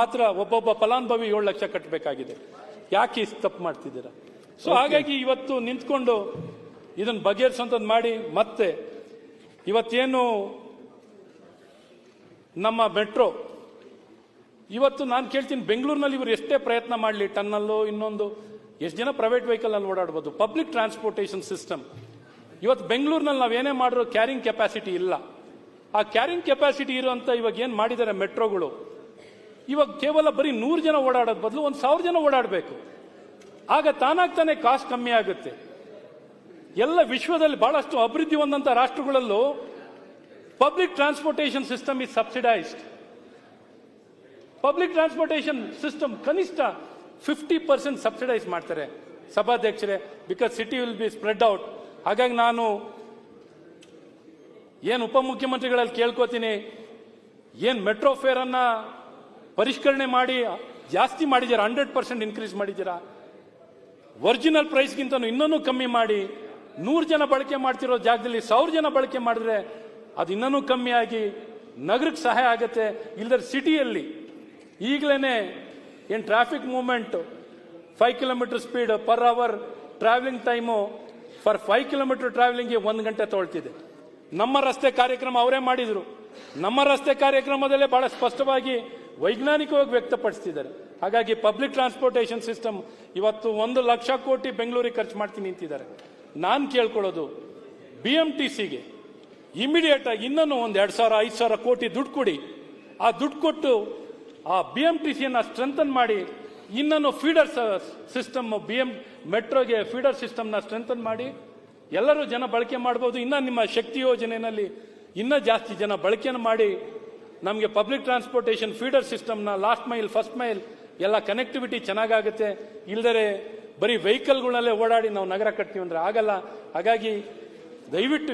ಮಾತ್ರ ಒಬ್ಬೊಬ್ಬ ಫಲಾನುಭವಿ 7 ಲಕ್ಷ ಕಟ್ಟಬೇಕಾಗಿದೆ. ಯಾಕೆ ತಪ್ಪು ಮಾಡ್ತಿದ್ದೀರಾ? ಸೊ ಹಾಗಾಗಿ ಇವತ್ತು ನಿಂತ್ಕೊಂಡು ಇದನ್ನು ಬಗೆಹರಿಸುವಂಥದ್ದು ಮಾಡಿ. ಮತ್ತೆ ಇವತ್ತೇನು ನಮ್ಮ ಮೆಟ್ರೋ, ಇವತ್ತು ನಾನು ಕೇಳ್ತೀನಿ, ಬೆಂಗಳೂರಿನಲ್ಲಿ ಇವರು ಎಷ್ಟೇ ಪ್ರಯತ್ನ ಮಾಡಲಿ, ಟನ್ನಲ್ಲೋ ಇನ್ನೊಂದು ಎಷ್ಟು ಜನ ಪ್ರೈವೇಟ್ ವೆಹಿಕಲ್ ಅಲ್ಲಿ ಓಡಾಡ್ಬೋದು. ಪಬ್ಲಿಕ್ ಟ್ರಾನ್ಸ್ಪೋರ್ಟೇಷನ್ ಸಿಸ್ಟಮ್ ಇವತ್ತು ಬೆಂಗಳೂರಿನಲ್ಲಿ ನಾವೇನೇ ಮಾಡಿರೋ ಕ್ಯಾರಿಂಗ್ ಕೆಪಾಸಿಟಿ ಇಲ್ಲ. ಆ ಕ್ಯಾರಿಂಗ್ ಕೆಪಾಸಿಟಿ ಇರುವಂತ ಇವಾಗ ಏನ್ ಮಾಡಿದ್ದಾರೆ ಮೆಟ್ರೋಗಳು, ಇವಾಗ ಕೇವಲ ಬರೀ 100 ಜನ ಓಡಾಡೋದ್ ಬದಲು 1,000 ಜನ ಓಡಾಡಬೇಕು. ಆಗ ತಾನಾಗ್ತಾನೆ ಕಾಸ್ಟ್ ಕಮ್ಮಿ ಆಗುತ್ತೆ. ಎಲ್ಲ ವಿಶ್ವದಲ್ಲಿ ಬಹಳಷ್ಟು ಅಭಿವೃದ್ಧಿ ಹೊಂದಂತ ರಾಷ್ಟ್ರಗಳಲ್ಲೂ public transportation system is subsidised. Public transportation system ಕನಿಷ್ಠ 50% ಸಬ್ಸಿಡೈಸ್ ಮಾಡ್ತಾರೆ ಸಭಾಧ್ಯಕ್ಷರೇ, because city will be spread out. ಹಾಗಾಗಿ ನಾನು ಏನು ಉಪಮುಖ್ಯಮಂತ್ರಿಗಳಲ್ಲಿ ಕೇಳ್ಕೋತೀನಿ, ಏನು ಮೆಟ್ರೋ ಫೇರ್ ಅನ್ನ ಪರಿಷ್ಕರಣೆ ಮಾಡಿ ಜಾಸ್ತಿ ಮಾಡಿದ್ದೀರಾ, 100% ಇನ್ಕ್ರೀಸ್ ಮಾಡಿದ್ದೀರಾ. ಒರಿಜಿನಲ್ ಪ್ರೈಸ್ಗಿಂತ ಇನ್ನೂ ಕಮ್ಮಿ ಮಾಡಿ 100 ಜನ ಬಳಕೆ ಮಾಡ್ತಿರೋ ಜಾಗದಲ್ಲಿ 1000 ಜನ ಬಳಕೆ ಮಾಡಿದ್ರೆ ಅದು ಇನ್ನೂ ಕಮ್ಮಿ ಆಗಿ ನಗರಕ್ಕೆ ಸಹಾಯ ಆಗುತ್ತೆ. ಇಲ್ಲದ್ರೆ ಸಿಟಿಯಲ್ಲಿ ಈಗಲೇ ಏನು traffic movement 5 kilometre speed per hour travelling time for 5 kilometre ಟ್ರಾವೆಲಿಂಗ್ಗೆ 1 ಗಂಟೆ ತೊಗೊಳ್ತಿದೆ. ನಮ್ಮ ರಸ್ತೆ ಕಾರ್ಯಕ್ರಮ ಅವರೇ ಮಾಡಿದ್ರು. ನಮ್ಮ ರಸ್ತೆ ಕಾರ್ಯಕ್ರಮದಲ್ಲೇ ಬಹಳ ಸ್ಪಷ್ಟವಾಗಿ ವೈಜ್ಞಾನಿಕವಾಗಿ ವ್ಯಕ್ತಪಡಿಸ್ತಿದ್ದಾರೆ. ಹಾಗಾಗಿ ಪಬ್ಲಿಕ್ ಟ್ರಾನ್ಸ್ಪೋರ್ಟೇಷನ್ ಸಿಸ್ಟಮ್ ಇವತ್ತು 1 ಲಕ್ಷ ಕೋಟಿ ಬೆಂಗಳೂರಿಗೆ ಖರ್ಚು ಮಾಡ್ತೀನಿ ನಿಂತಿದ್ದಾರೆ. ನಾನು ಕೇಳ್ಕೊಳ್ಳೋದು BMTCಗೆ ಇಮಿಡಿಯೇಟ್ ಆಗಿ ಇನ್ನೂ 2,000-5,000 ಕೋಟಿ ದುಡ್ಡು ಕೊಡಿ. ಆ ದುಡ್ಡು ಕೊಟ್ಟು ಆ BMTCಯನ್ನು ಸ್ಟ್ರೆಂಥನ್ ಮಾಡಿ ಇನ್ನೂ ಫೀಡರ್ ಸಿಸ್ಟಮ್ ಮೆಟ್ರೋಗೆ ಫೀಡರ್ ಸಿಸ್ಟಮ್ನ ಸ್ಟ್ರೆಂಥನ್ ಮಾಡಿ ಎಲ್ಲರೂ ಜನ ಬಳಕೆ ಮಾಡಬಹುದು. ಇನ್ನು ನಿಮ್ಮ ಶಕ್ತಿ ಯೋಜನೆಯಲ್ಲಿ ಇನ್ನೂ ಜಾಸ್ತಿ ಜನ ಬಳಕೆಯನ್ನು ಮಾಡಿ ನಮಗೆ ಪಬ್ಲಿಕ್ ಟ್ರಾನ್ಸ್ಪೋರ್ಟೇಷನ್ ಫೀಡರ್ ಸಿಸ್ಟಮ್ನ ಲಾಸ್ಟ್ ಮೈಲ್ ಫಸ್ಟ್ ಮೈಲ್ ಎಲ್ಲ ಕನೆಕ್ಟಿವಿಟಿ ಚೆನ್ನಾಗಾಗುತ್ತೆ. ಇಲ್ಲದರೆ ಬರೀ ವೆಹಿಕಲ್ಗಳಲ್ಲೇ ಓಡಾಡಿ ನಾವು ನಗರ ಕಟ್ತೀವಿ ಅಂದ್ರೆ ಆಗಲ್ಲ. ಹಾಗಾಗಿ ದಯವಿಟ್ಟು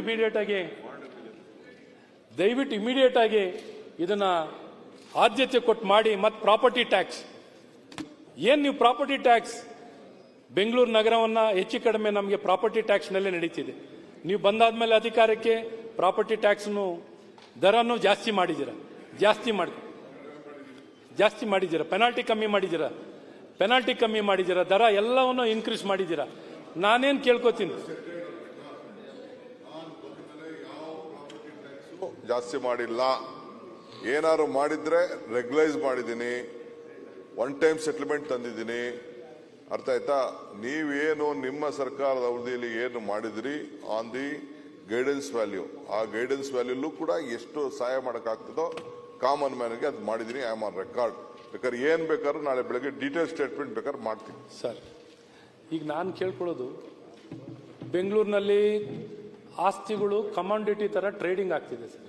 ಇಮಿಡಿಯೇಟ್ ಆಗಿ ಇದನ್ನ ಆದ್ಯತೆ ಕೊಟ್ಟು ಮಾಡಿ. ಮತ್ತು ಪ್ರಾಪರ್ಟಿ ಟ್ಯಾಕ್ಸ್ ಏನು ನೀವು ಪ್ರಾಪರ್ಟಿ ಟ್ಯಾಕ್ಸ್ ಬೆಂಗಳೂರು ನಗರವನ್ನ ಹೆಚ್ಚು ಕಡಿಮೆ ನಮಗೆ ಪ್ರಾಪರ್ಟಿ ಟ್ಯಾಕ್ಸ್ನಲ್ಲೇ ನಡೀತಿದೆ. ನೀವು ಬಂದಾದ್ಮೇಲೆ ಅಧಿಕಾರಕ್ಕೆ ಪ್ರಾಪರ್ಟಿ ಟ್ಯಾಕ್ಸ್ನು ದರನ್ನು ಜಾಸ್ತಿ ಮಾಡಿದ್ದೀರಾ, ಪೆನಾಲ್ಟಿ ಕಮ್ಮಿ ಮಾಡಿದ್ದೀರಾ, ದರ ಎಲ್ಲವನ್ನು ಇನ್ಕ್ರೀಸ್ ಮಾಡಿದ್ದೀರಾ. ನಾನೇನು ಕೇಳ್ಕೊತೀನಿ, ಜಾಸ್ತಿ ಮಾಡಿಲ್ಲ. ಏನಾದ್ರು ಮಾಡಿದ್ರೆ ರೆಗ್ಯುಲೈಸ್ ಮಾಡಿದ್ದೀನಿ, 1 ಟೈಮ್ ಸೆಟಲ್ಮೆಂಟ್ ತಂದಿದ್ದೀನಿ. ಅರ್ಥ ಆಯ್ತಾ? ನೀವೇನು ನಿಮ್ಮ ಸರ್ಕಾರದ ಅವಧಿಯಲ್ಲಿ ಏನು ಮಾಡಿದ್ರಿ ಆನ್ ದಿ ಗೈಡೆನ್ಸ್ ವ್ಯಾಲ್ಯೂ, ಆ ಗೈಡೆನ್ಸ್ ವ್ಯಾಲ್ಯೂಲ್ಲೂ ಕೂಡ ಎಷ್ಟು ಸಹಾಯ ಮಾಡೋಕ್ಕಾಗ್ತದೋ ಕಾಮನ್ ಮ್ಯಾನ್ಗೆ ಅದು ಮಾಡಿದ್ದೀನಿ. I am on record. ಬೇಕಾದ್ರೆ ಏನ್ ಬೇಕಾದ್ರೂ ನಾಳೆ ಬೆಳಗ್ಗೆ ಡೀಟೇಲ್ ಸ್ಟೇಟ್ಮೆಂಟ್ ಬೇಕಾದ್ರೆ ಮಾಡ್ತೀನಿ ಸರ್. ಈಗ ನಾನು ಕೇಳ್ಕೊಳ್ಳೋದು, ಬೆಂಗಳೂರಿನಲ್ಲಿ ಆಸ್ತಿಗಳು ಕಮಾಂಡಿಟಿ ತರ ಟ್ರೇಡಿಂಗ್ ಆಗ್ತಿದೆ ಸರ್.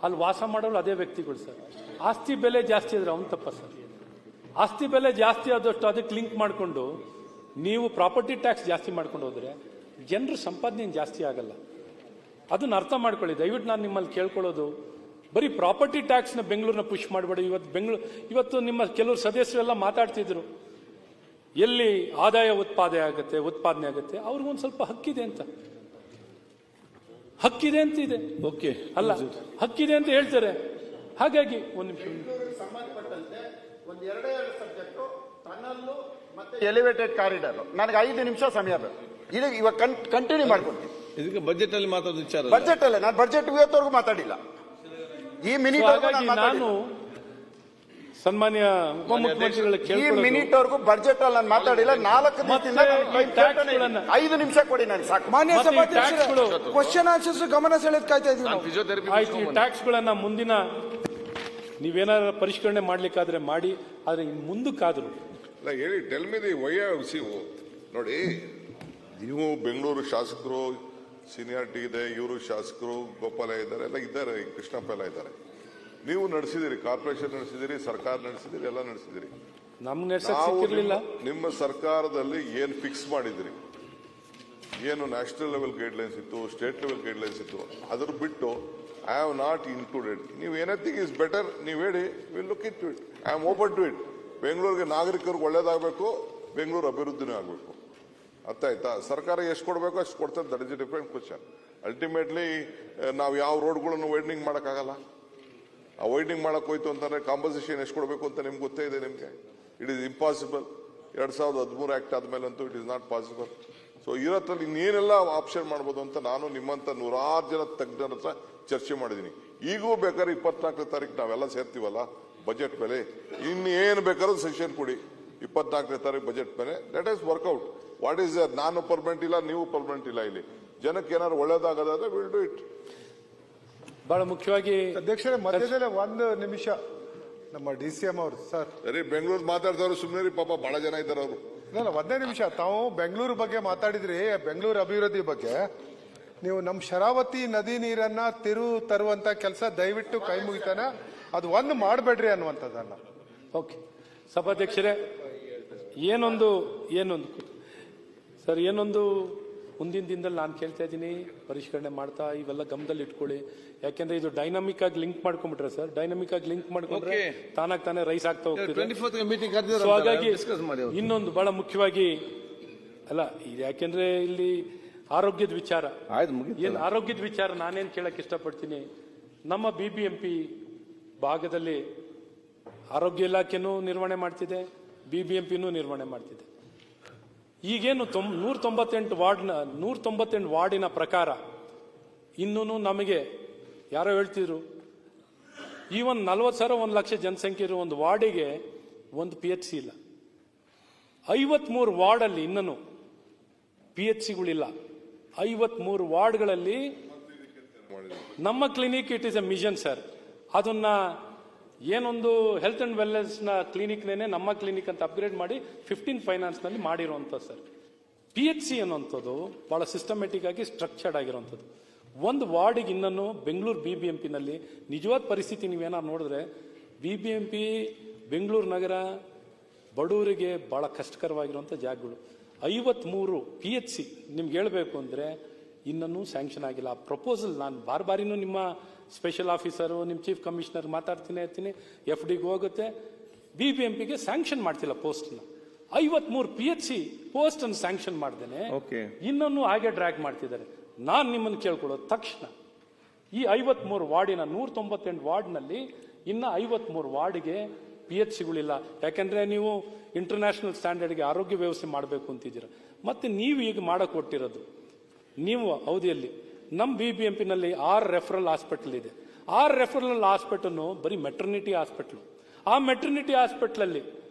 ಅಲ್ಲಿ ವಾಸ ಮಾಡೋರು ಅದೇ ವ್ಯಕ್ತಿಗಳು ಸರ್. ಆಸ್ತಿ ಬೆಲೆ ಜಾಸ್ತಿ ಆದ್ರೆ ಅವನು ತಪ್ಪ ಸರ್. ಆಸ್ತಿ ಬೆಲೆ ಜಾಸ್ತಿ ಆದಷ್ಟು ಅದಕ್ಕೆ ಲಿಂಕ್ ಮಾಡಿಕೊಂಡು ನೀವು ಪ್ರಾಪರ್ಟಿ ಟ್ಯಾಕ್ಸ್ ಜಾಸ್ತಿ ಮಾಡ್ಕೊಂಡು ಹೋದ್ರೆ ಜನರ ಸಂಪಾದನೆ ಜಾಸ್ತಿ ಆಗಲ್ಲ. ಅದನ್ನ ಅರ್ಥ ಮಾಡ್ಕೊಳ್ಳಿ ದಯವಿಟ್ಟು. ನಾನು ನಿಮ್ಮಲ್ಲಿ ಕೇಳ್ಕೊಳ್ಳೋದು, ಬರೀ ಪ್ರಾಪರ್ಟಿ ಟ್ಯಾಕ್ಸ್ನ ಬೆಂಗಳೂರನ್ನ ಪುಷ್ ಮಾಡಬೇಡಿ. ಇವತ್ತು ನಿಮ್ಮ ಕೆಲವರು ಸದಸ್ಯರೆಲ್ಲ ಮಾತಾಡ್ತಿದ್ರು, ಎಲ್ಲಿ ಆದಾಯ ಉತ್ಪಾದನೆ ಆಗುತ್ತೆ ಅವ್ರಿಗೊಂದು ಸ್ವಲ್ಪ ಹಕ್ಕಿದೆ ಅಂತ ಇದೆ. ಓಕೆ ಅಲ್ಲ, ಹಕ್ಕಿದೆ ಅಂತ ಹೇಳ್ತಾರೆ. ಹಾಗಾಗಿ ಒಂದು ನಿಮಿಷ, ಎಲಿವೇಟೆಡ್ ಕಾರಿಡಾರ್ ನನಗೆ 5 ನಿಮಿಷ ಸಮಯ ಬೇಕು. ಇದು ಇವಾಗ ಕಂಟಿನ್ಯೂ ಮಾಡ್ಕೊಡ್ತೀನಿ. ಇದಕ್ಕೆ ಬಜೆಟ್ ಅಲ್ಲಿ ಮಾತಾಡೋ ವಿಚಾರ, ಬಜೆಟ್ ಅಲ್ಲೇ ನಾನು ಬಜೆಟ್ ಇವತ್ತವರೆಗೂ ಮಾತಾಡಿಲ್ಲ. ಈ ಮಿನಿಟ್ ನಾನು ಸನ್ಮಾನ್ಯ ಉಪಮುಖ್ಯಮಂತ್ರಿಗಳ ಈ ಮಿನಿಟ್ ವರೆಗೂ ಬಜೆಟ್ ಅಲ್ಲಿ ನಾನು ಮಾತಾಡಿಲ್ಲ. 4 ದಿನದಿಂದ 5 ನಿಮಿಷ ಕೊಡಿ ನನಗೆ ಸಾಕು. ಮಾನ್ಯ ಸಭಾಧ್ಯಕ್ಷರು, ಕ್ವಶನ್ ಆನ್ಸರ್ಸ್ ಗಮನ ಸೆಳೆದು ಕಾಯ್ತಾ ಇದ್ದೀವಿ. ಆಯ್ತು, ಈ ಟ್ಯಾಕ್ಸ್ಗಳನ್ನ ಮುಂದಿನ ನೀವೇನಾರ ಪರಿಷ್ಕರಣೆ ಮಾಡ್ಲಿಕ್ಕಾದ್ರೆ ಮಾಡಿ, ಆದ್ರೆ ಮುಂದಕ್ಕಾದ್ರು ಹೇಳಿ. ಟೆಲ್ ಮಿ ದಿ ವೈ ನೋಡಿ, ನೀವು ಬೆಂಗಳೂರು ಶಾಸಕರು ಸೀನಿಯಾರಿಟಿ ಇದೆ, ಇವರು ಶಾಸಕರು ಗೋಪಾಲ ಇದ್ದಾರೆ, ಎಲ್ಲ ಇದ್ದಾರೆ, ಕೃಷ್ಣಪ್ಪ ಎಲ್ಲ ಇದ್ದಾರೆ. ನೀವು ನಡೆಸಿದಿರಿ, ಕಾರ್ಪೊರೇಷನ್ ನಡೆಸಿದಿರಿ, ಸರ್ಕಾರ ನಡೆಸಿದಿರಿ, ಎಲ್ಲ ನಡೆಸಿದಿರಿ. ನಿಮ್ಮ ಸರ್ಕಾರದಲ್ಲಿ ಏನು ಫಿಕ್ಸ್ ಮಾಡಿದಿರಿ, ಏನು ನ್ಯಾಷನಲ್ ಲೆವೆಲ್ ಗೈಡ್ಲೈನ್ಸ್ ಇತ್ತು, ಸ್ಟೇಟ್ ಲೆವೆಲ್ ಗೈಡ್ಲೈನ್ಸ್ ಇತ್ತು, ಅದ್ರ ಬಿಟ್ಟು ಐ ಹ್ಯಾವ್ ನಾಟ್ ಇನ್ಕ್ಲೂಡೆಡ್. ನೀವು ಎನಿಥಿಂಗ್ ಇಸ್ ಬೆಟರ್ ನೀವು ಹೇಳಿ, will look it to it. I am open to it. ಬೆಂಗಳೂರಿಗೆ ನಾಗರಿಕರಿಗೆ ಒಳ್ಳೇದಾಗಬೇಕು, ಬೆಂಗಳೂರು ಅಭಿವೃದ್ಧಿನೂ ಆಗಬೇಕು. ಅರ್ಥ ಆಯ್ತಾ? ಸರ್ಕಾರ ಎಷ್ಟು ಕೊಡಬೇಕು ಅಷ್ಟು ಕೊಡ್ತಾರೆ. That is A different question. Ultimately ನಾವು ಯಾವ ರೋಡ್ಗಳನ್ನು ವೈಡ್ನಿಂಗ್ ಮಾಡೋಕ್ಕಾಗಲ್ಲ. ಆ ವೈಡ್ನಿಂಗ್ ಮಾಡಕ್ ಹೋಯ್ತು ಅಂತಂದ್ರೆ ಕಾಂಪನ್ಸೇಷನ್ ಎಷ್ಟು ಕೊಡಬೇಕು ಅಂತ ನಿಮ್ಗೆ ಗೊತ್ತೇ ಇದೆ. ನಿಮಗೆ ಇಟ್ ಈಸ್ ಇಂಪಾಸಿಬಲ್. 2013 ಆಕ್ಟ್ ಆದ್ಮೇಲಂತೂ it is not possible. So ಇರತ್ತಲ್ಲಿ ಇನ್ನೇನೆಲ್ಲ ಆಪ್ಷನ್ ಮಾಡ್ಬೋದು ಅಂತ ನಾನು ನಿಮ್ಮಂತ 100 ಜನ ತಜ್ಞರ ಹತ್ರ ಚರ್ಚೆ ಮಾಡಿದ್ದೀನಿ. ಈಗೂ ಬೇಕಾದ್ರೆ 24ನೇ ತಾರೀಕು ನಾವೆಲ್ಲ ಸೇರ್ತೀವಲ್ಲ ಬಜೆಟ್ ಮೇಲೆ, ಇನ್ನೇನು ಬೇಕಾದ್ರೂ ಸೆಷನ್ ಕೊಡಿ 24ನೇ ತಾರೀಕು ಬಜೆಟ್ ಮೇಲೆ. Let us work out what is there. ನಾನು ಪರ್ಮನೆಂಟ್ ಇಲ್ಲ, ನೀವು ಪರ್ಮನೆಂಟ್ ಇಲ್ಲ. ಇಲ್ಲಿ ಜನಕ್ಕೆ ಏನಾದ್ರು ಒಳ್ಳೇದಾಗದಾದ್ರೆ ವಿಲ್ ಡೂ ಇಟ್. ಬಹಳ ಮುಖ್ಯವಾಗಿ ಅಧ್ಯಕ್ಷರೇ, ಮಧ್ಯದಲ್ಲಿ 1 ನಿಮಿಷ ನಮ್ಮ DCM ಅವರು ಸರ್. ಸರಿ, ಬೆಂಗಳೂರು ಮಾತಾಡ್ತಾವ್ರು ಸುಮ್ಮನೆ ಪಾಪ ಬಹಳ ಜನ ಇದ್ದಾರೆ ಅವರು. ಇಲ್ಲ 1 ನಿಮಿಷ. ತಾವು ಬೆಂಗಳೂರು ಬಗ್ಗೆ ಮಾತಾಡಿದ್ರಿ, ಬೆಂಗಳೂರು ಅಭಿವೃದ್ಧಿ ಬಗ್ಗೆ. ನೀವು ನಮ್ಮ ಶರಾವತಿ ನದಿ ನೀರನ್ನ ತರುವಂತ ಕೆಲಸ ದಯವಿಟ್ಟು ಕೈ ಮುಗಿತಾನೆ ಅದು ಒಂದು ಮಾಡಬೇಡ್ರಿ ಅನ್ನುವಂಥದ್ದನ್ನ. ಓಕೆ ಸಭಾಧ್ಯಕ್ಷರೇ, ಏನೊಂದು ಸರ್ ಮುಂದಿನ ದಿನದಲ್ಲಿ ನಾನು ಕೇಳ್ತಾ ಇದ್ದೀನಿ, ಪರಿಷ್ಕರಣೆ ಮಾಡ್ತಾ ಇವೆಲ್ಲ ಗಮನದಲ್ಲಿ ಇಟ್ಕೊಳ್ಳಿ. ಯಾಕೆಂದ್ರೆ ಇದು ಡೈನಾಮಿಕ್ ಆಗಿ ಲಿಂಕ್ ಮಾಡ್ಕೊಂಡ್ಬಿಟ್ರೆ ಸರ್, ಡೈನಾಮಿಕ್ ಆಗಿ ಲಿಂಕ್ ಮಾಡ್ಕೊಂಡ್ರೆ ತಾನೇ ರೈಸ್ ಆಗ್ತಾ ಹೋಗ್ತದೆ. So ಹಾಗಾಗಿ ಇನ್ನೊಂದು ಬಹಳ ಮುಖ್ಯವಾಗಿ ಅಲ್ಲ, ಯಾಕೆಂದ್ರೆ ಇಲ್ಲಿ ಆರೋಗ್ಯದ ವಿಚಾರ, ಏನ್ ಆರೋಗ್ಯದ ವಿಚಾರ ನಾನೇನ್ ಕೇಳಕ್ ಇಷ್ಟಪಡ್ತೀನಿ. ನಮ್ಮ BBMP ಭಾಗದಲ್ಲಿ ಆರೋಗ್ಯ ಇಲಾಖೆನೂ ನಿರ್ವಹಣೆ ಮಾಡ್ತಿದೆ, BBMPನೂ ನಿರ್ವಹಣೆ ಮಾಡ್ತಿದೆ. ಈಗೇನು 198 ವಾರ್ಡಿನ ಪ್ರಕಾರ ಇನ್ನೂ ನಮಗೆ ಯಾರೋ ಹೇಳ್ತಿದ್ರು, ಈವನ್ 40,000 1 ಲಕ್ಷ ಜನಸಂಖ್ಯೆ ಇರೋ ಒಂದು ವಾರ್ಡಿಗೆ ಒಂದು PHC ಇಲ್ಲ. 53 ವಾರ್ಡಲ್ಲಿ ಇನ್ನೂ PHCಗಳಿಲ್ಲ. 53 ವಾರ್ಡ್ಗಳಲ್ಲಿ ನಮ್ಮ clinic it is a mission sir. ಅದನ್ನ ಏನೊಂದು ಹೆಲ್ತ್ ಅಂಡ್ ವೆಲ್ನೆಸ್ ನ ಕ್ಲಿನಿಕ್ನೇನೆ ನಮ್ಮ ಕ್ಲಿನಿಕ್ ಅಂತ ಅಪ್ಗ್ರೇಡ್ ಮಾಡಿ 15 ಫೈನಾನ್ಸ್ ನಲ್ಲಿ ಮಾಡಿರುವಂತ ಸರ್. PHC ಅನ್ನುವಂಥದ್ದು ಬಹಳ ಸಿಸ್ಟಮೆಟಿಕ್ ಆಗಿ ಸ್ಟ್ರಕ್ಚರ್ಡ್ ಆಗಿರುವಂಥದ್ದು. ಒಂದು ವಾರ್ಡಿಗೆ ಇನ್ನೂ ಬೆಂಗಳೂರು BBMP ನಲ್ಲಿ ನಿಜವಾದ ಪರಿಸ್ಥಿತಿ ನೀವೇನಾದ್ರು ನೋಡಿದ್ರೆ, BBMP ಬೆಂಗಳೂರು ನಗರ ಬಡವರಿಗೆ ಬಹಳ ಕಷ್ಟಕರವಾಗಿರುವಂಥ ಜಾಗಗಳು. 53 PHC ನಿಮ್ಗೆ ಹೇಳ್ಬೇಕು ಅಂದ್ರೆ ಇನ್ನೂ ಸ್ಯಾಂಕ್ಷನ್ ಆಗಿಲ್ಲ. ಆ ಪ್ರಪೋಸಲ್ ನಾನು ಬಾರಿನೂ ನಿಮ್ಮ ಸ್ಪೆಷಲ್ ಆಫೀಸರು, ನಿಮ್ಮ ಚೀಫ್ ಕಮಿಷನರ್ ಮಾತಾಡ್ತೀನಿ ಇರ್ತೀನಿ, FDಗೆ ಹೋಗುತ್ತೆ. BBMPಗೆ ಸ್ಯಾಂಕ್ಷನ್ ಮಾಡ್ತಿಲ್ಲ ಪೋಸ್ಟ್ನ. 53 PHC ಪೋಸ್ಟ್ ಅನ್ನು ಸ್ಯಾಂಕ್ಷನ್ ಮಾಡ್ದೇನೆ ಇನ್ನೂ ಹಾಗೆ ಡ್ರ್ಯಾಗ್ ಮಾಡ್ತಿದ್ದಾರೆ. ನಾನು ನಿಮ್ಮನ್ನು ಕೇಳ್ಕೊಳ್ಳೋದು, ತಕ್ಷಣ ಈ 53 ವಾರ್ಡಿನ 198 ವಾರ್ಡ್ನಲ್ಲಿ ಇನ್ನು 53 ವಾರ್ಡ್ಗೆ PHCಗಳಿಲ್ಲ. ಯಾಕಂದ್ರೆ ನೀವು ಇಂಟರ್ನ್ಯಾಷನಲ್ ಸ್ಟ್ಯಾಂಡರ್ಡ್ಗೆ ಆರೋಗ್ಯ ವ್ಯವಸ್ಥೆ ಮಾಡಬೇಕು ಅಂತಿದ್ದೀರ. ಮತ್ತೆ ನೀವು ಈಗ ಮಾಡಕ್ ಕೊಟ್ಟಿರೋದು, ನೀವು ಅವಧಿಯಲ್ಲಿ ನಮ್ಮ BBMPನಲ್ಲಿ 6 ರೆಫರಲ್ ಹಾಸ್ಪಿಟಲ್ ಇದೆ. 6 ರೆಫರಲ್ ಹಾಸ್ಪಿಟಲ್ ಬರೀ ಮೆಟರ್ನಿಟಿ ಹಾಸ್ಪಿಟಲ್. ಆ ಮೆಟರ್ನಿಟಿ ಹಾಸ್ಪಿಟಲ್ ಅಲ್ಲಿ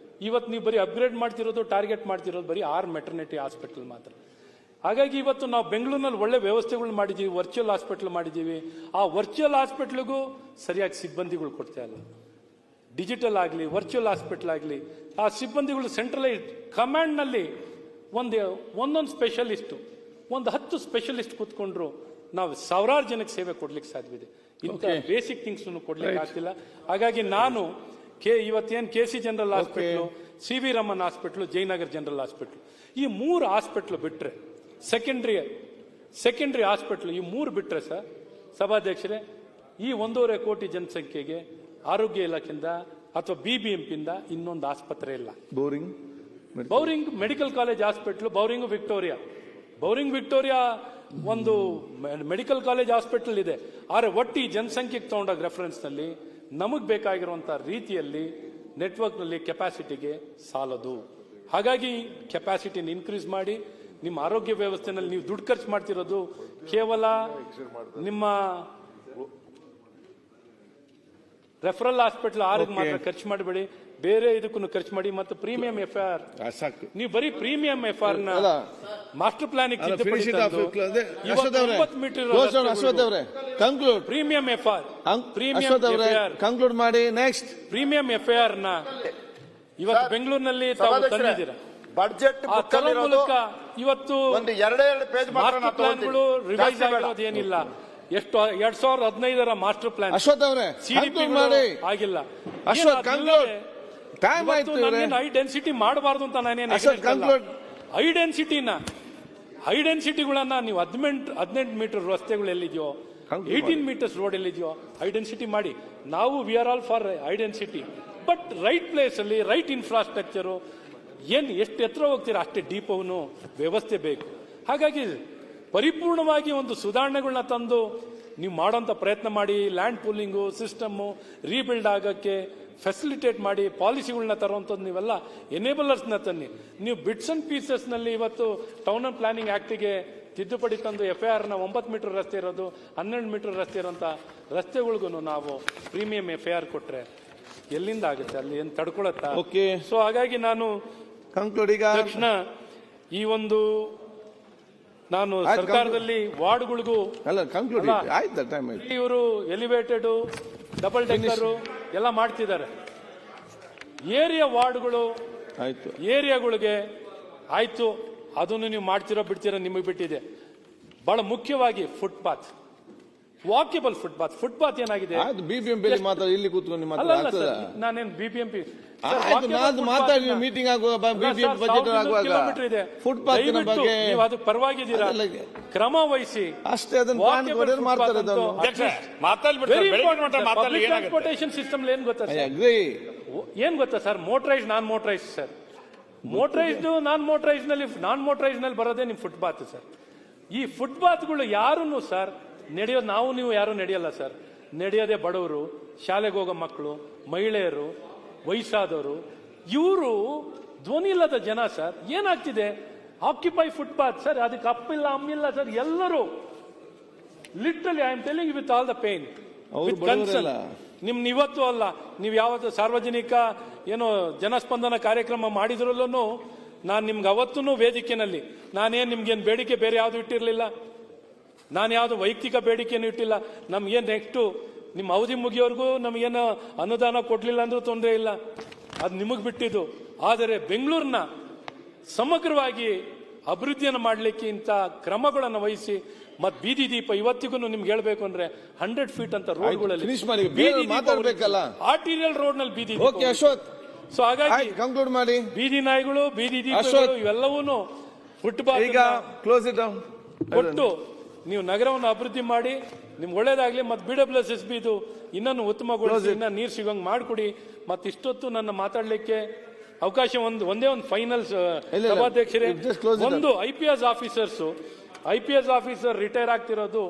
ಇವತ್ತು ನೀವು ಬರೀ ಅಪ್ಗ್ರೇಡ್ ಮಾಡ್ತಿರೋದು, ಟಾರ್ಗೆಟ್ ಮಾಡ್ತಿರೋದು ಬರೀ 6 ಮೆಟರ್ನಿಟಿ ಹಾಸ್ಪಿಟಲ್ ಮಾತ್ರ. ಹಾಗಾಗಿ ಇವತ್ತು ನಾವು ಬೆಂಗಳೂರಿನಲ್ಲಿ ಒಳ್ಳೆ ವ್ಯವಸ್ಥೆಗಳು ಮಾಡಿದ್ದೀವಿ, ವರ್ಚುವಲ್ ಹಾಸ್ಪಿಟಲ್ ಮಾಡಿದ್ದೀವಿ. ಆ ವರ್ಚುವಲ್ ಹಾಸ್ಪಿಟ್ಲಿಗೂ ಸರಿಯಾಗಿ ಸಿಬ್ಬಂದಿಗಳು ಕೊಡ್ತಾ ಇಲ್ಲ. ಡಿಜಿಟಲ್ ಆಗಲಿ, ವರ್ಚುವಲ್ ಹಾಸ್ಪಿಟಲ್ ಆಗಲಿ, ಆ ಸಿಬ್ಬಂದಿಗಳು ಸೆಂಟ್ರಲೈಸ್ಡ್ ಕಮಾಂಡ್ನಲ್ಲಿ ಒಂದೊಂದು ಸ್ಪೆಷಲಿಸ್ಟು, 10 ಸ್ಪೆಷಲಿಸ್ಟ್ ಕೂತ್ಕೊಂಡ್ರು ನಾವು ಸಾವಿರಾರು ಜನಕ್ಕೆ ಸೇವೆ ಕೊಡ್ಲಿಕ್ಕೆ ಸಾಧ್ಯವಿದೆ. ಇಂಥ ಬೇಸಿಕ್ ಥಿಂಗ್ಸ್ ಕೊಡ್ಲಿಕ್ಕೆ ಆಗ್ತಿಲ್ಲ. ಹಾಗಾಗಿ ನಾನು ಇವತ್ತೇನು KC general hospital, CV Raman hospital, Jayanagar general hospital, ಈ 3 ಹಾಸ್ಪಿಟ್ಲು ಬಿಟ್ರೆ, ಸೆಕೆಂಡ್ರಿ ಹಾಸ್ಪಿಟ್ಲು ಈ 3 ಬಿಟ್ರೆ ಸರ್ ಸಭಾಧ್ಯಕ್ಷರೇ, ಈ 1.5 ಕೋಟಿ ಜನಸಂಖ್ಯೆಗೆ ಆರೋಗ್ಯ ಇಲಾಖೆಯಿಂದ ಅಥವಾ BBMPಯಿಂದ ಇನ್ನೊಂದು ಆಸ್ಪತ್ರೆ ಇಲ್ಲ. Bowring medical college hospital, Bowring Victoria ಒಂದು ಮೆಡಿಕಲ್ ಕಾಲೇಜ್ ಹಾಸ್ಪಿಟಲ್ ಇದೆ. ಆದರೆ ಒಟ್ಟು ಈ ಜನಸಂಖ್ಯೆಗೆ ತಗೊಂಡಾಗ ರೆಫರೆನ್ಸ್ ನಲ್ಲಿ ನಮಗೆ ಬೇಕಾಗಿರುವಂತಹ ರೀತಿಯಲ್ಲಿ ನೆಟ್ವರ್ಕ್ ನಲ್ಲಿ ಕೆಪಾಸಿಟಿಗೆ ಸಾಲದು. ಹಾಗಾಗಿ ಕೆಪಾಸಿಟಿನ ಇನ್ಕ್ರೀಸ್ ಮಾಡಿ, ನಿಮ್ಮ ಆರೋಗ್ಯ ವ್ಯವಸ್ಥೆನಲ್ಲಿ ನೀವು ದುಡ್ಡು ಖರ್ಚು ಮಾಡ್ತಿರೋದು ಕೇವಲ ನಿಮ್ಮ ರೆಫರಲ್ ಹಾಸ್ಪಿಟಲ್ 6ಗೆ ಮಾತ್ರ ಖರ್ಚು ಮಾಡಬೇಡಿ, ಬೇರೆ ಇದಕ್ಕೂ ಖರ್ಚು ಮಾಡಿ. ಮತ್ತು ಪ್ರೀಮಿಯಂ FIR ನೀವು ಬರೀ ಪ್ರೀಮಿಯಂ FIR ನ ಮಾಸ್ಟರ್ ಪ್ಲಾನ್ ಪ್ರೀಮಿಯಂ ಮಾಡಿ. ನೆಕ್ಸ್ಟ್ ಪ್ರೀಮಿಯಂ FIR ನ ಇವತ್ತು ಬೆಂಗಳೂರಿನಲ್ಲಿ ತಾವು ತಂದಿದ್ದೀರಾ. ಬಡ್ಜೆಟ್ ಮೂಲಕ ಇವತ್ತು ಮಾಸ್ಟರ್ ಪ್ಲಾನ್ಗಳು ರಿವೈಸ್ ಆಗಿರೋದು ಏನಿಲ್ಲ. ಎಷ್ಟು 2015ರ ಮಾಸ್ಟರ್ ಪ್ಲಾನ್ ಆಗಿಲ್ಲ. ಹೈ ಡೆನ್ಸಿಟಿ ಮಾಡಬಾರ್ದು ಅಂತ ನಾನೇನು ಹೈ ಡೆನ್ಸಿಟಿಗಳನ್ನ ನೀವು 18 ಮೀಟರ್ ರಸ್ತೆಗಳು ಎಲ್ಲಿದೆಯೋ, 18 ಮೀಟರ್ಸ್ ರೋಡ್ ಎಲ್ಲಿದೆಯೋ ಹೈ ಡೆನ್ಸಿಟಿ ಮಾಡಿ. ನಾವು we are all for high density, but right place ಅಲ್ಲಿ ರೈಟ್ ಇನ್ಫ್ರಾಸ್ಟ್ರಕ್ಚರು. ಎಷ್ಟು ಎತ್ತರ ಹೋಗ್ತೀರಾ ಅಷ್ಟೇ ಡೀಪವನು ವ್ಯವಸ್ಥೆ ಬೇಕು. ಹಾಗಾಗಿ ಪರಿಪೂರ್ಣವಾಗಿ ಒಂದು ಸುಧಾರಣೆಗಳನ್ನ ತಂದು ನೀವು ಮಾಡೋಂಥ ಪ್ರಯತ್ನ ಮಾಡಿ. ಲ್ಯಾಂಡ್ ಪೂಲಿಂಗು ಸಿಸ್ಟಮ್ಮು ರೀಬಿಲ್ಡ್ ಆಗಕ್ಕೆ ಫೆಸಿಲಿಟೇಟ್ ಮಾಡಿ, ಪಾಲಿಸಿಗಳನ್ನ ತರುವಂಥದ್ದು ನೀವೆಲ್ಲ ಎನೇಬಲರ್ಸ್ನ ತನ್ನಿ. ನೀವು ಬಿಟ್ಸ್ ಅಂಡ್ ಪೀಸಸ್ ನಲ್ಲಿ ಇವತ್ತು ಟೌನ್ ಅಂಡ್ ಪ್ಲಾನಿಂಗ್ ಆಕ್ಟಿಗೆ ತಿದ್ದುಪಡಿ ತಂದು FIR ನ 9 ಮೀಟರ್ ರಸ್ತೆ ಇರೋದು, 12 ಮೀಟರ್ ರಸ್ತೆ ಇರೋಂಥ ರಸ್ತೆಗಳಿಗೂ ನಾವು ಪ್ರೀಮಿಯಂ FIR ಕೊಟ್ರೆ ಎಲ್ಲಿಂದ ಆಗುತ್ತೆ? ಅಲ್ಲಿ ಏನು ತಡ್ಕೊಳತ್ತಾ? ಸೊ ಹಾಗಾಗಿ ನಾನು ತಕ್ಷಣ ಈ ಒಂದು ನಾನು ಸರ್ಕಾರದಲ್ಲಿ ವಾರ್ಡ್ಗಳಿಗೂ ಇವರು ಎಲಿವೇಟೆಡ್ ಡಬಲ್ ಡೆಕ್ಕರ್ ಎಲ್ಲ ಮಾಡ್ತಿದ್ದಾರೆ. ಏರಿಯಾ ವಾರ್ಡ್ಗಳು ಏರಿಯಾಗಳಿಗೆ ಆಯ್ತು, ಅದನ್ನು ನೀವು ಮಾಡ್ತಿರೋ ಬಿಡ್ತಿರೋ ನಿಮಗೆ ಬಿಟ್ಟಿದೆ. ಬಹಳ ಮುಖ್ಯವಾಗಿ ವಾಕ್ಯಬಲ್ ಫುಟ್ಪಾತ್ ಏನಾಗಿದೆ? BBMP ಮಾತಾಡಿ, ಇಲ್ಲಿ ಕೂತ್ಕೊಂಡು ಅಲ್ಲ ಸರ್, ನಾನೇನು BBMP ಮಾತಾಡಿ ಮೀಟಿಂಗ್ ಆಗುವಾಗ BBMP ಬಜೆಟ್ ಆಗುವಾಗ ಕಿಲೋಮೀಟರ್ ಇದೆ, ಫುಟ್ಪಾತ್ ಬಗ್ಗೆ ನೀವು ಅದು ಪರವಾಗಿದ್ದೀರಾ, ಕ್ರಮ ವಹಿಸಿ ಅಷ್ಟೇ. ಅದನ್ನು ಮಾಡ್ತಾರೆ. ಟ್ರಾನ್ಸ್ಪೋರ್ಟೇಷನ್ ಸಿಸ್ಟಮ್ ಏನ್ ಗೊತ್ತಾ ಸರ್? ಮೋಟರೈಸ್, ನಾನ್ ಮೋಟರೈಸ್ ಸರ್. ಮೋಟರೈಸ್ಡ್, ನಾನ್ ಮೋಟರೈಸ್ ನಲ್ಲಿ ಬರೋದೇ ನಿಮ್ ಫುಟ್ಪಾತ್ ಸರ್. ಈ ಫುಟ್ಪಾತ್ಗಳು ಯಾರನ್ನು ಸರ್ ನಡೆಯೋದು, ನಾವು ನೀವು ಯಾರು ನಡೆಯಲ್ಲ ಸರ್. ನಡೆಯೋದೇ ಬಡವರು, ಶಾಲೆಗೆ ಹೋಗೋ ಮಕ್ಕಳು, ಮಹಿಳೆಯರು, ವಯಸ್ಸಾದವರು, ಇವರು ಧ್ವನಿ ಇಲ್ಲದ ಜನ ಸರ್. ಏನಾಗ್ತಿದೆ? ಆಕ್ಯುಪೈ ಫುಟ್ಪಾತ್ ಸರ್, ಅದಕ್ಕೆ ಅಪ್ಪಿಲ್ಲ ಅಮ್ಮಿಲ್ಲ ಸರ್. ಎಲ್ಲರೂ literally, I am telling with all the pain, with concern. ನಿಮ್ನ ಇವತ್ತು ಅಲ್ಲ, ನೀವು ಯಾವತ್ತು ಸಾರ್ವಜನಿಕ ಏನೋ ಜನಸ್ಪಂದನ ಕಾರ್ಯಕ್ರಮ ಮಾಡಿದ್ರಲ್ಲೂ ನಾನು ನಿಮ್ಗೆ ಅವತ್ತೂ ವೇದಿಕೆನಲ್ಲಿ ನಾನೇನು ನಿಮ್ಗೇನು ಬೇಡಿಕೆ ಬೇರೆ ಯಾವುದು ಇಟ್ಟಿರಲಿಲ್ಲ, ನಾನು ಯಾವುದು ವೈಯಕ್ತಿಕ ಬೇಡಿಕೆಯನ್ನು ಇಟ್ಟಿಲ್ಲ. ನಮ್ಗೇನು ನೆಕ್ಸ್ಟು ನಿಮ್ಮ ಅವಧಿ ಮುಗಿಯೋರ್ಗೂ ನಮಗೇನು ಅನುದಾನ ಕೊಡಲಿಲ್ಲ ಅಂದ್ರೂ ತೊಂದರೆ ಇಲ್ಲ, ಅದು ನಿಮಗೆ ಬಿಟ್ಟಿದ್ದು. ಆದರೆ ಬೆಂಗಳೂರಿನ ಸಮಗ್ರವಾಗಿ ಅಭಿವೃದ್ಧಿಯನ್ನು ಮಾಡಲಿಕ್ಕೆ ಇಂಥ ಕ್ರಮಗಳನ್ನು ವಹಿಸಿ, ಮತ್ತು ಬೀದಿ ದೀಪ ಇವತ್ತಿಗೂ ನಿಮ್ಗೆ ಹೇಳ್ಬೇಕು ಅಂದ್ರೆ 100 ಫೀಟ್ ಅಂತ ರೋಡ್ಗಳಲ್ಲಿ ಮಾತಾಡ್ಬೇಕಲ್ಲ, ಆರ್ಟಿರಿಯಲ್ ರೋಡ್ ನಲ್ಲಿ ಬೀದಿ. ಓಕೆ ಅಶ್ವಥ್, ಸೊ ಹಾಗಾಗಿ ಕಂಕ್ಲೂಡ್ ಮಾಡಿ. ಬೀದಿ ನಾಯಿಗಳು, ಬೀದಿ ದೀಪಗಳು ಇವೆಲ್ಲವೂ ಫುಟ್ಪಾತ್ ಈಗ ಕ್ಲೋಸ್ ಇಟ್ ಕೊಟ್ಟು ನೀವು ನಗರವನ್ನು ಅಭಿವೃದ್ಧಿ ಮಾಡಿ, ನಿಮ್ಗೆ ಒಳ್ಳೇದಾಗ್ಲಿ. ಮತ್ತು BWSSB ಇದು ಇನ್ನೊಂದು ಉತ್ತಮಗೊಳಿಸಿ, ಇನ್ನ ನೀರು ಸಿಗೋಂಗ್ ಮಾಡಿಕೊಡಿ. ಮತ್ತು ಇಷ್ಟೊತ್ತು ನನ್ನ ಮಾತಾಡ್ಲಿಕ್ಕೆ ಅವಕಾಶ ಒಂದೇ ಒಂದು ಫೈನಲ್ ಸಭಾಧ್ಯಕ್ಷರೇ, ಒಂದು IPS ಆಫೀಸರ್ ರಿಟೈರ್ ಆಗ್ತಿರೋದು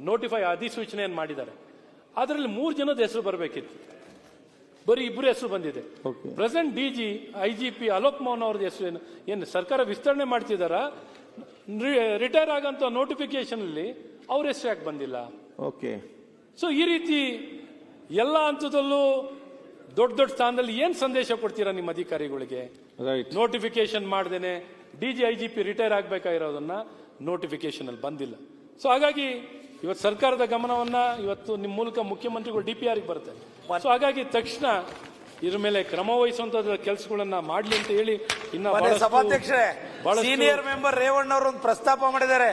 ನೋಟಿಫೈ ಅಧಿಸೂಚನೆಯನ್ನು ಮಾಡಿದ್ದಾರೆ. ಅದರಲ್ಲಿ 3 ಜನದ ಹೆಸರು ಬರಬೇಕಿತ್ತು, ಬರೀ 2 ಹೆಸರು ಬಂದಿದೆ. Present DG IGP Alok Mohan ಅವ್ರದ್ದು ಹೆಸರು ಏನು ಸರ್ಕಾರ ವಿಸ್ತರಣೆ ಮಾಡ್ತಿದಾರ? ರಿಟೈರ್ ಆಗಂತ ನೋಟಿಫಿಕೇಶನ್ ಅಲ್ಲಿ ಅವ್ರ ಹೆಸರು ಯಾಕೆ ಬಂದಿಲ್ಲ? ಓಕೆ. ಸೊ ಈ ರೀತಿ ಎಲ್ಲ ಹಂತದಲ್ಲೂ ದೊಡ್ಡ ಸ್ಥಾನದಲ್ಲಿ ಏನ್ ಸಂದೇಶ ಕೊಡ್ತೀರಾ ನಿಮ್ಮ ಅಧಿಕಾರಿಗಳಿಗೆ? ನೋಟಿಫಿಕೇಶನ್ ಮಾಡ್ದೇನೆ DG IGP ರಿಟೈರ್ ಆಗ್ಬೇಕಾಗಿರೋದನ್ನ ನೋಟಿಫಿಕೇಶನ್ ಅಲ್ಲಿ ಬಂದಿಲ್ಲ. ಸೊ ಹಾಗಾಗಿ ಇವತ್ತು ಸರ್ಕಾರದ ಗಮನವನ್ನ ಇವತ್ತು ನಿಮ್ಮ ಮೂಲಕ ಮುಖ್ಯಮಂತ್ರಿಗಳು DPR ಗೆ ಬರುತ್ತೆ. ಸೊ ಹಾಗಾಗಿ ತಕ್ಷಣ ಇದ್ರ ಮೇಲೆ ಕ್ರಮ ವಹಿಸುವಂತ ಕೆಲಸಗಳನ್ನ ಮಾಡ್ಲಿ ಅಂತ ಹೇಳಿ, ಇನ್ನ ಸಭಾಧ್ಯಕ್ಷರೇ, ಸೀನಿಯರ್ ಮೆಂಬರ್ ರೇವಣ್ಣ ಅವರು ಒಂದು ಪ್ರಸ್ತಾಪ ಮಾಡಿದ್ದಾರೆ.